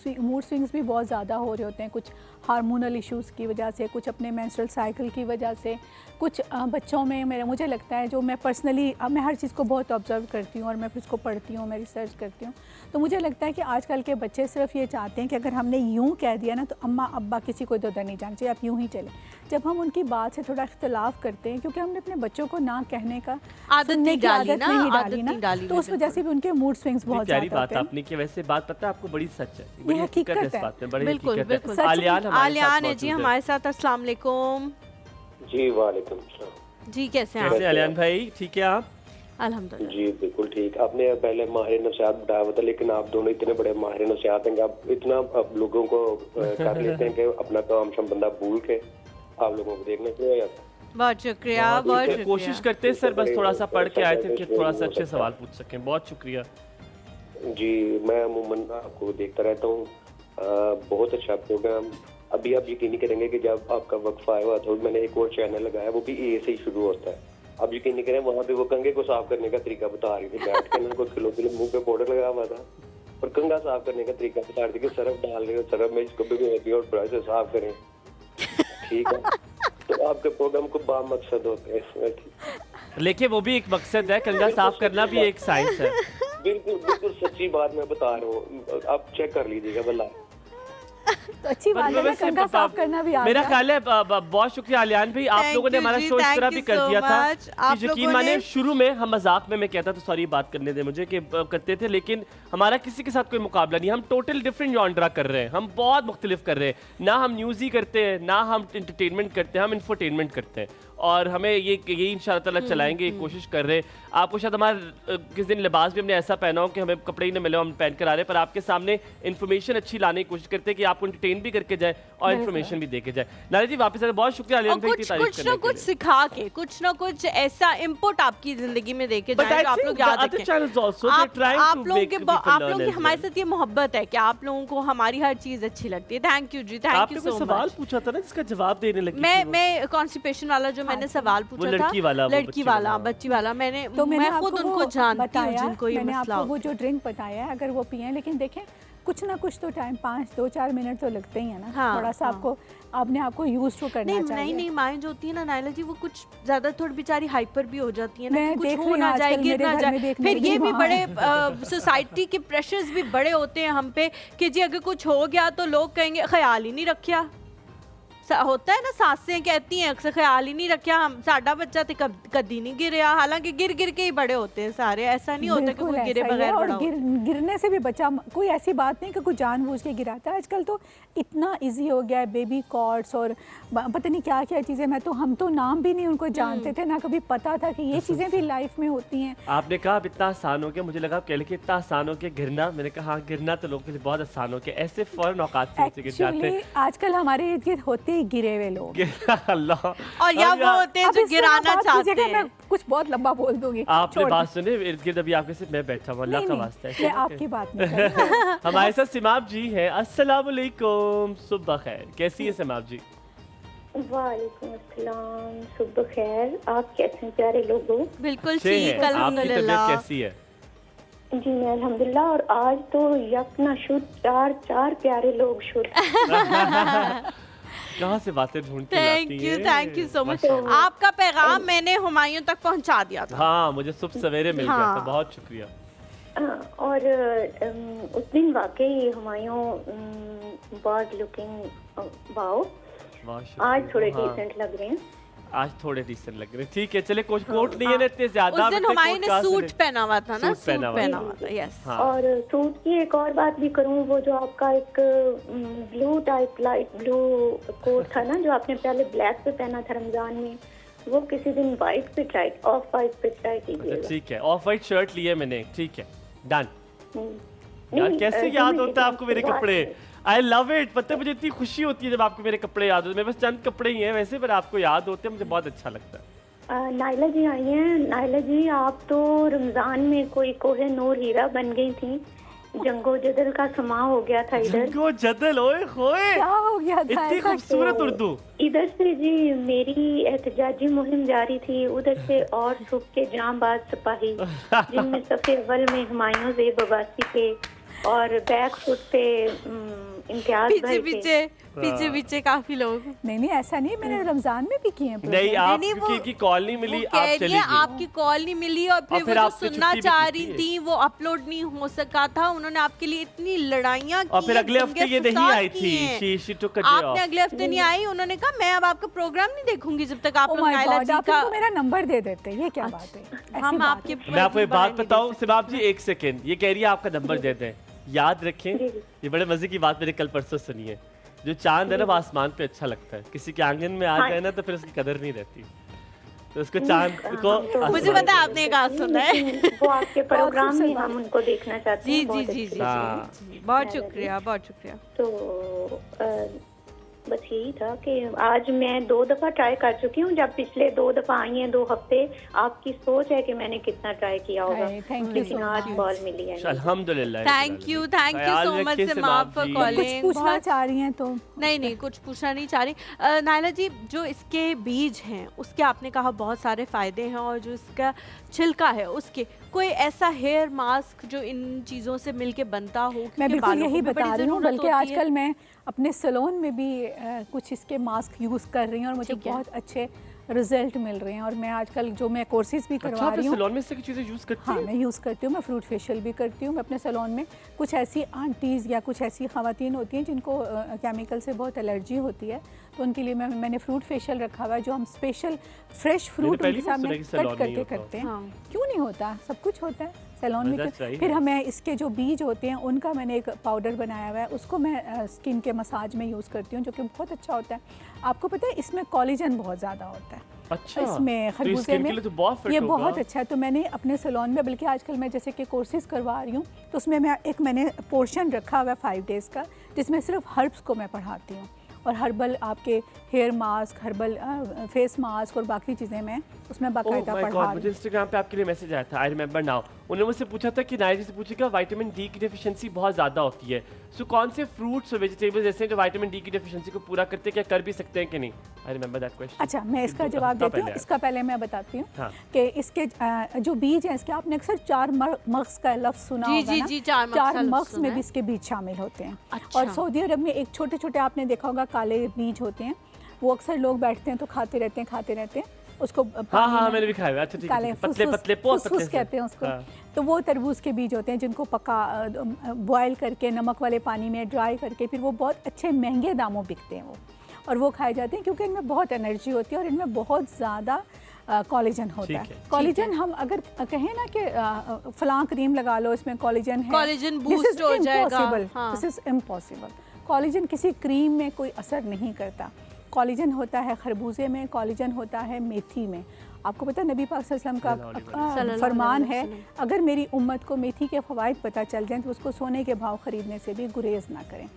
स्विंग्स भी बहुत ज़्यादा हो रहे होते हैं, कुछ हार्मोनल इश्यूज़ की वजह से, कुछ अपने मेंस्ट्रुअल साइकिल की वजह से, कुछ बच्चों में मुझे लगता है, जो मैं पर्सनली मैं हर चीज़ को बहुत ऑब्जर्व करती हूँ और मैं फिर उसको पढ़ती हूँ, मैं रिसर्च करती हूँ, तो मुझे लगता है कि आजकल के बच्चे सिर्फ ये चाहते हैं कि अगर हमने यूँ कह दिया ना तो अम्मा अब्बा किसी को इधर नहीं जाना चाहिए, आप यूँ ही चलें। जब हम उनकी बात से थोड़ा इख्तलाफ करते हैं, क्योंकि हमने अपने बच्चों को ना कहने का
आदत नहीं डाली
ना, तो उस वजह से भी उनके मूड स्विंग्स बहुत ज़्यादा होते हैं।
आपने की वैसे बात पता है आपको बड़ी सच है,
बड़ी हकीकत है।
बिल्कुल बिल्कुल। आलियान है जी हमारे साथ। अस्सलाम वालेकुम।
जी वालेकुम सलाम
जी, कैसे हैं
आप? आलियान भाई ठीक है आप?
अल्हम्दुलिल्लाह
जी बिल्कुल ठीक। आपने पहले माहिर नफ्सियात बताया हुआ था, लेकिन आप दोनों इतने बड़े माहिर नफ्सियात हैं कि आप इतना आप लोगों को कर लेते हैं कि अपना काम शम बंदा भूल के आप लोगों को देखने शुरू हो जाता है।
बहुत शुक्रिया, बहुत शुक्रिया।
कोशिश करते हैं सर, बस थोड़ा सा पढ़ के आए थे कि थोड़ा सा अच्छे सवाल पूछ सकें। बहुत शुक्रिया
जी। मैं अमूमन आपको देखता रहता हूँ, बहुत अच्छा प्रोग्राम। अभी आप यकीन नहीं करेंगे कि जब आपका वक्फा आया हुआ था, मैंने एक और चैनल लगाया, वो भी ए से ही शुरू होता है। अब यकीन नहीं करें, वहाँ पे वो कंघे को साफ करने का तरीका बता रही थी बैठ के, ना कोई किलो मुंह पे पाउडर लगा हुआ था और कंघा साफ करने का तरीका बता रही थी कि सरफ डाल रहे हो, सरफ में इसको भिगोती और ब्रश से साफ करें। ठीक है, तो आपके प्रोग्राम को बामकसद होते हैं इसमें,
लेकिन वो भी एक मकसद है, कंघा साफ करना भी एक साइंस है।
बिल्कुल बिल्कुल सच्ची बात मैं बता रहा हूँ, आप चेक कर लीजिएगा वल्लाह।
तो अच्छी बात है, कंघा साफ करना भी
मेरा ख्याल है। बहुत शुक्रिया आलियान भाई, आप लोगों ने हमारा शो इस तरह भी कर दिया था कि यकीन माने शुरू में हम मजाक में मैं कहता तो सॉरी बात करने दे मुझे कि करते थे, लेकिन हमारा किसी के साथ कोई मुकाबला नहीं। हम टोटल डिफरेंट जॉनरा कर रहे हैं, हम बहुत मुख्तलिफ कर रहे हैं। ना हम न्यूज़ ही करते हैं, ना हम इंटरटेनमेंट करते हैं, हम इंफरटेनमेंट करते हैं और हमें यही इंशाअल्लाह ताला चलाएंगे, कोशिश कर रहे हैं। आपको शायद हमारा किस दिन लिबास भी हमने ऐसा पहना हो कि हमें कपड़े ही ना मिले, हम पहन कर आ रहे हैं, पर आपके सामने इन्फॉर्मेशन अच्छी लाने की कोशिश करते हैं कि आपको एंटरटेन भी करके जाए और इन्फॉर्मेशन भी देके जाए। नारी जी वापस आए, बहुत शुक्रिया आलियान भाई की तारीफ
कुछ ना कुछ सिखा के, कुछ ना कुछ ऐसा इनपुट आपकी जिंदगी में देके जाए जो आप लोग याद रखें। आप लोगों की हमारे साथ ये मोहब्बत है कि आप लोगों को हमारी हर चीज अच्छी लगती है। थैंक यू जी, थैंक यू सो मच।
सवाल पूछा था ना जिसका जवाब देने लगी,
मैं कॉन्स्टिपेशन वाला जो मैंने सवाल पूछा था, लड़की वाला बच्ची वाला, मैं खुद उनको जानती हूँ जिनको ये मसला।
वो जो ड्रिंक बताया है अगर वो पिए, लेकिन देखें कुछ ना कुछ तो टाइम 5-2-4 मिनट तो लगते ही है ना। हाँ, थोड़ा सा आपको अपने आप को यूज टू करना चाहिए।
नहीं माएँ जो होती है ना नायला जी, वो कुछ ज्यादा थोड़ी बेचारी हाइपर भी हो जाती है ना, कुछ हो ना जाए, गिर ना जाए। फिर ये भी बड़े सोसाइटी के प्रेशर्स भी बड़े होते हैं हम पे कि जी अगर कुछ हो गया तो लोग कहेंगे ख्याल ही नहीं रखा। होता है ना, सासें कहती हैं अक्सर ख्याल ही नहीं रखा, हम साडा बच्चा तो कभी नहीं गिरया, हालांकि गिर के ही बड़े होते हैं सारे। ऐसा नहीं होता कि कोई गिरे बगैर
और गिरने से भी बच्चा, कोई ऐसी बात नहीं कि कोई जानबूझ के गिराता है। आजकल तो इतना इजी हो गया है, बेबी कॉट्स और पता नहीं क्या क्या चीज़ें, हम तो नाम भी नहीं उनको जानते थे, ना कभी पता था कि ये चीज़ें भी लाइफ में होती हैं।
आपने कहा इतना आसान हो गया, मुझे लगा कह लेके इतना आसान हो गया गिरना। मैंने कहा हाँ, गिरना तो लोगों के लिए बहुत आसान हो गया, ऐसे फौरन औकात से गिर जाते हैं।
आजकल हमारे इर्द गिर्द होते ही गिरे हुए लोग
अल्लाह,
और या वो होते हैं जो गिराना चाहते हैं।
मैं कुछ बहुत लंबा बोल दूंगी,
आपने बात सुने इर्द गिर्द अभी आपके साथ मैं बैठा हूँ, अल्लाह का वास्ता है
आपकी बात नहीं।
हमारे साथ सिमाब जी हैं। अस्सलाम वालेकुम, सुबह खैर, कैसी है सिमाब जी?
वालेकुम अस्सलाम, सुबह खैर, आप कैसे प्यारे लोगों?
बिल्कुल ठीक, अल्हम्दुलिल्लाह।
कैसी है?
जी मैं अल्हम्दुलिल्लाह, और आज तो यकना शुद्ध चार प्यारे लोग शुद्ध।
कहाँ से बातें ढूंढ के लाती हैं?
Thank you so much. आपका पैगाम मैंने हुमायूं तक पहुँचा दिया था।
हाँ, मुझे सुबह सवेरे मिल गया था, बहुत शुक्रिया।
और उस दिन वाकई हुमायूं बॉड लुकिंग वाओ, आज थोड़े डिसेंट लग रहे हैं।
आज थोड़े डिसेंट लग रहे हैं, ठीक है। चले कुछ कोट नहीं है ना इतने ज्यादा।
उस दिन हुमायूं ने सूट पहना हुआ था ना, सूट पहना हुआ था, यस।
और सूट की एक और बात भी करूं, वो जो आपका एक blue type light blue coat था ना, जो आपने पहले ब्लैक पे पहना था रमजान में, वो किसी दिन व्हाइट पे ट्राई, ऑफ व्हाइट पे ट्राई कीजिएगा।
ठीक है, ऑफ व्हाइट शर्ट लिए मैंने, ठीक है, डन। यार कैसे याद होता है आपको मेरे कपड़े? I love it. पता है मुझे इतनी खुशी होती है जब आपको मेरे कपड़े याद होते हैं। मेरे पास चंद कपड़े ही हैं वैसे, पर आपको याद होते हैं, मुझे बहुत अच्छा लगता है।
नाइला जी आई हैं। नाइला जी, आप तो रमजान में कोई कोहे नूर हीरा बन गई थी। जंगो जदल का समा हो गया था इधर।
जंगो जदल, ओए होए,
क्या हो गया था?
इतनी खूबसूरत उर्दू।
इधर से जी मेरी एहतजाजी मुहिम जारी थी, उधर से और सुख के जांबाज सिपाही जिनमें सफ़े अव्वल में हुमायूं ज़ेब अब्बासी थे और बैक फुट पे इम्तियाज भाई थे।
पीछे काफी लोग।
नहीं ऐसा नहीं, मैंने रमजान में भी किए हैं।
नहीं, आप की कॉल नहीं मिली, आप चली गई।
आपकी कॉल नहीं मिली और फिर वो जो सुनना चाह रही थी वो अपलोड नहीं हो सका था। उन्होंने आपके लिए इतनी लड़ाइयाँ की,
और फिर अगले हफ्ते ये नहीं आई थी।
आपने अगले हफ्ते नहीं आई। उन्होंने कहा मैं अब आपका प्रोग्राम नहीं देखूंगी जब तक आप लोग नाइला जी का
मेरा नंबर दे देते। ये क्या बात है?
हम आपके,
मैं आपको एक बात बताऊं सिबाब जी, एक सेकेंड, ये कह रही है आपका नंबर दे दें। याद रखें, ये बड़े मजे की बात मैंने कल परसों सुनी है। जो चांद है ना वो आसमान पे अच्छा लगता है, किसी के आंगन में आ जाए ना तो फिर उसकी कदर नहीं रहती, तो उसको चांद को
मुझे पता है आपने कहा सुना है।
वो आपके प्रोग्राम में हम उनको देखना चाहते हैं।
जी बहुत शुक्रिया, बहुत शुक्रिया।
तो बस यही था कि आज मैं 2 दफा ट्राई कर चुकी हूँ। जब पिछले 2 दफा आई हैं 2 हफ्ते, आपकी सोच है कि मैंने कितना ट्राई किया होगा, लेकिन आज कॉल मिली है।
अल्हम्दुलिल्लाह,
thank you so much Simab for calling.
कुछ पूछना चाह रही हैं तो?
नहीं कुछ पूछना नहीं चाह रही। नाइला जी, जो इसके बीज हैं उसके आपने कहा बहुत सारे फायदे हैं, और जो इसका छिलका है उसके कोई ऐसा हेयर मास्क जो इन चीज़ों से मिलके बनता हो?
मैं बिल्कुल यही बता रही हूँ, बल्कि आजकल मैं अपने सैलून में भी कुछ इसके मास्क यूज़ कर रही हूँ और मुझे बहुत अच्छे रिजल्ट मिल रहे हैं। और मैं आजकल जो मैं कोर्सेज भी करवा रही हूँ,
सैलून में से चीज़ें यूज़ करती
हाँ, मैं यूज़ करती हूँ। मैं फ्रूट फेशियल भी करती हूँ। मैं अपने सैलून में कुछ ऐसी आंटीज़ या कुछ ऐसी ख़वातीन होती हैं जिनको केमिकल से बहुत एलर्जी होती है, तो उनके लिए मैंने फ्रूट फेशियल रखा हुआ है, जो हम स्पेशल फ्रेश फ्रूट उनके सामने कट करके करते हैं। क्यों नहीं होता? सब कुछ होता है सैलून में। फिर हमें इसके जो बीज होते हैं उनका मैंने एक पाउडर बनाया हुआ है, उसको मैं स्किन के मसाज में यूज़ करती हूँ, जो कि बहुत अच्छा होता है। आपको पता है इसमें कोलेजन बहुत ज़्यादा होता है।
अच्छा,
इसमें खरबूजे में
तो
ये बहुत अच्छा है। तो मैंने अपने सैलून में, बल्कि आजकल मैं जैसे कि कोर्सेज करवा रही हूँ, तो उसमें मैंने पोर्शन रखा हुआ है 5 डेज़ का, जिसमें सिर्फ हर्ब्स को मैं पढ़ाती हूँ, और हर्बल आपके hair mask, herbal face mask और बाकी चीज़ें मैं उसमें बाकायदा पढ़ा।
मुझे इंस्टाग्राम पे आपके लिए मैसेज आया था, आई रिमेंबर नाउ। उन्होंने मुझसे पूछा था कि नाइला जी से पूछेगा विटामिन डी की डेफिशिएंसी बहुत ज़्यादा होती है, सो कौन से फ्रूट्स और वेजिटेबल्स ऐसे हैं जो विटामिन डी की डेफिशिएंसी को पूरा करते हैं, क्या कर भी सकते हैं कि नहीं? I remember that question.
अच्छा, मैं इसका जवाब देती हूँ। इसका पहले मैं बताती हूँ कि इसके जो बीज हैं, इसके आपने अक्सर 4 मग्स का लफ्ज़ सुना होगा ना। 4 मग्स में भी इसके बीज शामिल होते हैं। और सऊदी अरब में एक छोटे छोटे आपने देखा होगा काले बीज होते हैं, वो अक्सर लोग बैठते हैं तो खाते रहते हैं उसको।
हाँ, मैंने भी खाया है। अच्छा, ठीक है, पतले
फुसफुस कहते हैं उसको। तो वो तरबूज के बीज होते हैं जिनको पका बॉयल करके नमक वाले पानी में ड्राई करके फिर वो बहुत अच्छे महंगे दामों बिकते हैं वो, और वो खाए जाते हैं क्योंकि इनमें बहुत एनर्जी होती है और इनमें बहुत ज़्यादा कोलेजन होता है। कोलेजन हम अगर कहें ना कि फलां क्रीम लगा लो इसमें कोलेजन है,
कोलेजन बूस्ट हो जाएगा,
दिस इज़ इम्पॉसिबल। कोलेजन किसी क्रीम में कोई असर नहीं करता। कोलेजन होता है खरबूजे में, कोलेजन होता है मेथी में। आपको पता है नबी पाक सल्लल्लाहु अलैहि वसल्लम का फरमान है, अगर मेरी उम्मत को मेथी के फ़वाइद पता चल जाएं तो उसको सोने के भाव ख़रीदने से भी गुरेज ना करें।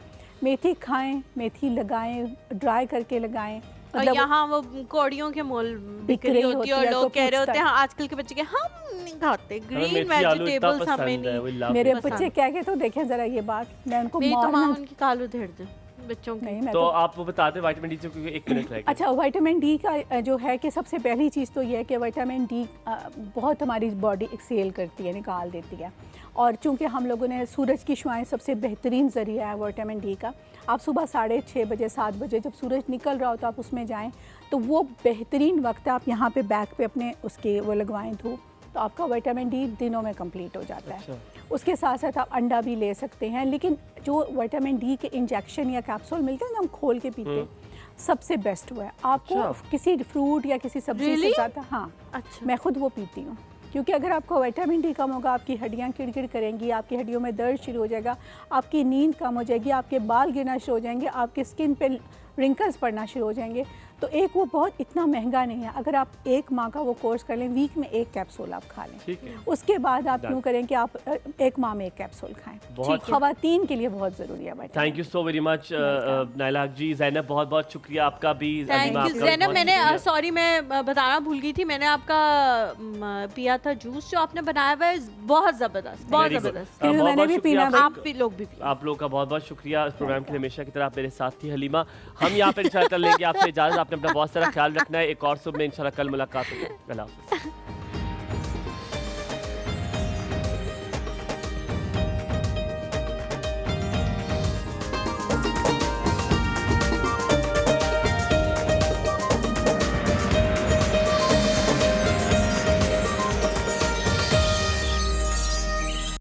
मेथी खाएं, मेथी लगाएं, ड्राई करके लगाएं।
मतलब यहाँ वो कौड़ियों के मोल बिक्री होती है और लोग कह रहे होते हैं आजकल के बच्चे के हम नहीं खाते ग्रीन वेजिटेबल्स, हमें नहीं।
मेरे बच्चे क्या कहते तो देखें जरा ये बात, मैं उनको
उनकी कालू धेड़ दूं बच्चों
की। तो आप वो बताते विटामिन डी से, क्योंकि 1 मिनट रह गया।
अच्छा, विटामिन डी का जो है कि सबसे पहली चीज़ तो ये है कि विटामिन डी बहुत हमारी बॉडी एक्सेल करती है, निकाल देती है। और चूंकि हम लोगों ने सूरज की शुआएं सबसे बेहतरीन ज़रिया है विटामिन डी का। आप सुबह 6:30 बजे 7 बजे जब सूरज निकल रहा हो तो आप उसमें जाएं, तो वो बेहतरीन वक्त है। आप यहाँ पे बैक पे अपने उसके वो लगवाएं धूप, तो आपका विटामिन डी दिनों में कंप्लीट हो जाता है। उसके साथ साथ आप अंडा भी ले सकते हैं, लेकिन जो विटामिन डी के इंजेक्शन या कैप्सूल मिलते हैं ना हम खोल के पीते हैं, सबसे बेस्ट वो है। आपको किसी फ्रूट या किसी सब्जी से ज़्यादा, हाँ, मैं खुद वो पीती हूँ, क्योंकि अगर आपको विटामिन डी कम होगा आपकी हड्डियाँ किड़किड़ करेंगी, आपकी हड्डियों में दर्द शुरू हो जाएगा, आपकी नींद कम हो जाएगी, आपके बाल गिरना शुरू हो जाएंगे, आपकी स्किन पे रिंकल्स पड़ना शुरू हो जाएंगे। तो एक वो बहुत इतना महंगा नहीं है, अगर आप 1 माह का वो कोर्स कर लें, वीक में 1 कैप्सूल आप खा लें, उसके बाद आप यूँ करें कि आप 1 माह में 1 कैप्सूल खाएं। ख़वातीन के लिए बहुत ज़रूरी है।
Thank you so very much Naila ji. Zainab बहुत बहुत शुक्रिया आपका भी।
ज़ैनब मैंने सॉरी मैं बताना भूल गई थी, मैंने आपका पिया था जूस जो आपने बनाया हुआ है, बहुत ज़बरदस्त, बहुत ज़बरदस्त।
मैंने भी पीना,
आप लोग भी।
आप लोग का बहुत बहुत शुक्रिया इस प्रोग्राम के लिए, हमेशा की तरह आप मेरे साथ थी हलीमा। हम यहाँ पर इंशाल्लाह लेंगे आपसे इजाज़त। आपने अपना बहुत सारा ख्याल रखना है। एक और सुबह में इंशाल्लाह कल मुलाकात होगी। अल्लाह हाफ़िज़।